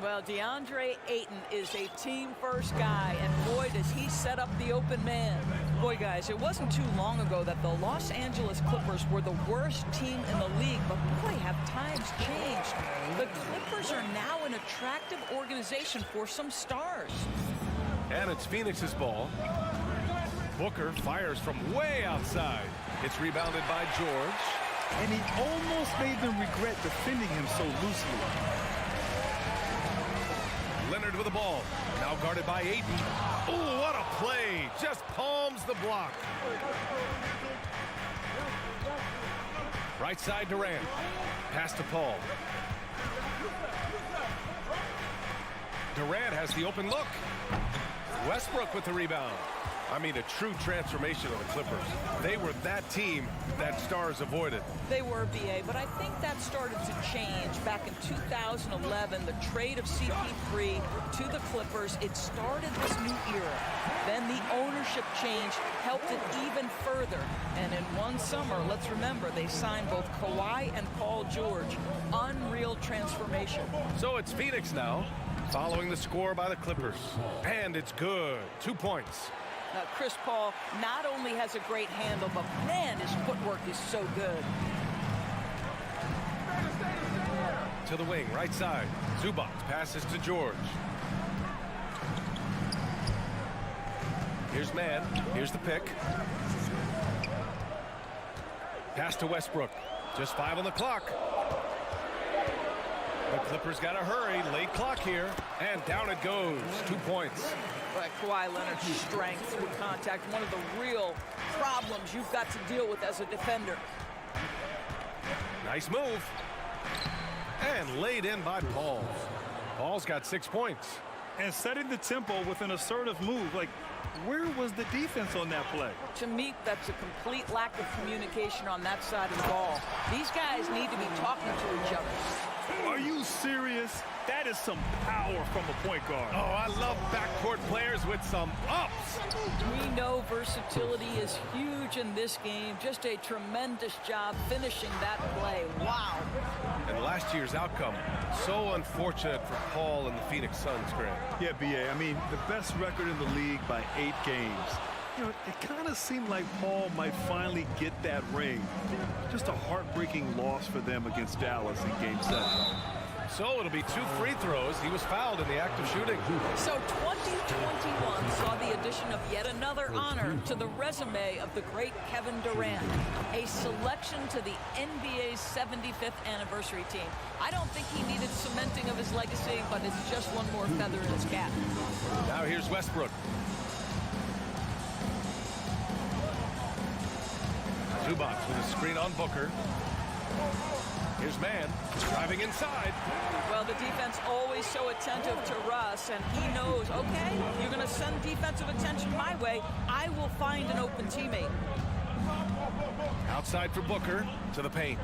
[SPEAKER 15] Well, DeAndre Ayton is a team-first guy, and boy, does he set up the open man. Boy, guys, it wasn't too long ago that the Los Angeles Clippers were the worst team in the league, but boy, have times changed. The Clippers are now an attractive organization for some stars.
[SPEAKER 1] And it's Phoenix's ball. Booker fires from way outside. It's rebounded by George.
[SPEAKER 3] And he almost made them regret defending him so loosely.
[SPEAKER 1] Leonard with the ball. Now guarded by Ayton. Oh, what a play. Just palms the block. Right side Durant. Pass to Paul. Durant has the open look. Westbrook with the rebound. I mean, a true transformation of the Clippers. They were that team that stars avoided.
[SPEAKER 15] They were, BA, but I think that started to change back in 2011, the trade of CP3 to the Clippers. It started this new era. Then the ownership change helped it even further. And in one summer, let's remember, they signed both Kawhi and Paul George. Unreal transformation.
[SPEAKER 1] So it's Phoenix now, following the score by the Clippers. And it's good. 2 points.
[SPEAKER 15] Chris Paul not only has a great handle, but man, his footwork is so good.
[SPEAKER 1] To the wing, right side. Zubac passes to George. Here's man. Here's the pick. Pass to Westbrook. Just 5 on the clock. The Clippers got to hurry. Late clock here. And down it goes. 2 points.
[SPEAKER 15] But Kawhi Leonard's strength through contact, one of the real problems you've got to deal with as a defender.
[SPEAKER 1] Nice move. And laid in by Paul. Paul's got 6 points.
[SPEAKER 3] And setting the tempo with an assertive move. Like, where was the defense on that play?
[SPEAKER 15] To me, that's a complete lack of communication on that side of the ball. These guys need to be talking to each other.
[SPEAKER 3] Are you serious? That is some power from a point guard.
[SPEAKER 1] Oh, I love backcourt players with some ups.
[SPEAKER 15] We know versatility is huge in this game. Just a tremendous job finishing that play. Wow.
[SPEAKER 1] And last year's outcome, so unfortunate for Paul and the Phoenix Suns, Grant.
[SPEAKER 3] Yeah, BA. I mean, the best record in the league by 8 games. You know, it kind of seemed like Paul might finally get that ring. Just a heartbreaking loss for them against Dallas in Game 7.
[SPEAKER 1] So it'll be 2 free throws. He was fouled in the act of shooting.
[SPEAKER 15] So 2021 saw the addition of yet another honor to the resume of the great Kevin Durant. A selection to the NBA's 75th anniversary team. I don't think he needed cementing of his legacy, but it's just one more feather in his cap.
[SPEAKER 1] Now here's Westbrook. Zubac with a screen on Booker. Here's man, driving inside.
[SPEAKER 15] Well, the defense always so attentive to Russ, and he knows, okay, you're going to send defensive attention my way. I will find an open teammate.
[SPEAKER 1] Outside for Booker, to the paint.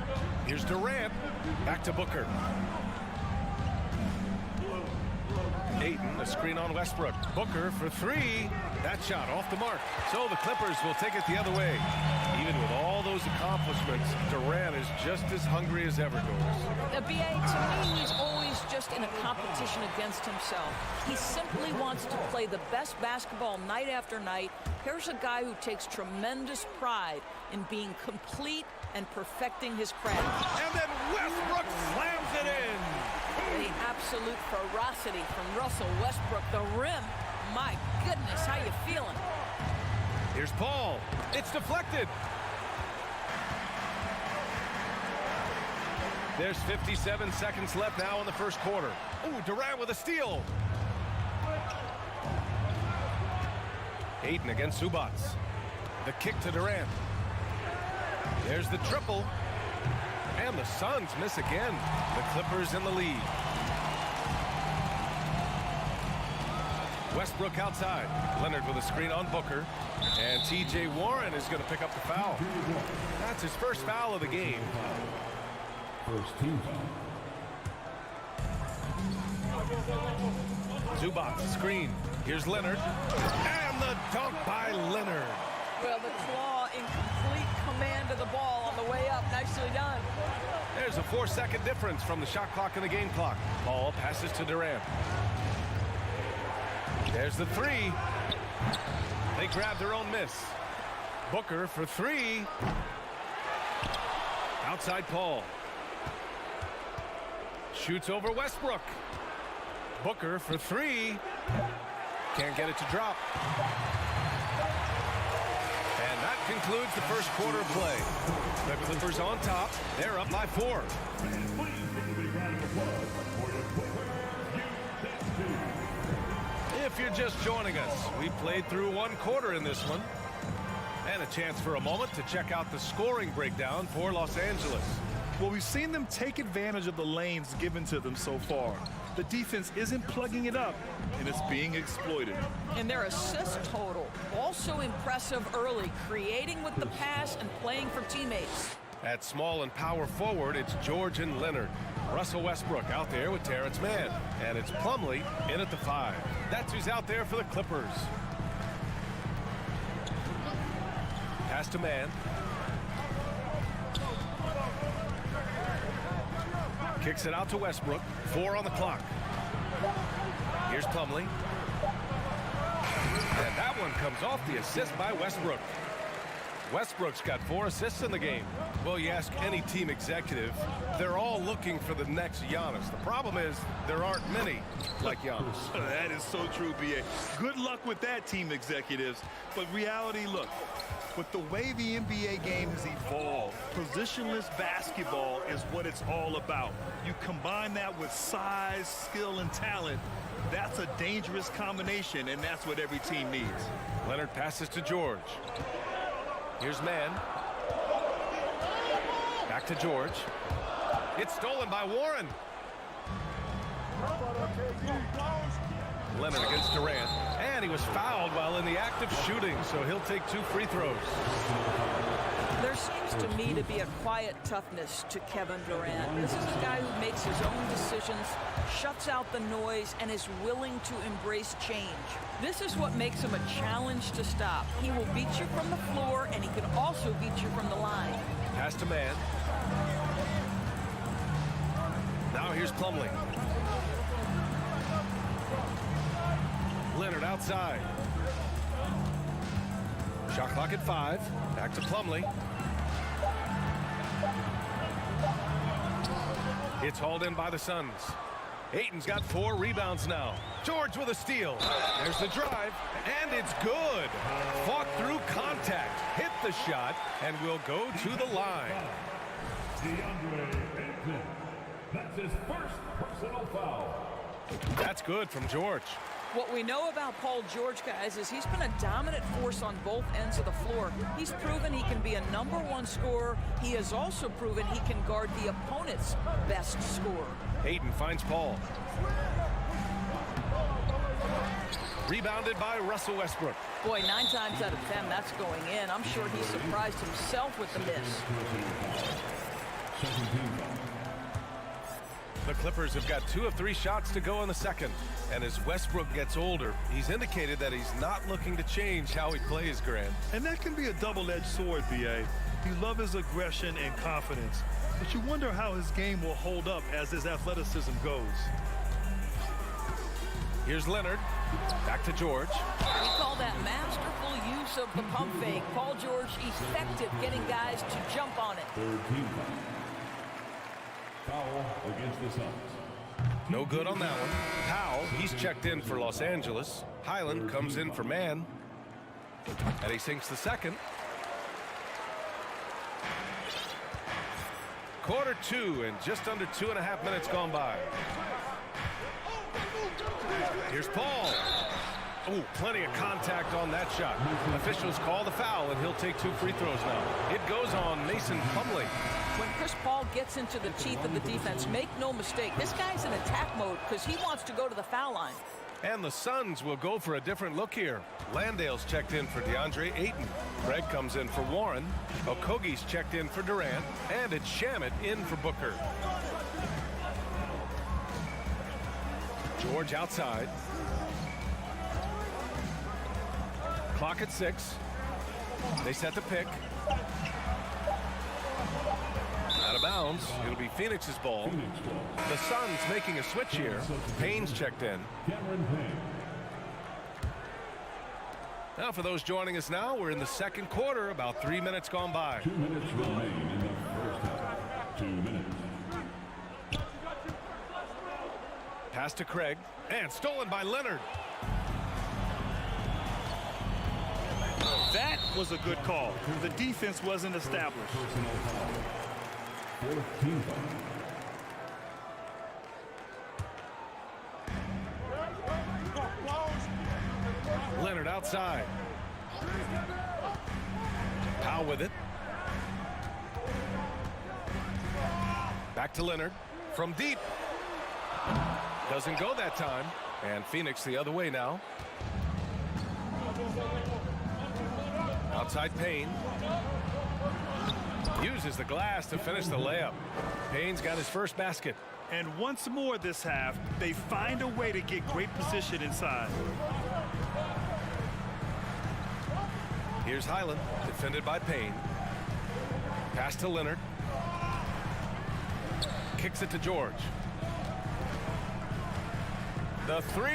[SPEAKER 1] Here's Durant, back to Booker. Ayton, a screen on Westbrook. Booker for 3. That shot off the mark. So the Clippers will take it the other way. Even with all those accomplishments, Durant is just as hungry as ever goes.
[SPEAKER 15] The BA, to me, he's always just in a competition against himself. He simply wants to play the best basketball night after night. Here's a guy who takes tremendous pride in being complete and perfecting his craft.
[SPEAKER 1] And then Westbrook slams it in.
[SPEAKER 15] The absolute ferocity from Russell Westbrook. The rim, my goodness, how you feeling?
[SPEAKER 1] Here's Paul. It's deflected. There's 57 seconds left now in the first quarter. Ooh, Durant with a steal. Ayton against Zubac. The kick to Durant. There's the triple. And the Suns miss again. The Clippers in the lead. Westbrook outside. Leonard with a screen on Booker. And T.J. Warren is going to pick up the foul. That's his first foul of the game.
[SPEAKER 4] First team
[SPEAKER 1] Zubac, screen. Here's Leonard. And the dunk by Leonard.
[SPEAKER 15] Well, the claw in complete command of the ball on the way up. Nicely done.
[SPEAKER 1] There's a 4-second difference from the shot clock and the game clock. Ball passes to Durant. There's the three. They grab their own miss. Booker for three. Outside Paul. Shoots over Westbrook. Booker for three. Can't get it to drop. And that concludes the first quarter of play. The Clippers on top. They're up by 4. If you're just joining us, we played through 1 quarter in this one. And a chance for a moment to check out the scoring breakdown for Los Angeles.
[SPEAKER 3] Well, we've seen them take advantage of the lanes given to them so far. The defense isn't plugging it up, and it's being exploited.
[SPEAKER 15] And their assist total, also impressive early, creating with the pass and playing for teammates.
[SPEAKER 1] At small and power forward, it's George and Leonard. Russell Westbrook out there with Terrence Mann. And it's Plumlee in at the 5. That's who's out there for the Clippers. Pass to Mann. Kicks it out to Westbrook. 4 on the clock. Here's Plumlee. And that one comes off the assist by Westbrook. Westbrook's got 4 assists in the game. Well, you ask any team executive, they're all looking for the next Giannis. The problem is there aren't many like Giannis.
[SPEAKER 3] That is so true, B.A. Good luck with that, team executives. But reality, look, with the way the NBA game has evolved, positionless basketball is what it's all about. You combine that with size, skill, and talent, that's a dangerous combination, and that's what every team needs.
[SPEAKER 1] Leonard passes to George. Here's Mann. Back to George. It's stolen by Warren. Leonard against Durant. And he was fouled while in the act of shooting, so he'll take 2 free throws.
[SPEAKER 15] There seems to me to be a quiet toughness to Kevin Durant. This is a guy who makes his own decisions, shuts out the noise, and is willing to embrace change. This is what makes him a challenge to stop. He will beat you from the floor, and he can also beat you from the line.
[SPEAKER 1] Pass to Mann. Now here's Plumlee. Leonard outside. Shot clock at 5. Back to Plumlee. It's hauled in by the Suns. Ayton's got 4 rebounds now. George with a steal. There's the drive, and it's good. Fought through contact, hit the shot, and will go to the line.
[SPEAKER 4] That's his first personal foul.
[SPEAKER 1] That's good from George.
[SPEAKER 15] What we know about Paul George, guys, is he's been a dominant force on both ends of the floor. He's proven he can be a #1 scorer. He has also proven he can guard the opponent's best scorer.
[SPEAKER 1] Ayton finds Paul. Rebounded by Russell Westbrook.
[SPEAKER 15] Boy, 9 times out of 10, that's going in. I'm sure he surprised himself with the miss.
[SPEAKER 1] The Clippers have got 2 of 3 shots to go in the second. And as Westbrook gets older, he's indicated that he's not looking to change how he plays, Grant.
[SPEAKER 3] And that can be a double-edged sword, B.A. You love his aggression and confidence, but you wonder how his game will hold up as his athleticism goes.
[SPEAKER 1] Here's Leonard. Back to George.
[SPEAKER 15] We call that masterful use of the pump fake. Paul George effective getting guys to jump on it.
[SPEAKER 4] Foul against the Suns.
[SPEAKER 1] No good on that one. Powell, he's checked in for Los Angeles. Highland comes in for Mann. And he sinks the second. Quarter 2 and just under 2.5 minutes gone by. Here's Paul. Ooh, plenty of contact on that shot. Officials call the foul, and he'll take 2 free throws now. It goes on Mason Plumlee.
[SPEAKER 15] When Chris Paul gets into the teeth of the defense, make no mistake, this guy's in attack mode because he wants to go to the foul line.
[SPEAKER 1] And the Suns will go for a different look here. Landale's checked in for DeAndre Ayton. Craig comes in for Warren. Okogie's checked in for Durant. And it's Shamet in for Booker. George outside. Clock at 6. They set the pick. Out of bounds. It'll be Phoenix's ball. The Suns making a switch here. Payne's checked in. Now for those joining us now, we're in the second quarter, about 3 minutes gone by.
[SPEAKER 4] 2 minutes remain in the first half. 2 minutes.
[SPEAKER 1] Pass to Craig, and stolen by Leonard.
[SPEAKER 3] That was a good call. The defense wasn't established.
[SPEAKER 1] Leonard outside. Powell with it. Back to Leonard from deep. Doesn't go that time. And Phoenix the other way now. Outside Payne. Uses the glass to finish the layup. Payne's got his first basket.
[SPEAKER 3] And once more this half, they find a way to get great position inside.
[SPEAKER 1] Here's Highland, defended by Payne. Pass to Leonard. Kicks it to George. The 3.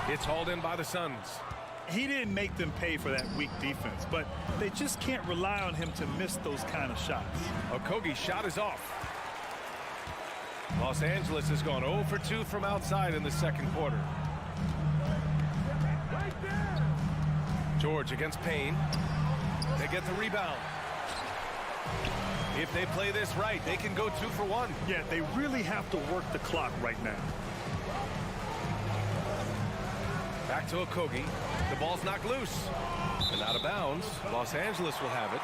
[SPEAKER 1] It's hauled in by the Suns.
[SPEAKER 3] He didn't make them pay for that weak defense, but they just can't rely on him to miss those kind of shots.
[SPEAKER 1] Okogie's shot is off. Los Angeles has gone 0 for 2 from outside in the second quarter. George against Payne. They get the rebound. If they play this right, they can go 2 for 1.
[SPEAKER 3] Yeah, they really have to work the clock right now.
[SPEAKER 1] Back to Okogie. The ball's knocked loose. And out of bounds. Los Angeles will have it.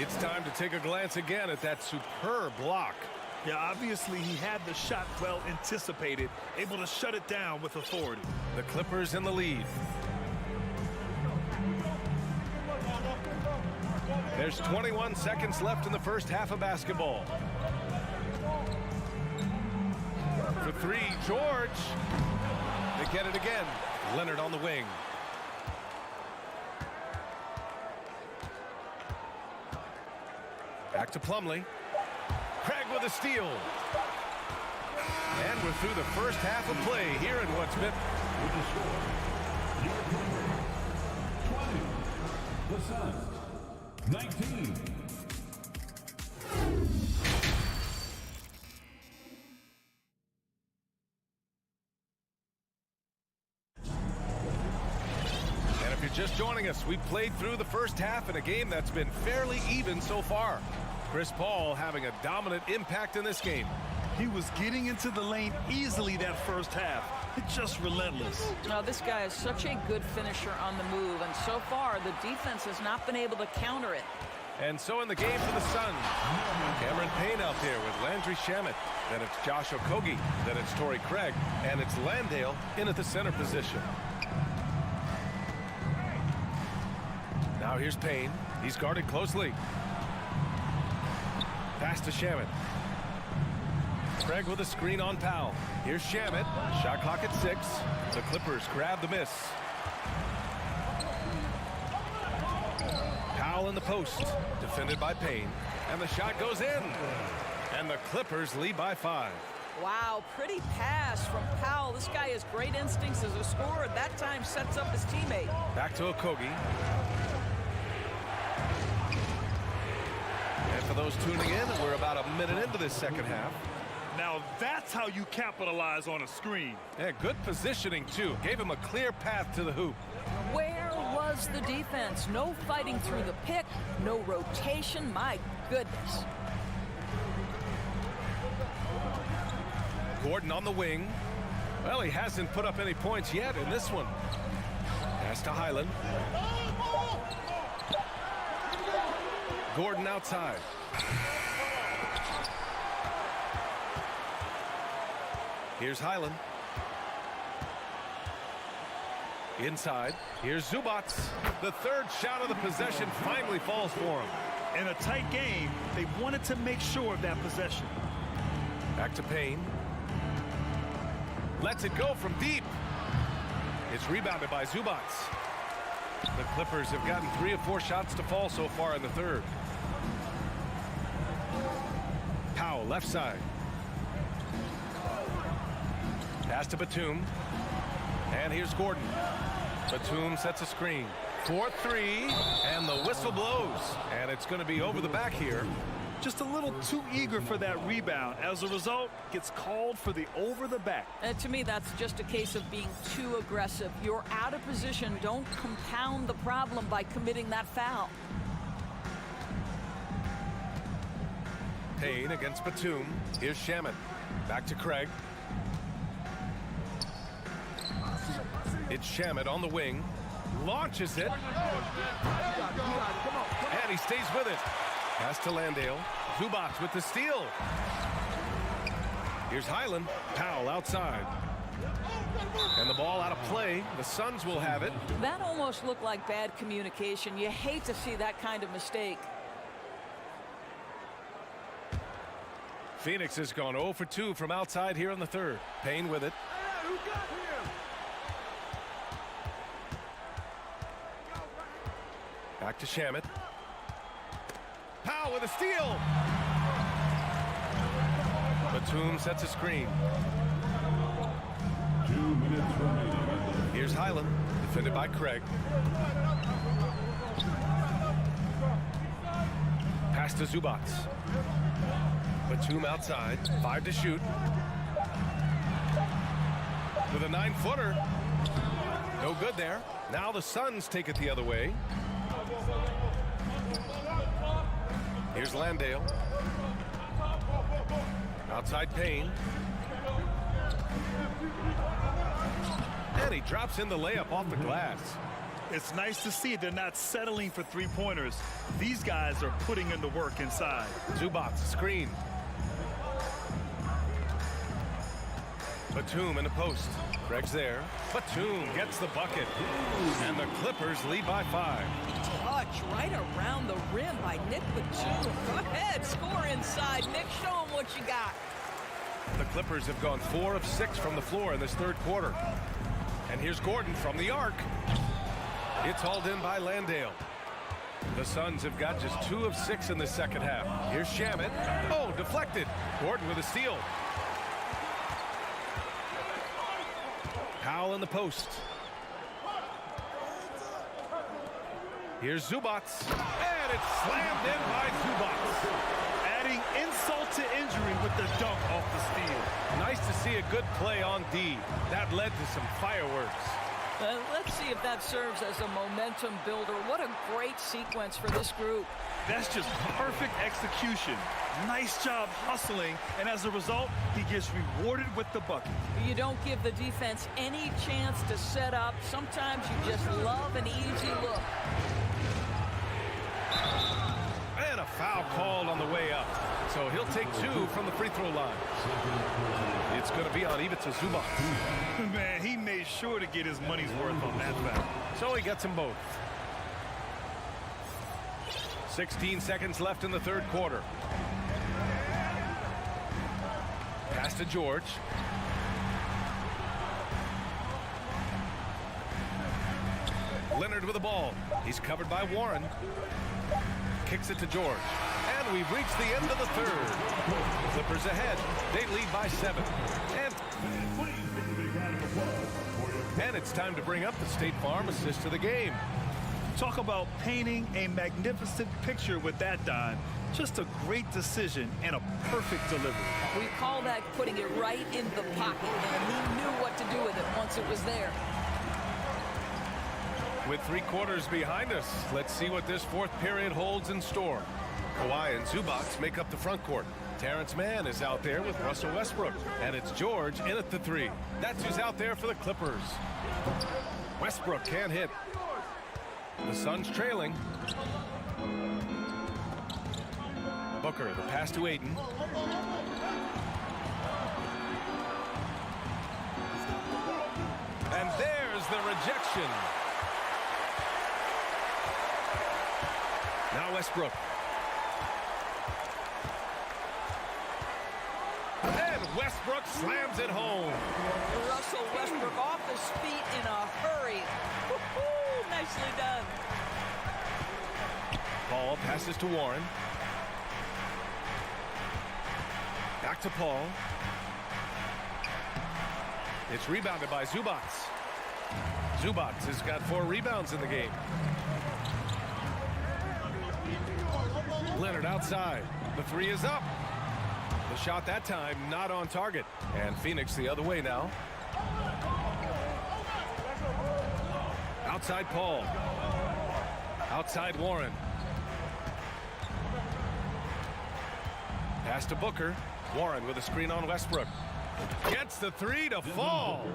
[SPEAKER 1] It's time to take a glance again at that superb block.
[SPEAKER 3] Yeah, obviously he had the shot well anticipated, able to shut it down with authority.
[SPEAKER 1] The Clippers in the lead. There's 21 seconds left in the first half of basketball. For 3, George. They get it again. Leonard on the wing. Back to Plumlee. Craig with a steal. And we're through the first half of play here in what's been.
[SPEAKER 4] With the score, your 20. The Suns, 19.
[SPEAKER 1] Just joining us, we played through the first half in a game that's been fairly even so far. Chris Paul having a dominant impact in this game.
[SPEAKER 3] He was getting into the lane easily that first half. It's just relentless.
[SPEAKER 15] Now, this guy is such a good finisher on the move, and so far the defense has not been able to counter it.
[SPEAKER 1] And so in the game for the Suns, Cameron Payne out there with Landry Shamet. Then it's Josh Okogie. Then it's Torrey Craig. And it's Landale in at the center position. Now here's Payne. He's guarded closely. Pass to Shamet. Craig with a screen on Powell. Here's Shamet. Shot clock at 6. The Clippers grab the miss. Powell in the post. Defended by Payne. And the shot goes in. And the Clippers lead by 5.
[SPEAKER 15] Wow, pretty pass from Powell. This guy has great instincts as a scorer. That time sets up his teammate.
[SPEAKER 1] Back to Okogie. And for those tuning in, we're about a minute into this second half.
[SPEAKER 3] Now that's how you capitalize on a screen.
[SPEAKER 1] Yeah, good positioning, too. Gave him a clear path to the hoop.
[SPEAKER 15] Where was the defense? No fighting through the pick, no rotation. My goodness.
[SPEAKER 1] Gordon on the wing. Well, he hasn't put up any points yet in this one. Pass to Highland. Gordon outside. Here's Highland. Inside. Here's Zubats. The third shot of the possession finally falls for him.
[SPEAKER 3] In a tight game, they wanted to make sure of that possession.
[SPEAKER 1] Back to Payne. Lets it go from deep. It's rebounded by Zubats. The Clippers have gotten 3 of 4 shots to fall so far in the third. Powell, left side. Pass to Batum. And here's Gordon. Batum sets a screen. 4-3, and the whistle blows. And it's going to be over the back here.
[SPEAKER 3] Just a little too eager for that rebound. As a result, gets called for the over the back.
[SPEAKER 15] To me, that's just a case of being too aggressive. You're out of position. Don't compound the problem by committing that foul.
[SPEAKER 1] Payne against Batum. Here's Shamet. Back to Craig. It's Shamet on the wing. Launches it. And he stays with it. Pass to Landale. Zubats with the steal. Here's Highland. Powell outside. And the ball out of play. The Suns will have it.
[SPEAKER 15] That almost looked like bad communication. You hate to see that kind of mistake.
[SPEAKER 1] Phoenix has gone 0 for 2 from outside here in the third. Payne with it. Back to Shamet. Powell with a steal. Batum sets a screen.
[SPEAKER 4] 2 minutes remaining.
[SPEAKER 1] Here's Highland, defended by Craig. Pass to Zubats. Batum outside, 5 to shoot. With a 9-footer. No good there. Now the Suns take it the other way. Here's Landale. Outside Payne. And he drops in the layup off the glass.
[SPEAKER 3] It's nice to see they're not settling for three-pointers. These guys are putting in the work inside.
[SPEAKER 1] Zubats, screen. Batum in the post. Craig's there. Batum gets the bucket. And the Clippers lead by 5.
[SPEAKER 15] Touch right around the rim by Nick Batum. Go ahead, score inside. Nick, show him what you got.
[SPEAKER 1] The Clippers have gone 4 of 6 from the floor in this third quarter. And here's Gordon from the arc. It's hauled in by Landale. The Suns have got just 2 of 6 in the second half. Here's Shamet. Oh, deflected. Gordon with a steal. Powell in the post. Here's Zubats. And it's slammed in by Zubats.
[SPEAKER 3] Adding insult to injury with the dunk off the steal.
[SPEAKER 1] Nice to see a good play on D. That led to some fireworks.
[SPEAKER 15] Let's see if that serves as a momentum builder. What a great sequence for this group.
[SPEAKER 3] That's just perfect execution. Nice job hustling, and as a result, he gets rewarded with the bucket.
[SPEAKER 15] You don't give the defense any chance to set up. Sometimes you just love an easy look.
[SPEAKER 1] And a foul called on the way up. So he'll take 2 from the free throw line. It's going to be on Ivica Zubats.
[SPEAKER 3] Man, he made sure to get his money's worth on that foul.
[SPEAKER 1] So he gets them both. 16 seconds left in the third quarter. Pass to George. Leonard with the ball. He's covered by Warren. Kicks it to George. And we've reached the end of the third. Clippers ahead. They lead by 7. And it's time to bring up the State Farm assist of the game.
[SPEAKER 3] Talk about painting a magnificent picture with that dime. Just a great decision and a perfect delivery.
[SPEAKER 15] We call that putting it right in the pocket, and he knew what to do with it once it was there.
[SPEAKER 1] With 3 quarters behind us, let's see what this fourth period holds in store. Kawhi and Zubats make up the front court. Terrence Mann is out there with Russell Westbrook. And it's George in at the 3. That's who's out there for the Clippers. Westbrook can't hit. The Suns trailing. Booker, the pass to Ayton. And there's the rejection. Now Westbrook. And Westbrook slams it home.
[SPEAKER 15] Russell Westbrook off his feet in a hurry. Woo-hoo, nicely done.
[SPEAKER 1] Paul passes to Warren. Back to Paul. It's rebounded by Zubac. Zubac has got 4 rebounds in the game. Leonard outside. The 3 is up. The shot that time not on target. And Phoenix the other way now. Outside Paul. Outside Warren. Pass to Booker. Warren with a screen on Westbrook. Gets the 3 to fall.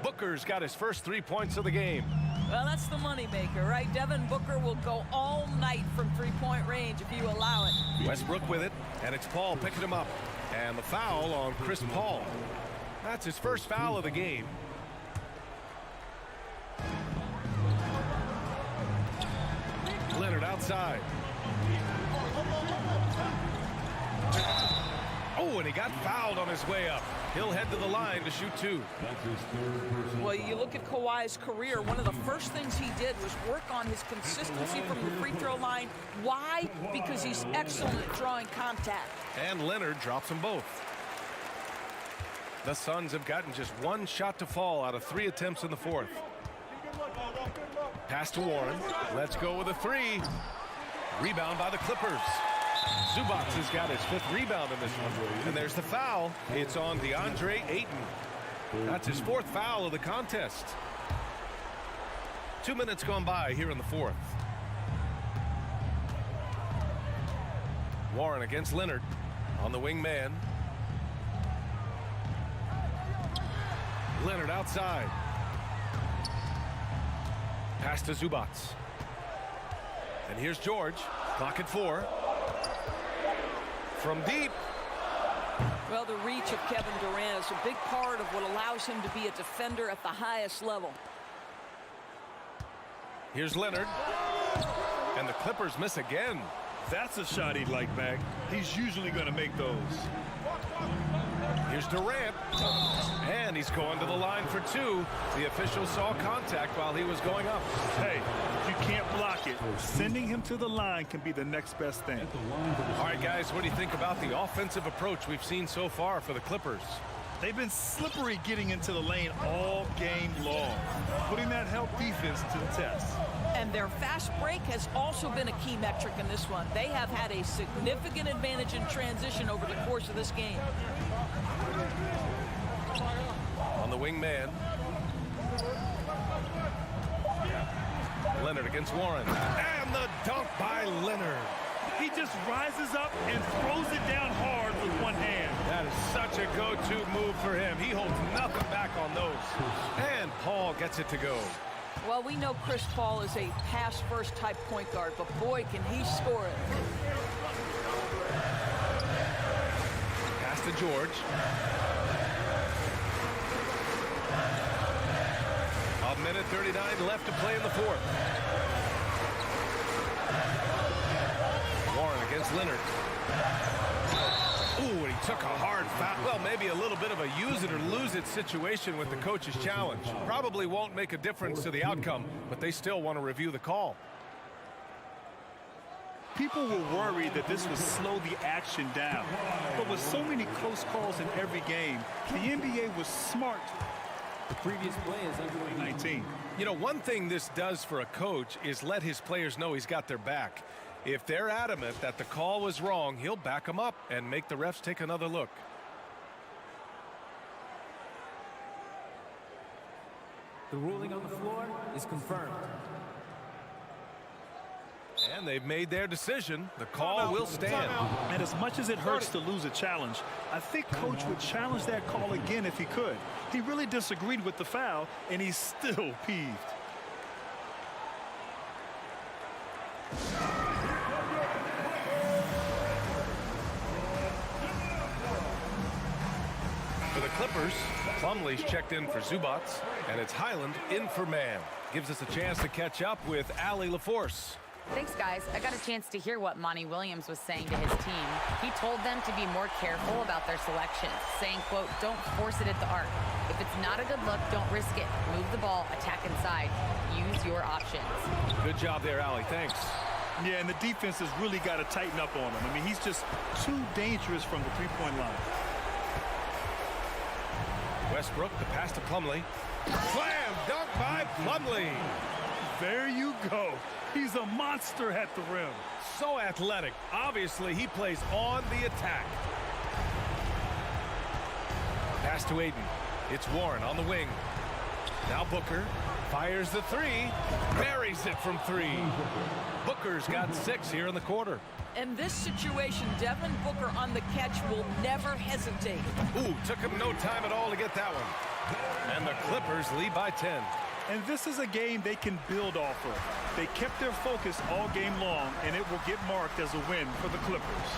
[SPEAKER 1] Booker's got his first 3 points of the game.
[SPEAKER 15] Well, that's the moneymaker, right? Devin Booker will go all night from 3-point range if you allow it.
[SPEAKER 1] Westbrook with it, and it's Paul picking him up. And the foul on Chris Paul. That's his first foul of the game. Leonard outside. Oh, and he got fouled on his way up. He'll head to the line to shoot 2.
[SPEAKER 15] Well, you look at Kawhi's career, one of the first things he did was work on his consistency from the free throw line. Why? Because he's excellent at drawing contact.
[SPEAKER 1] And Leonard drops them both. The Suns have gotten just 1 shot to fall out of 3 attempts in the 4th. Pass to Warren. Let's go with a 3. Rebound by the Clippers. Zubac has got his 5th rebound in this one. And there's the foul. It's on DeAndre Ayton. That's his 4th foul of the contest. 2 minutes gone by here in the 4th. Warren against Leonard on the wing man. Leonard outside. Pass to Zubac. And here's George. Clock at 4. From deep.
[SPEAKER 15] Well, the reach of Kevin Durant is a big part of what allows him to be a defender at the highest level.
[SPEAKER 1] Here's Leonard. And the Clippers miss again.
[SPEAKER 3] That's a shot he'd like back. He's usually going to make those.
[SPEAKER 1] Here's Durant. And he's going to the line for 2. The official saw contact while he was going up.
[SPEAKER 3] Hey, if you can't block it, sending him to the line can be the next best thing.
[SPEAKER 1] All right, guys, what do you think about the offensive approach we've seen so far for the Clippers?
[SPEAKER 3] They've been slippery getting into the lane all game long, putting that help defense to the test.
[SPEAKER 15] And their fast break has also been a key metric in this one. They have had a significant advantage in transition over the course of this game.
[SPEAKER 1] On the wing man. Leonard against Warren. And the dunk by Leonard.
[SPEAKER 3] He just rises up and throws it down hard with one hand.
[SPEAKER 1] That is such a go-to move for him. He holds nothing back on those. And Paul gets it to go.
[SPEAKER 15] Well, we know Chris Paul is a pass-first type point guard, but boy, can he score it.
[SPEAKER 1] Pass to George. A minute 39 left to play in the 4th. Warren against Leonard. Ooh, and he took a hard foul. Well, maybe a little bit of a use it or lose it situation with the coach's challenge. Probably won't make a difference to the outcome, but they still want to review the call.
[SPEAKER 3] People were worried that this would slow the action down. But with so many close calls in every game, the NBA was smart.
[SPEAKER 5] The previous play is under
[SPEAKER 3] 19.
[SPEAKER 1] You know, one thing this does for a coach is let his players know he's got their back. If they're adamant that the call was wrong, he'll back them up and make the refs take another look.
[SPEAKER 5] The ruling on the floor is confirmed.
[SPEAKER 1] And they've made their decision. The call will stand.
[SPEAKER 3] And as much as it hurts to lose a challenge, I think Coach would challenge that call again if he could. He really disagreed with the foul, and he's still peeved.
[SPEAKER 1] For the Clippers, Plumlee's checked in for Zubats, and it's Highland in for man. Gives us a chance to catch up with Allie LaForce.
[SPEAKER 6] Thanks, guys. I got a chance to hear what Monty Williams was saying to his team. He told them to be more careful about their selections, saying, quote, don't force it at the arc. If it's not a good look, don't risk it. Move the ball, attack inside. Use your options.
[SPEAKER 1] Good job there, Allie. Thanks.
[SPEAKER 3] Yeah, and the defense has really got to tighten up on him. I mean, he's just too dangerous from the three-point line.
[SPEAKER 1] Westbrook, the pass to Plumlee. Slam dunk by Plumlee.
[SPEAKER 3] There you go. He's a monster at the rim.
[SPEAKER 1] So athletic. Obviously, he plays on the attack. Pass to Aiden. It's Warren on the wing. Now Booker fires the three. Buries it from three. Booker's got 6 here in the quarter.
[SPEAKER 15] In this situation, Devin Booker on the catch will never hesitate.
[SPEAKER 1] Ooh, took him no time at all to get that one. And the Clippers lead by 10.
[SPEAKER 3] And this is a game they can build off of. They kept their focus all game long, and it will get marked as a win for the Clippers.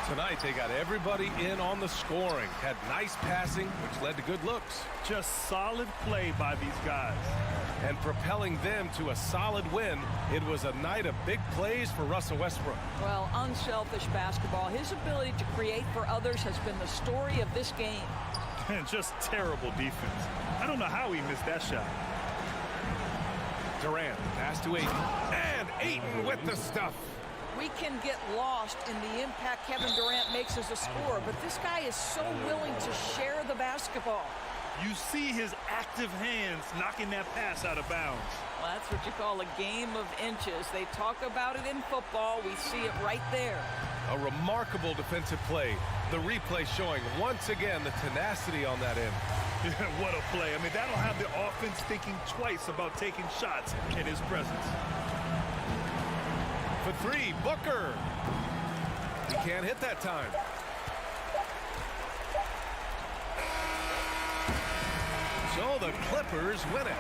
[SPEAKER 1] Tonight, they got everybody in on the scoring. Had nice passing, which led to good looks.
[SPEAKER 3] Just solid play by these guys.
[SPEAKER 1] And propelling them to a solid win, it was a night of big plays for Russell Westbrook.
[SPEAKER 15] Well, unselfish basketball. His ability to create for others has been the story of this game.
[SPEAKER 3] And just terrible defense. I don't know how he missed that shot.
[SPEAKER 1] Durant, pass to Ayton. And Ayton with the stuff.
[SPEAKER 15] We can get lost in the impact Kevin Durant makes as a scorer, but this guy is so willing to share the basketball.
[SPEAKER 3] You see his active hands knocking that pass out of bounds.
[SPEAKER 15] Well, that's what you call a game of inches. They talk about it in football. We see it right there.
[SPEAKER 1] A remarkable defensive play. The replay showing once again the tenacity on that end.
[SPEAKER 3] What a play. I mean, that'll have the offense thinking twice about taking shots in his presence.
[SPEAKER 1] For three, Booker. He can't hit that time. So the Clippers win it.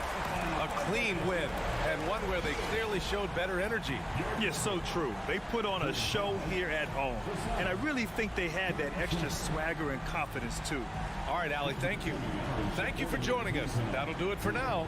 [SPEAKER 1] A clean win, and one where they clearly showed better energy.
[SPEAKER 3] Yeah, so true. They put on a show here at home, and I really think they had that extra swagger and confidence, too.
[SPEAKER 1] All right, Allie, thank you. Thank you for joining us. That'll do it for now.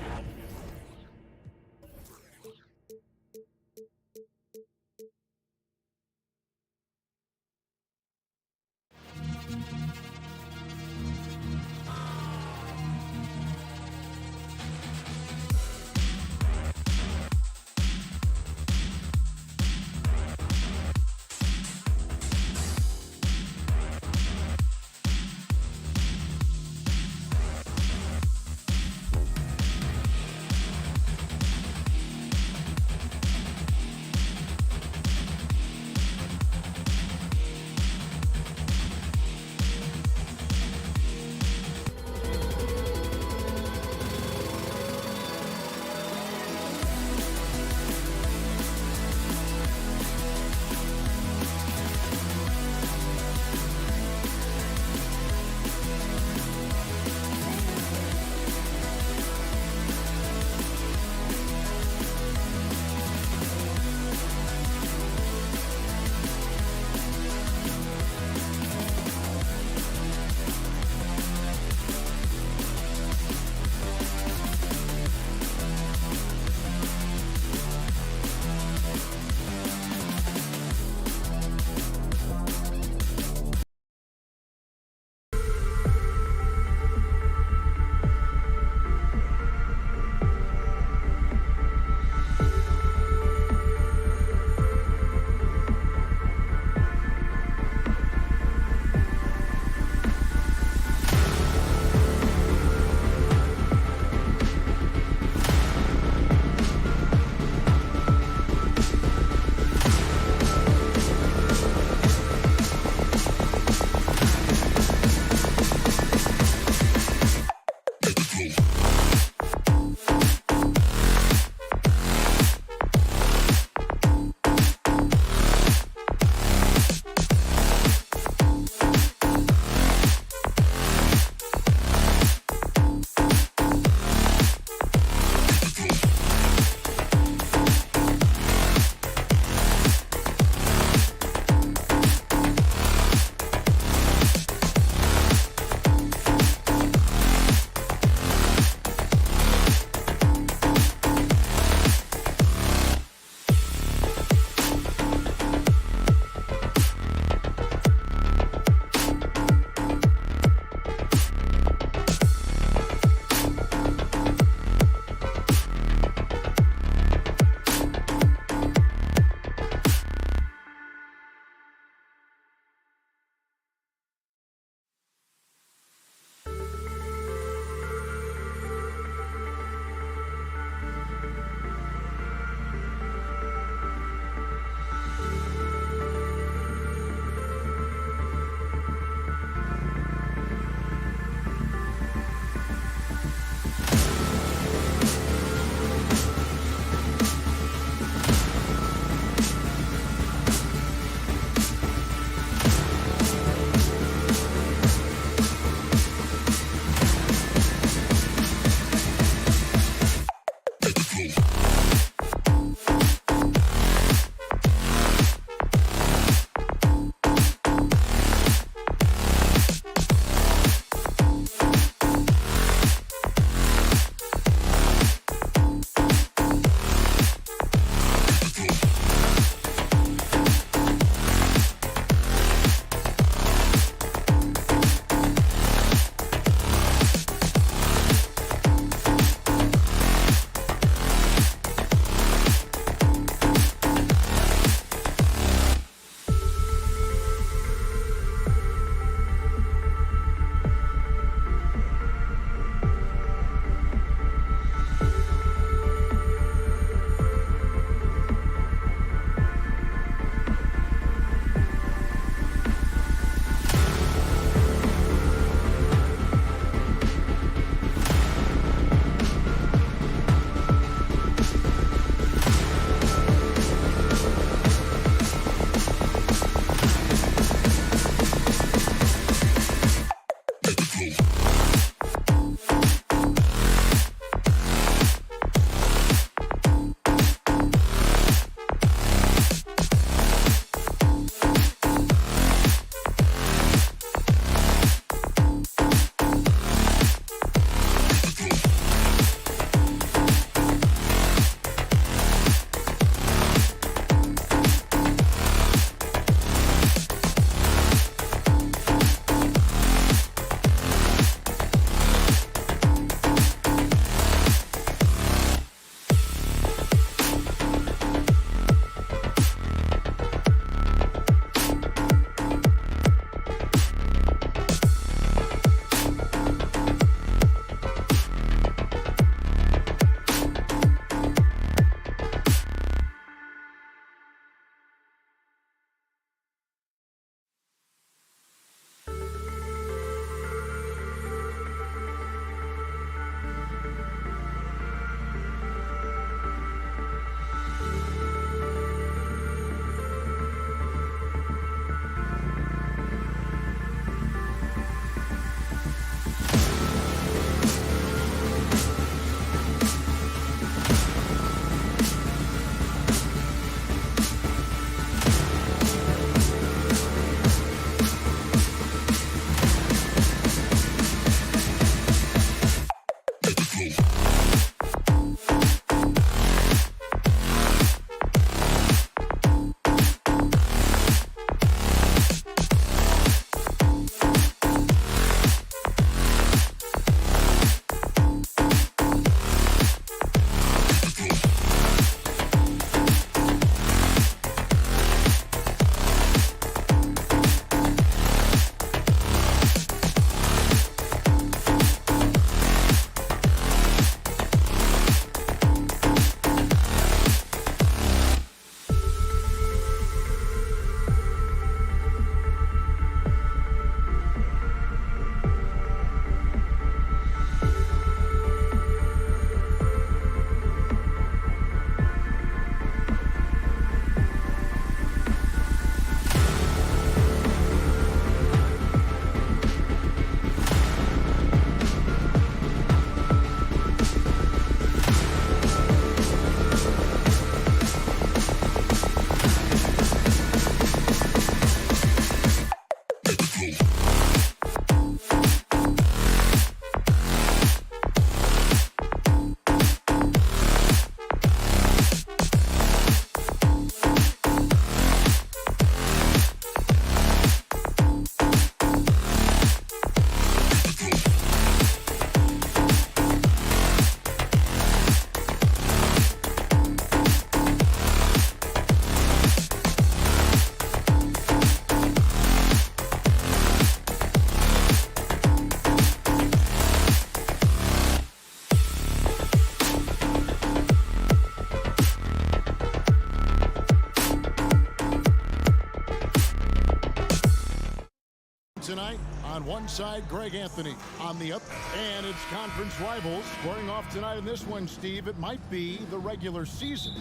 [SPEAKER 7] tonight. On one side, Greg Anthony on the up, and it's conference rivals squaring off tonight in this one, Steve. It might be the regular season,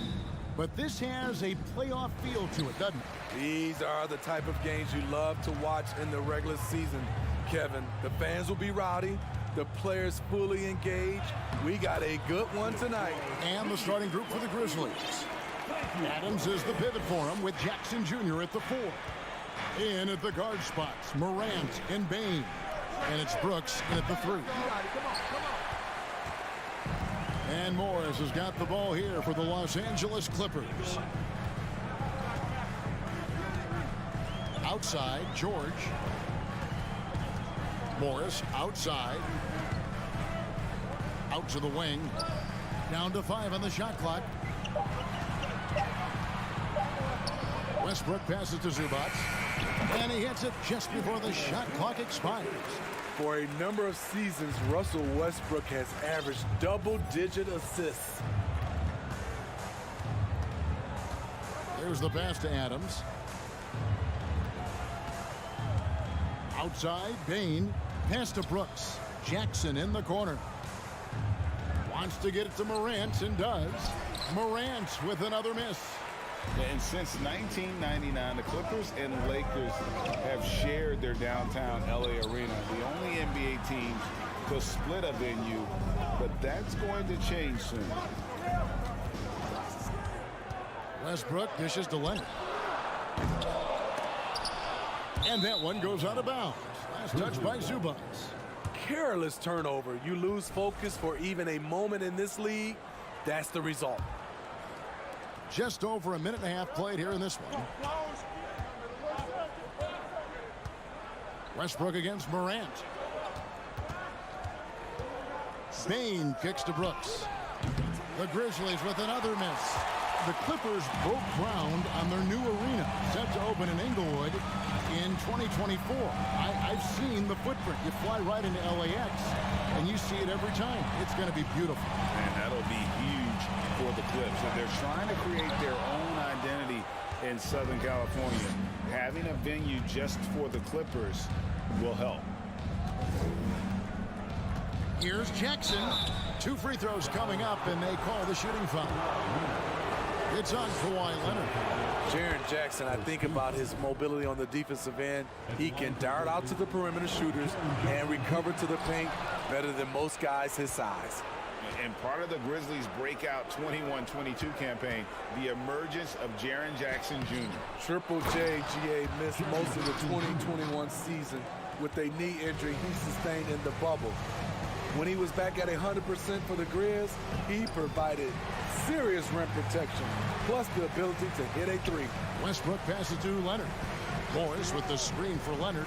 [SPEAKER 7] but this has a playoff feel to it, doesn't it?
[SPEAKER 9] These are the type of games you love to watch in the regular season, Kevin. The fans will be rowdy, the players fully engaged. We got a good one tonight.
[SPEAKER 7] And the starting group for the Grizzlies. Adams is the pivot for him with Jackson Jr. at the 4. In at the guard spots, Morant and Bain. And it's Brooks in at the 3. And Morris has got the ball here for the Los Angeles Clippers. Outside, George. Morris outside. Out to the wing. Down to 5 on the shot clock. Westbrook passes to Zubac. And he hits it just before the shot clock expires.
[SPEAKER 9] For a number of seasons, Russell Westbrook has averaged double-digit assists.
[SPEAKER 7] There's the pass to Adams. Outside, Bain. Pass to Brooks. Jackson in the corner. Wants to get it to Morant and does. Morant with another miss.
[SPEAKER 10] And since 1999, the Clippers and Lakers have shared their downtown LA arena. The only NBA team to split a venue, but that's going to change soon.
[SPEAKER 7] Westbrook dishes to Leonard. And that one goes out of bounds. Last touch by Zubac.
[SPEAKER 9] Careless turnover. You lose focus for even a moment in this league. That's the result.
[SPEAKER 7] Just over a minute and a half played here in this one. Westbrook against Morant. Bain kicks to Brooks. The Grizzlies with another miss. The Clippers broke ground on their new arena, set to open in Inglewood in 2024. I've seen the footprint. You fly right into LAX, and you see it every time. It's going to be beautiful.
[SPEAKER 10] And that'll be huge for the Clips. If they're trying to create their own identity in Southern California, having a venue just for the Clippers will help.
[SPEAKER 7] Here's Jackson. 2 free throws coming up, and they call the shooting foul. It's on Kawhi Leonard.
[SPEAKER 9] Jaren Jackson, I think about his mobility on the defensive end. He can dart out to the perimeter shooters and recover to the paint better than most guys his size.
[SPEAKER 10] And part of the Grizzlies' breakout 21-22 campaign, the emergence of Jaren Jackson Jr.
[SPEAKER 9] Triple J, GA, missed most of the 2021 season with a knee injury he sustained in the bubble. When he was back at 100% for the Grizz, he provided serious rim protection, plus the ability to hit a 3.
[SPEAKER 7] Westbrook passes to Leonard. Morris with the screen for Leonard.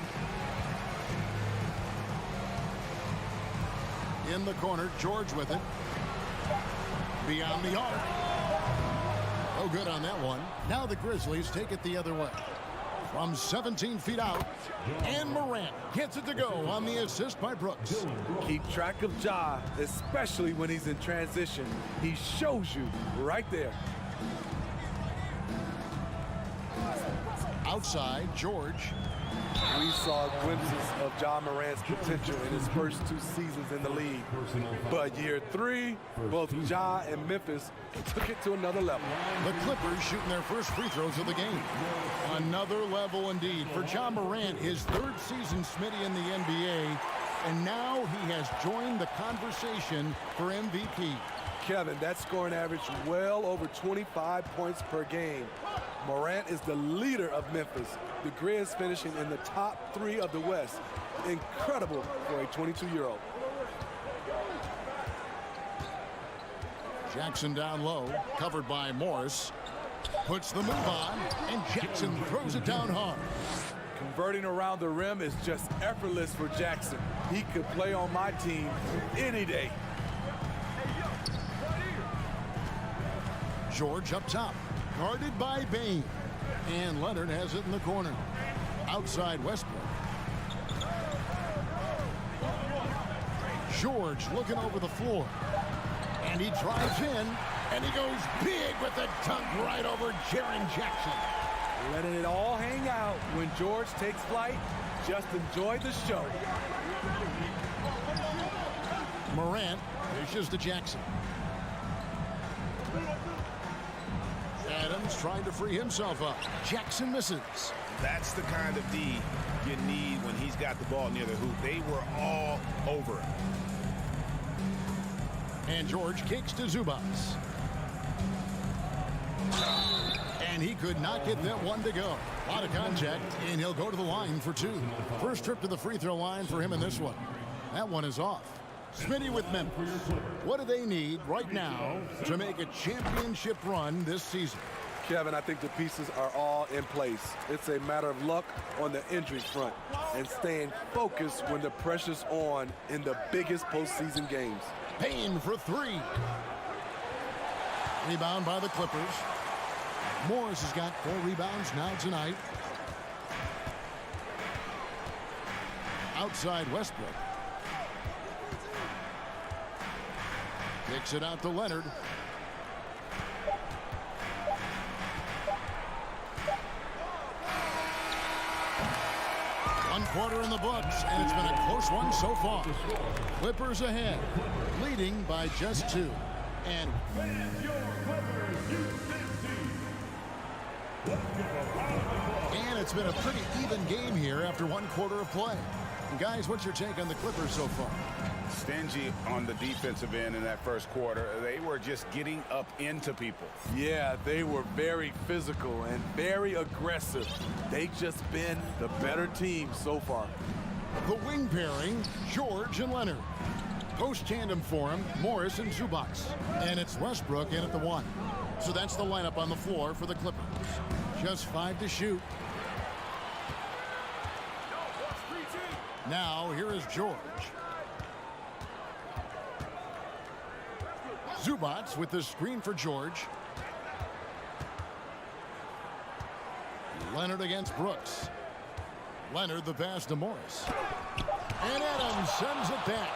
[SPEAKER 7] In the corner, George with it. Beyond the arc. Oh, good on that one. Now the Grizzlies take it the other way. From 17 feet out, and Morant gets it to go on the assist by Brooks.
[SPEAKER 9] Keep track of Ja, especially when he's in transition. He shows you right there.
[SPEAKER 7] Outside, George.
[SPEAKER 9] We saw glimpses of Ja Morant's potential in his first 2 seasons in the league. But year 3, both Ja and Memphis took it to another level.
[SPEAKER 7] The Clippers shooting their first free throws of the game. Another level indeed for Ja Morant, his 3rd season Smitty in the NBA, and now he has joined the conversation for MVP.
[SPEAKER 9] Kevin, that scoring average well over 25 points per game. Morant is the leader of Memphis. The Grizz finishing in the top 3 of the West. Incredible for a 22-year-old.
[SPEAKER 7] Jackson down low, covered by Morris. Puts the move on, and Jackson throws it down hard.
[SPEAKER 9] Converting around the rim is just effortless for Jackson. He could play on my team any day.
[SPEAKER 7] George up top, guarded by Bain. And Leonard has it in the corner. Outside Westbrook. George looking over the floor. And he drives in, and he goes big with the dunk right over Jaren Jackson.
[SPEAKER 9] letting it all hang out. When George takes flight, just enjoy the show.
[SPEAKER 7] Morant dishes to Jackson. Adams trying to free himself up. Jackson misses.
[SPEAKER 14] That's the kind of D you need when he's got the ball near the hoop. They were all over him.
[SPEAKER 7] And George kicks to Zubac. And he could not get that one to go. A lot of contact, and he'll go to the line for two. First trip to the free throw line for him in this one. That one is off. Smitty with Memphis. What do they need right now to make a championship run this season?
[SPEAKER 9] Kevin, I think the pieces are all in place. It's a matter of luck on the injury front and staying focused when the pressure's on in the biggest postseason games.
[SPEAKER 7] Payne for three. Rebound by the Clippers. Morris has got 4 rebounds now tonight. Outside Westbrook. Kicks it out to Leonard. One quarter in the books, and it's been a close one so far. Clippers ahead, leading by just 2. And it's been a pretty even game here after 1 quarter of play. And guys, what's your take on the Clippers so far?
[SPEAKER 10] Stingy on the defensive end in that first quarter. They were just getting up into people.
[SPEAKER 9] Yeah, they were very physical and very aggressive. They've just been the better team so far.
[SPEAKER 7] The wing pairing, George and Leonard. Post tandem for him, Morris and Zubac. And it's Westbrook in at the 1. So that's the lineup on the floor for the Clippers. Just 5 to shoot. Now, here is George. Zubac with the screen for George. Leonard against Brooks. Leonard the pass to Morris. And Adams sends it back.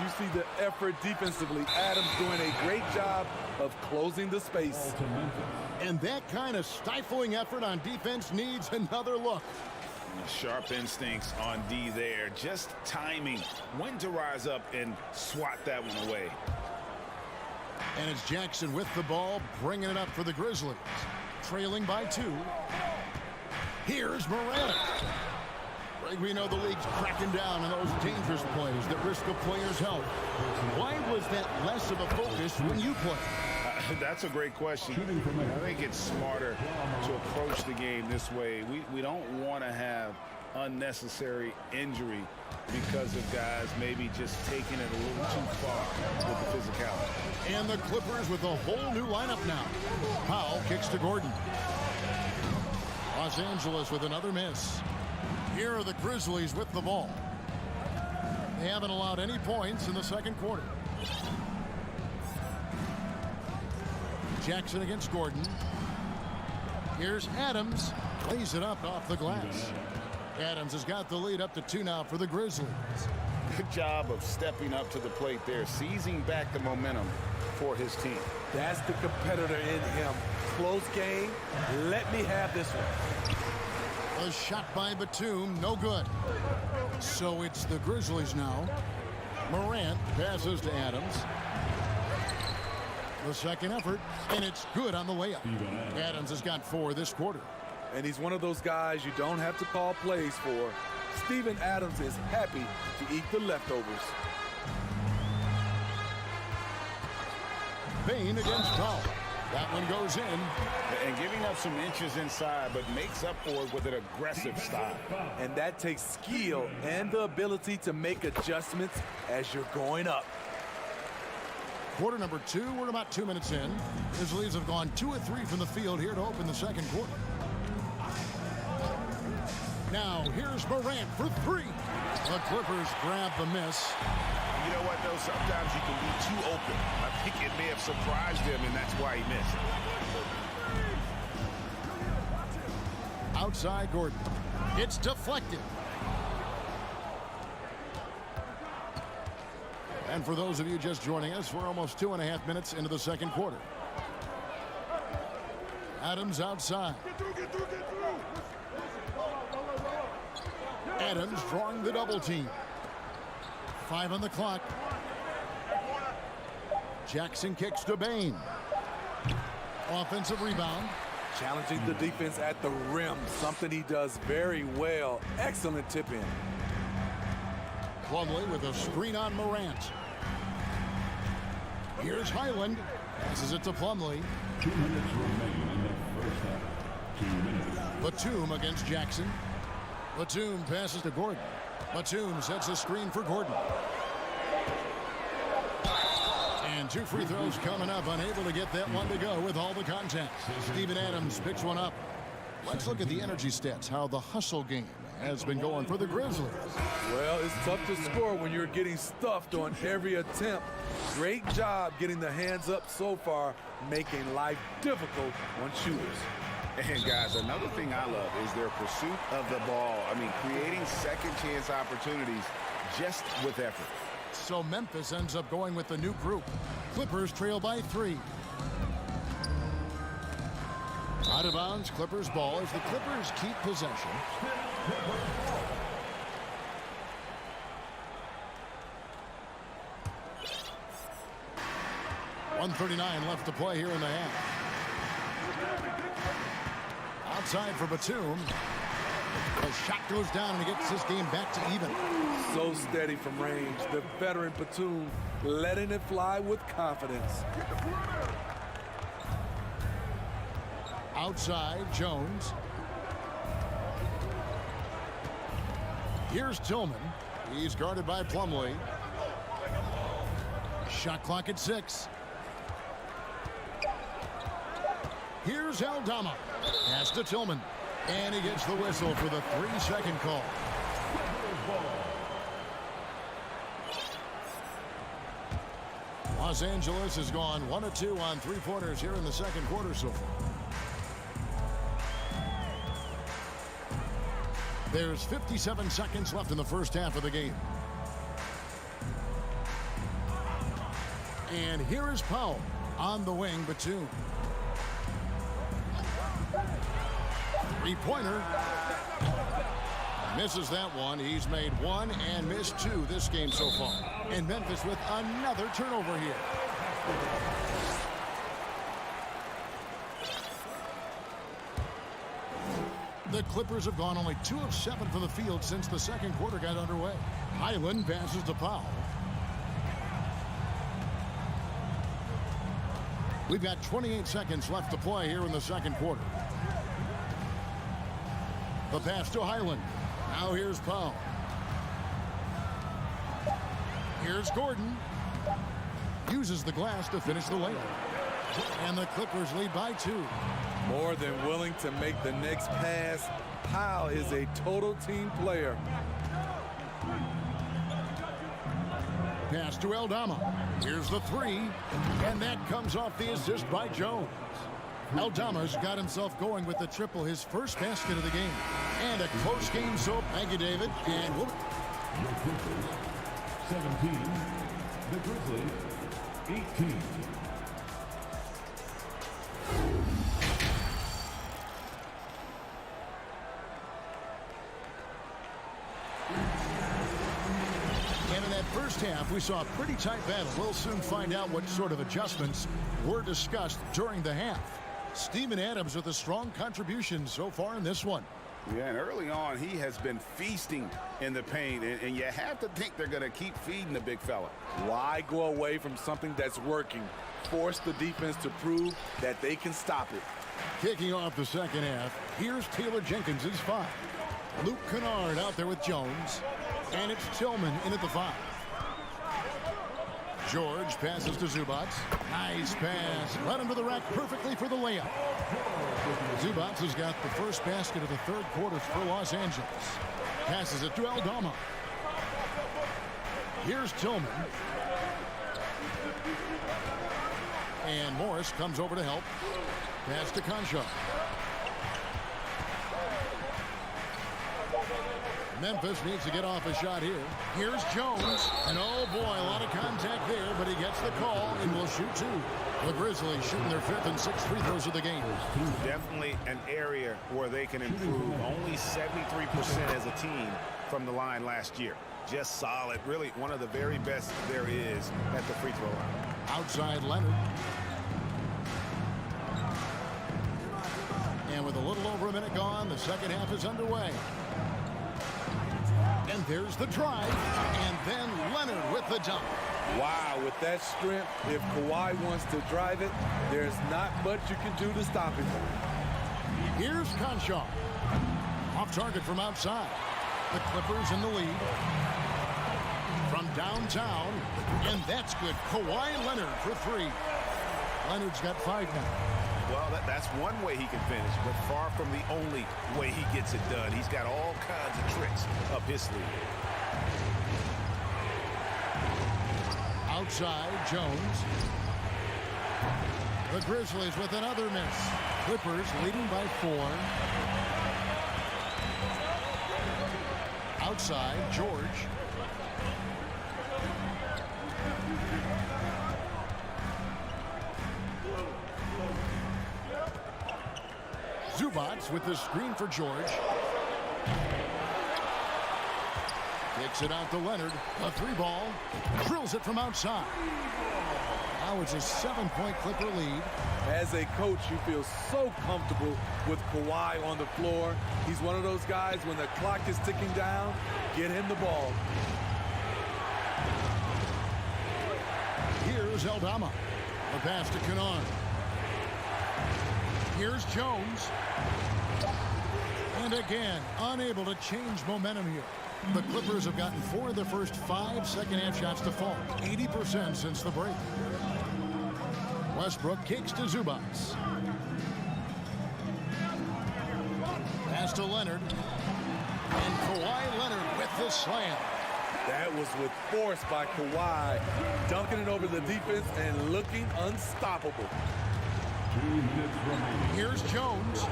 [SPEAKER 9] You see the effort defensively. Adams doing a great job of closing the space.
[SPEAKER 7] And that kind of stifling effort on defense needs another look.
[SPEAKER 10] Sharp instincts on D there. Just timing. When to rise up and swat that one away.
[SPEAKER 7] And it's Jackson with the ball, bringing it up for the Grizzlies. Trailing by 2. Here's Morant. We know the league's cracking down on those dangerous plays that risk a player's health. Why was that less of a focus when you play?
[SPEAKER 10] That's a great question. I think it's smarter to approach the game this way. We don't want to have unnecessary injury because of guys maybe just taking it a little too far with the physicality.
[SPEAKER 7] And the Clippers with a whole new lineup now. Powell kicks to Gordon. Los Angeles with another miss. Here are the Grizzlies with the ball. They haven't allowed any points in the second quarter. Jackson against Gordon. Here's Adams. Lays it up off the glass. Adams has got the lead up to 2 now for the Grizzlies.
[SPEAKER 10] Good job of stepping up to the plate there, seizing back the momentum for his team.
[SPEAKER 9] That's the competitor in him. Close game. Let me have this one.
[SPEAKER 7] A shot by Batum, no good. So it's the Grizzlies now. Morant passes to Adams. The second effort, and it's good on the layup. Adams has got 4 this quarter.
[SPEAKER 9] And he's one of those guys you don't have to call plays for. Steven Adams is happy to eat the leftovers.
[SPEAKER 7] Payne against Powell. That one goes in.
[SPEAKER 10] And giving up some inches inside, but makes up for it with an aggressive style.
[SPEAKER 9] And that takes skill and the ability to make adjustments as you're going up.
[SPEAKER 7] Quarter number 2, we're about 2 minutes in. Grizzlies have gone 2 of 3 from the field here to open the second quarter. Now, here's Morant for 3. The Clippers grab the miss.
[SPEAKER 10] You know what, though? Sometimes you can be too open. I think it may have surprised him, and that's why he missed.
[SPEAKER 7] Outside Gordon. It's deflected. And for those of you just joining us, we're almost 2.5 minutes into the second quarter. Adams outside. Adams drawing the double team. 5 on the clock. Jackson kicks to Bain. Offensive rebound.
[SPEAKER 9] Challenging the defense at the rim, something he does very well. Excellent tip in.
[SPEAKER 7] Plumlee with a screen on Morant. Here's Highland. Passes it to Plumlee.
[SPEAKER 4] 2 minutes remaining in the first half. 2 minutes.
[SPEAKER 7] Batum against Jackson. Batum passes to Gordon. Batum sets a screen for Gordon. And 2 free throws coming up. Unable to get that one to go with all the contact. Steven Adams picks one up. Let's look at the energy stats, how the hustle game has been going for the Grizzlies.
[SPEAKER 9] Well, it's tough to score when you're getting stuffed on every attempt. Great job getting the hands up so far, making life difficult on shooters.
[SPEAKER 10] And guys, another thing I love is their pursuit of the ball. I mean, creating second chance opportunities just with effort.
[SPEAKER 7] So Memphis ends up going with the new group. Clippers trail by 3. Out of bounds, Clippers ball as the Clippers keep possession. .139 left to play here in the half. Outside for Batum. The shot goes down and he gets this game back to even.
[SPEAKER 9] So steady from range. The veteran Batum letting it fly with confidence.
[SPEAKER 7] Outside, Jones. Here's Tillman. He's guarded by Plumlee. Shot clock at 6. Here's Aldama. Pass to Tillman. And he gets the whistle for the 3-second call. Los Angeles has gone 1 of 2 on 3-pointers here in the second quarter so far. There's 57 seconds left in the first half of the game. And here is Powell on the wing, Batum. 3-pointer. Misses that one. He's made 1 and missed 2 this game so far. And Memphis with another turnover here. The Clippers have gone only 2 of 7 for the field since the second quarter got underway. Highland passes to Powell. We've got 28 seconds left to play here in the second quarter. The pass to Highland. Now here's Powell. Here's Gordon. Uses the glass to finish the layup. And the Clippers lead by 2.
[SPEAKER 9] More than willing to make the next pass. Powell is a total team player.
[SPEAKER 7] Pass to Aldama. Here's the 3. And that comes off the assist by Jones. Aldama's got himself going with the triple, his first basket of the game. And a close game, so thank you, David. And we'll...
[SPEAKER 4] Your Clippers, 17. The Grizzlies, 18.
[SPEAKER 7] And in that first half, we saw a pretty tight battle. We'll soon find out what sort of adjustments were discussed during the half. Steven Adams with a strong contribution so far in this one.
[SPEAKER 10] Yeah, and early on, he has been feasting in the paint, and you have to think they're going to keep feeding the big fella.
[SPEAKER 9] Why go away from something that's working? Force the defense to prove that they can stop it.
[SPEAKER 7] Kicking off the second half, here's Taylor Jenkins' 5. Luke Kennard out there with Jones, and it's Tillman in at the 5. George passes to Zubac. Nice pass. Led him to the rack perfectly for the layup. Zubac has got the first basket of the third quarter for Los Angeles. Passes it to Aldama. Here's Tillman. And Morris comes over to help. Pass to Concha. Memphis needs to get off a shot here. Here's Jones. And oh boy, a lot of contact there, but he gets the call and will shoot 2. The Grizzlies shooting their 5th and 6th free throws of the game.
[SPEAKER 10] Definitely an area where they can improve. Only 73% as a team from the line last year. Just solid. Really one of the very best there is at the free throw line.
[SPEAKER 7] Outside Leonard. And with a little over a minute gone, the second half is underway. And there's the drive. And then Leonard with the dunk.
[SPEAKER 9] Wow, with that strength, if Kawhi wants to drive it, there's not much you can do to stop him.
[SPEAKER 7] Here's Conshaw. Off target from outside. The Clippers in the lead. From downtown. And that's good. Kawhi Leonard for 3. Leonard's got 5 now.
[SPEAKER 10] Well, that's one way he can finish, but far from the only way he gets it done. He's got all kinds of tricks up his sleeve.
[SPEAKER 7] Outside, Jones. The Grizzlies with another miss. Clippers leading by 4. Outside, George. Zubats with the screen for George. Kicks it out to Leonard. A 3 ball. Drills it from outside. Now it's a 7-point Clipper lead.
[SPEAKER 9] As a coach, you feel so comfortable with Kawhi on the floor. He's one of those guys, when the clock is ticking down, get him the ball.
[SPEAKER 7] Here's Eldama. The pass to Canard. Here's Jones. And again, unable to change momentum here. The Clippers have gotten 4 of their first 5 second-half shots to fall. 80% since the break. Westbrook kicks to Zubats. Pass to Leonard. And Kawhi Leonard with the slam.
[SPEAKER 9] That was with force by Kawhi, dunking it over the defense and looking unstoppable.
[SPEAKER 7] Here's Jones.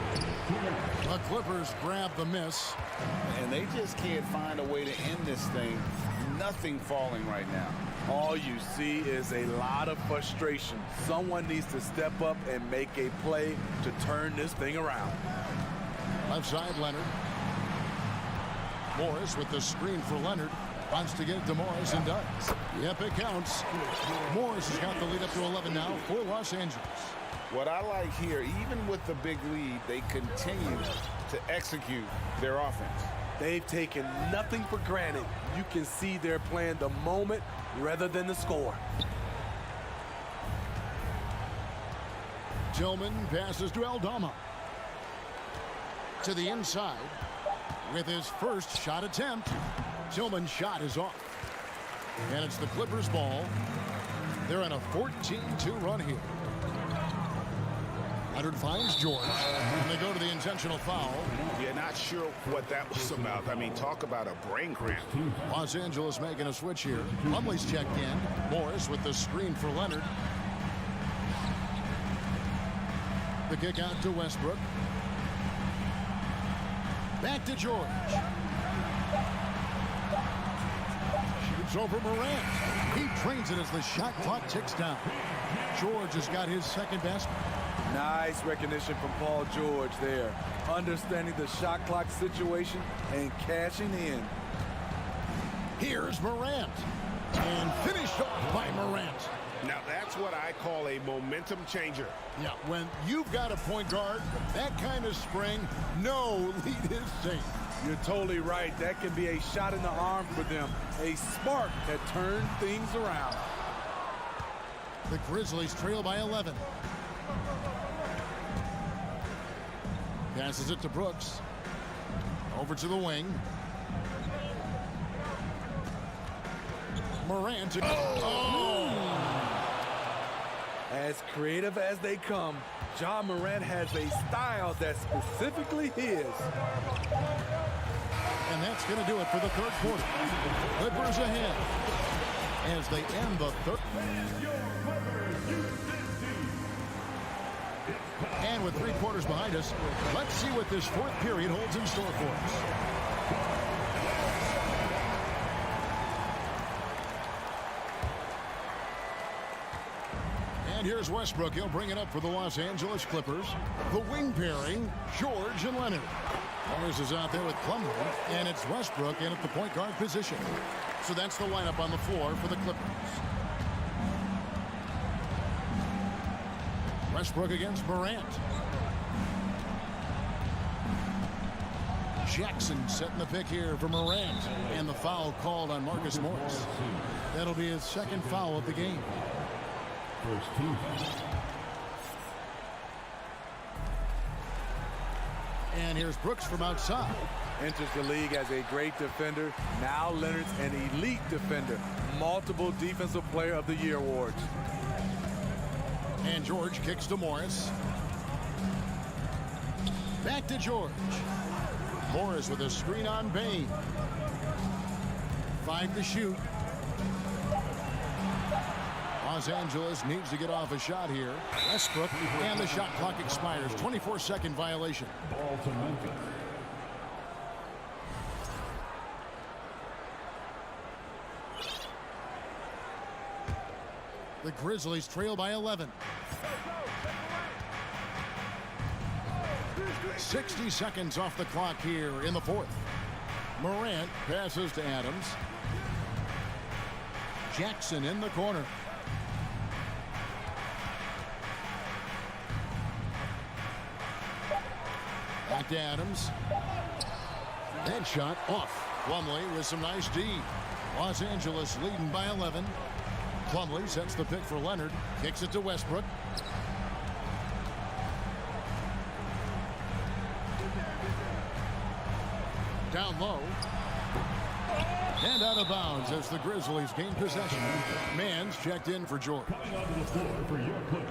[SPEAKER 7] The Clippers grab the miss.
[SPEAKER 10] And they just can't find a way to end this thing. Nothing falling right now.
[SPEAKER 9] All you see is a lot of frustration. Someone needs to step up and make a play to turn this thing around.
[SPEAKER 7] Left side, Leonard. Morris with the screen for Leonard. Wants to get it to Morris and does. Yep, it counts. Morris has got the lead up to 11 now for Los Angeles.
[SPEAKER 10] What I like here, even with the big lead, they continue to execute their offense.
[SPEAKER 9] They've taken nothing for granted. You can see they're playing the moment rather than the score.
[SPEAKER 7] Tillman passes to Eldama. To the inside with his first shot attempt. Tillman's shot is off. And it's the Clippers' ball. They're on a 14-2 run here. Leonard finds George, and they go to the intentional foul.
[SPEAKER 10] Yeah, not sure what that was about. I mean, talk about a brain cramp.
[SPEAKER 7] Los Angeles making a switch here. Plumlee's checked in. Morris with the screen for Leonard. The kick out to Westbrook. Back to George. Shoots over Morant. He trains it as the shot clock ticks down. George has got his second basket.
[SPEAKER 9] Nice recognition from Paul George there. Understanding the shot clock situation and cashing in.
[SPEAKER 7] Here's Morant. And finished off by Morant.
[SPEAKER 10] Now that's what I call a momentum changer.
[SPEAKER 7] Yeah, when you've got a point guard, that kind of spring, no lead is safe.
[SPEAKER 9] You're totally right. That can be a shot in the arm for them. A spark that turned things around.
[SPEAKER 7] The Grizzlies trail by 11. Passes it to Brooks. Over to the wing. Morant.
[SPEAKER 9] As creative as they come, Ja Morant has a style that's specifically his.
[SPEAKER 7] And that's going to do it for the third quarter. Clippers ahead as they end the third. And with 3 quarters behind us, let's see what this fourth period holds in store for us. And here's Westbrook. He'll bring it up for the Los Angeles Clippers. The wing pairing, George and Leonard. Morris is out there with Plumlee, and it's Westbrook in at the point guard position. So that's the lineup on the floor for the Clippers. Westbrook against Morant. Jackson setting the pick here for Morant. And the foul called on Marcus Morris. That'll be his second foul of the game.
[SPEAKER 4] First team.
[SPEAKER 7] And here's Brooks from outside.
[SPEAKER 9] Enters the league as a great defender. Now Leonard's an elite defender. Multiple Defensive Player of the Year awards.
[SPEAKER 7] And George kicks to Morris. Back to George. Morris with a screen on Bain. 5 to shoot. Los Angeles needs to get off a shot here. Westbrook, and the shot clock expires. 24-second violation.
[SPEAKER 4] Ball to Memphis.
[SPEAKER 7] The Grizzlies trail by 11. 60 seconds off the clock here in the fourth. Morant passes to Adams. Jackson in the corner. Back to Adams. That shot off. Plumlee with some nice D. Los Angeles leading by 11. Plumlee sets the pick for Leonard. Kicks it to Westbrook. Down low. And out of bounds as the Grizzlies gain possession. Mann's checked in for George.
[SPEAKER 4] Coming onto the floor for your Clippers,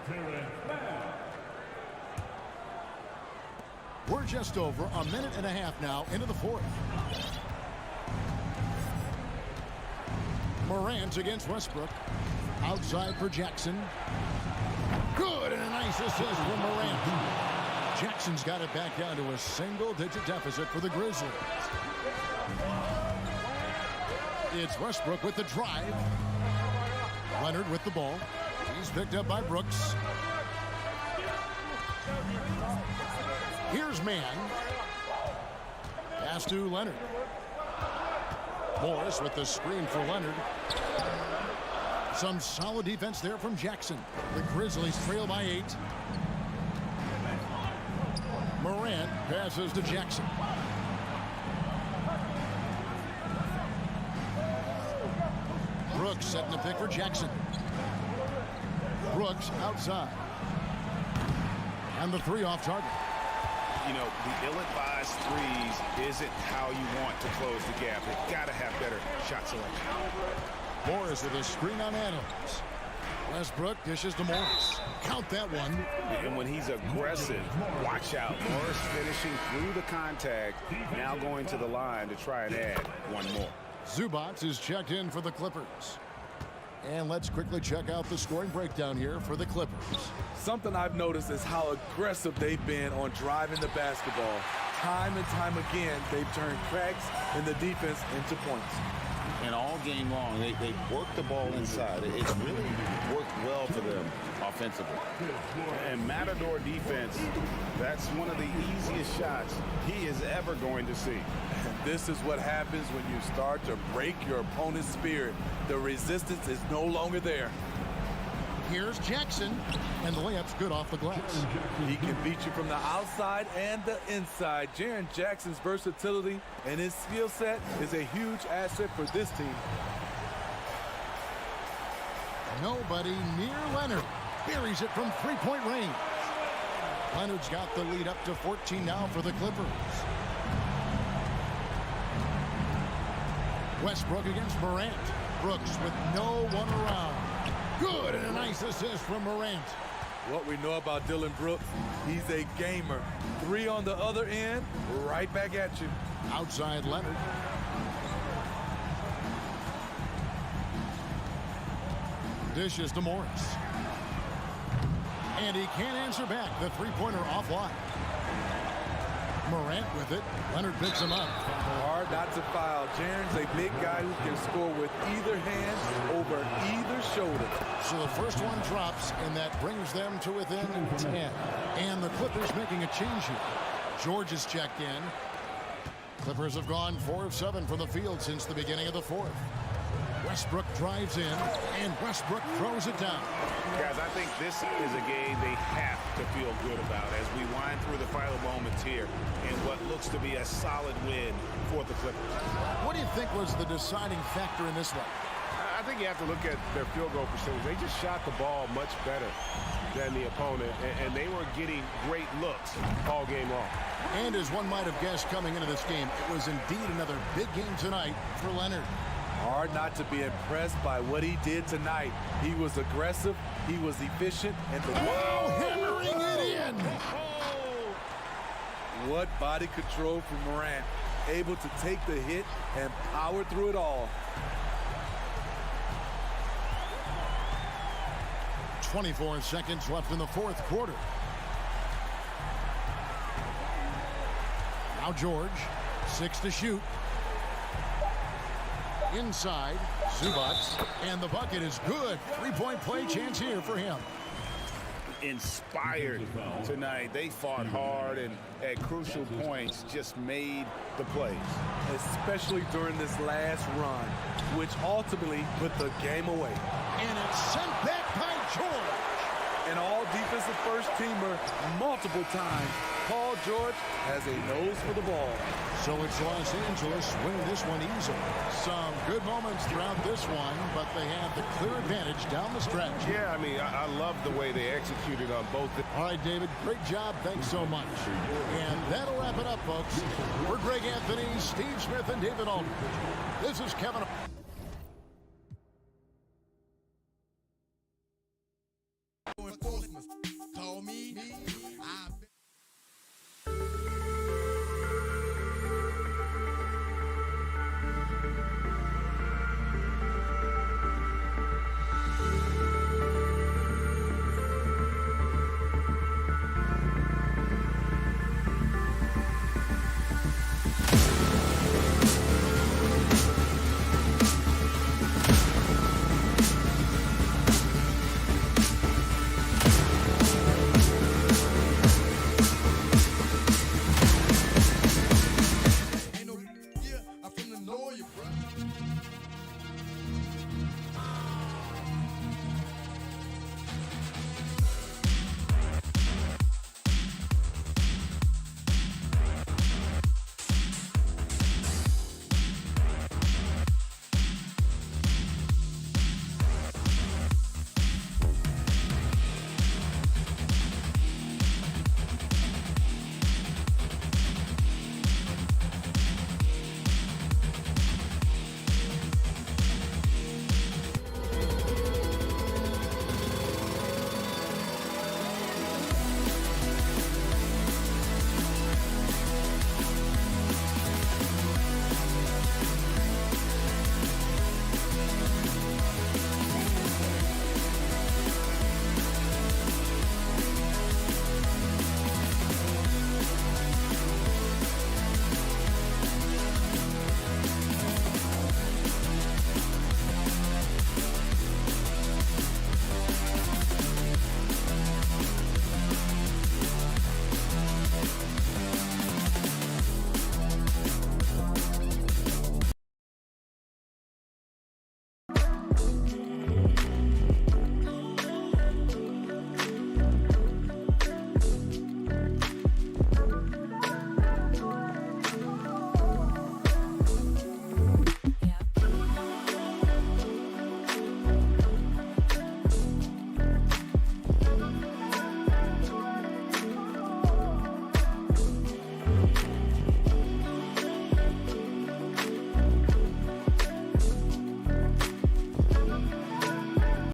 [SPEAKER 4] Terrence Mann.
[SPEAKER 7] We're just over a minute and a half now into the fourth. Morant against Westbrook. Outside for Jackson. Good, and a nice assist from Morant. Jackson's got it back down to a single-digit deficit for the Grizzlies. It's Westbrook with the drive. Leonard with the ball. He's picked up by Brooks. Here's Mann. Pass to Leonard. Morris with the screen for Leonard. Some solid defense there from Jackson. The Grizzlies trail by 8. Morant passes to Jackson. Brooks setting the pick for Jackson. Brooks outside. And the 3 off target.
[SPEAKER 10] You know, the ill-advised threes isn't how you want to close the gap. They've got to have better shot selection.
[SPEAKER 7] Morris with a screen on Adams. Westbrook dishes to Morris. Count that one.
[SPEAKER 10] And when he's aggressive, watch out. Morris finishing through the contact, now going to the line to try and add one more.
[SPEAKER 7] Zubac is checked in for the Clippers. And let's quickly check out the scoring breakdown here for the Clippers.
[SPEAKER 9] Something I've noticed is how aggressive they've been on driving the basketball. Time and time again, they've turned cracks in the defense into points.
[SPEAKER 16] And all game long, they work the ball inside. It's really worked well for them offensively.
[SPEAKER 10] And Matador defense, that's one of the easiest shots he is ever going to see.
[SPEAKER 9] And this is what happens when you start to break your opponent's spirit. The resistance is no longer there.
[SPEAKER 7] Here's Jackson, and the layup's good off the glass.
[SPEAKER 9] He can beat you from the outside and the inside. Jaren Jackson's versatility and his skill set is a huge asset for this team.
[SPEAKER 7] Nobody near Leonard. Buries it from 3-point range. Leonard's got the lead up to 14 now for the Clippers. Westbrook against Morant. Brooks with no one around. Good, and a nice assist from Morant.
[SPEAKER 9] What we know about Dillon Brooks, he's a gamer. 3 on the other end, right back at you.
[SPEAKER 7] Outside Leonard. Dishes to Morris. And he can't answer back. The 3-pointer offline. Morant with it. Leonard picks him up.
[SPEAKER 9] Hard not to foul. Jaren's a big guy who can score with either hand over either shoulder.
[SPEAKER 7] So the first one drops, and that brings them to within 10. And the Clippers making a change here. George is checked in. Clippers have gone 4 of 7 from the field since the beginning of the fourth. Westbrook drives in, and Westbrook throws it down.
[SPEAKER 10] Guys, I think this is a game they have to feel good about as we wind through the final moments here in what looks to be a solid win for the Clippers.
[SPEAKER 7] What do you think was the deciding factor in this one?
[SPEAKER 8] I think you have to look at their field goal percentage. They just shot the ball much better than the opponent, and they were getting great looks all game long.
[SPEAKER 7] And as one might have guessed coming into this game, it was indeed another big game tonight for Leonard.
[SPEAKER 9] Hard not to be impressed by what he did tonight. He was aggressive, he was efficient, and
[SPEAKER 7] hammering it in!
[SPEAKER 9] What body control from Morant. Able to take the hit and power through it all.
[SPEAKER 7] 24 seconds left in the fourth quarter. Now George, 6 to shoot. Inside, Zubats, and the bucket is good. 3-point play chance here for him.
[SPEAKER 10] Inspired tonight. They fought hard and at crucial points just made the plays.
[SPEAKER 9] Especially during this last run, which ultimately put the game away.
[SPEAKER 7] And it's sent back by George.
[SPEAKER 9] An all-defensive first-teamer multiple times. Paul George has a nose for the ball.
[SPEAKER 7] So it's Los Angeles winning this one easily. Some good moments throughout this one, but they have the clear advantage down the stretch.
[SPEAKER 8] Yeah, I mean, I love the way they executed on both.
[SPEAKER 7] All right, David, great job. Thanks so much. And that'll wrap it up, folks. For Greg Anthony, Steve Smith, and David Aldridge, this is Kevin.
[SPEAKER 17] Call me.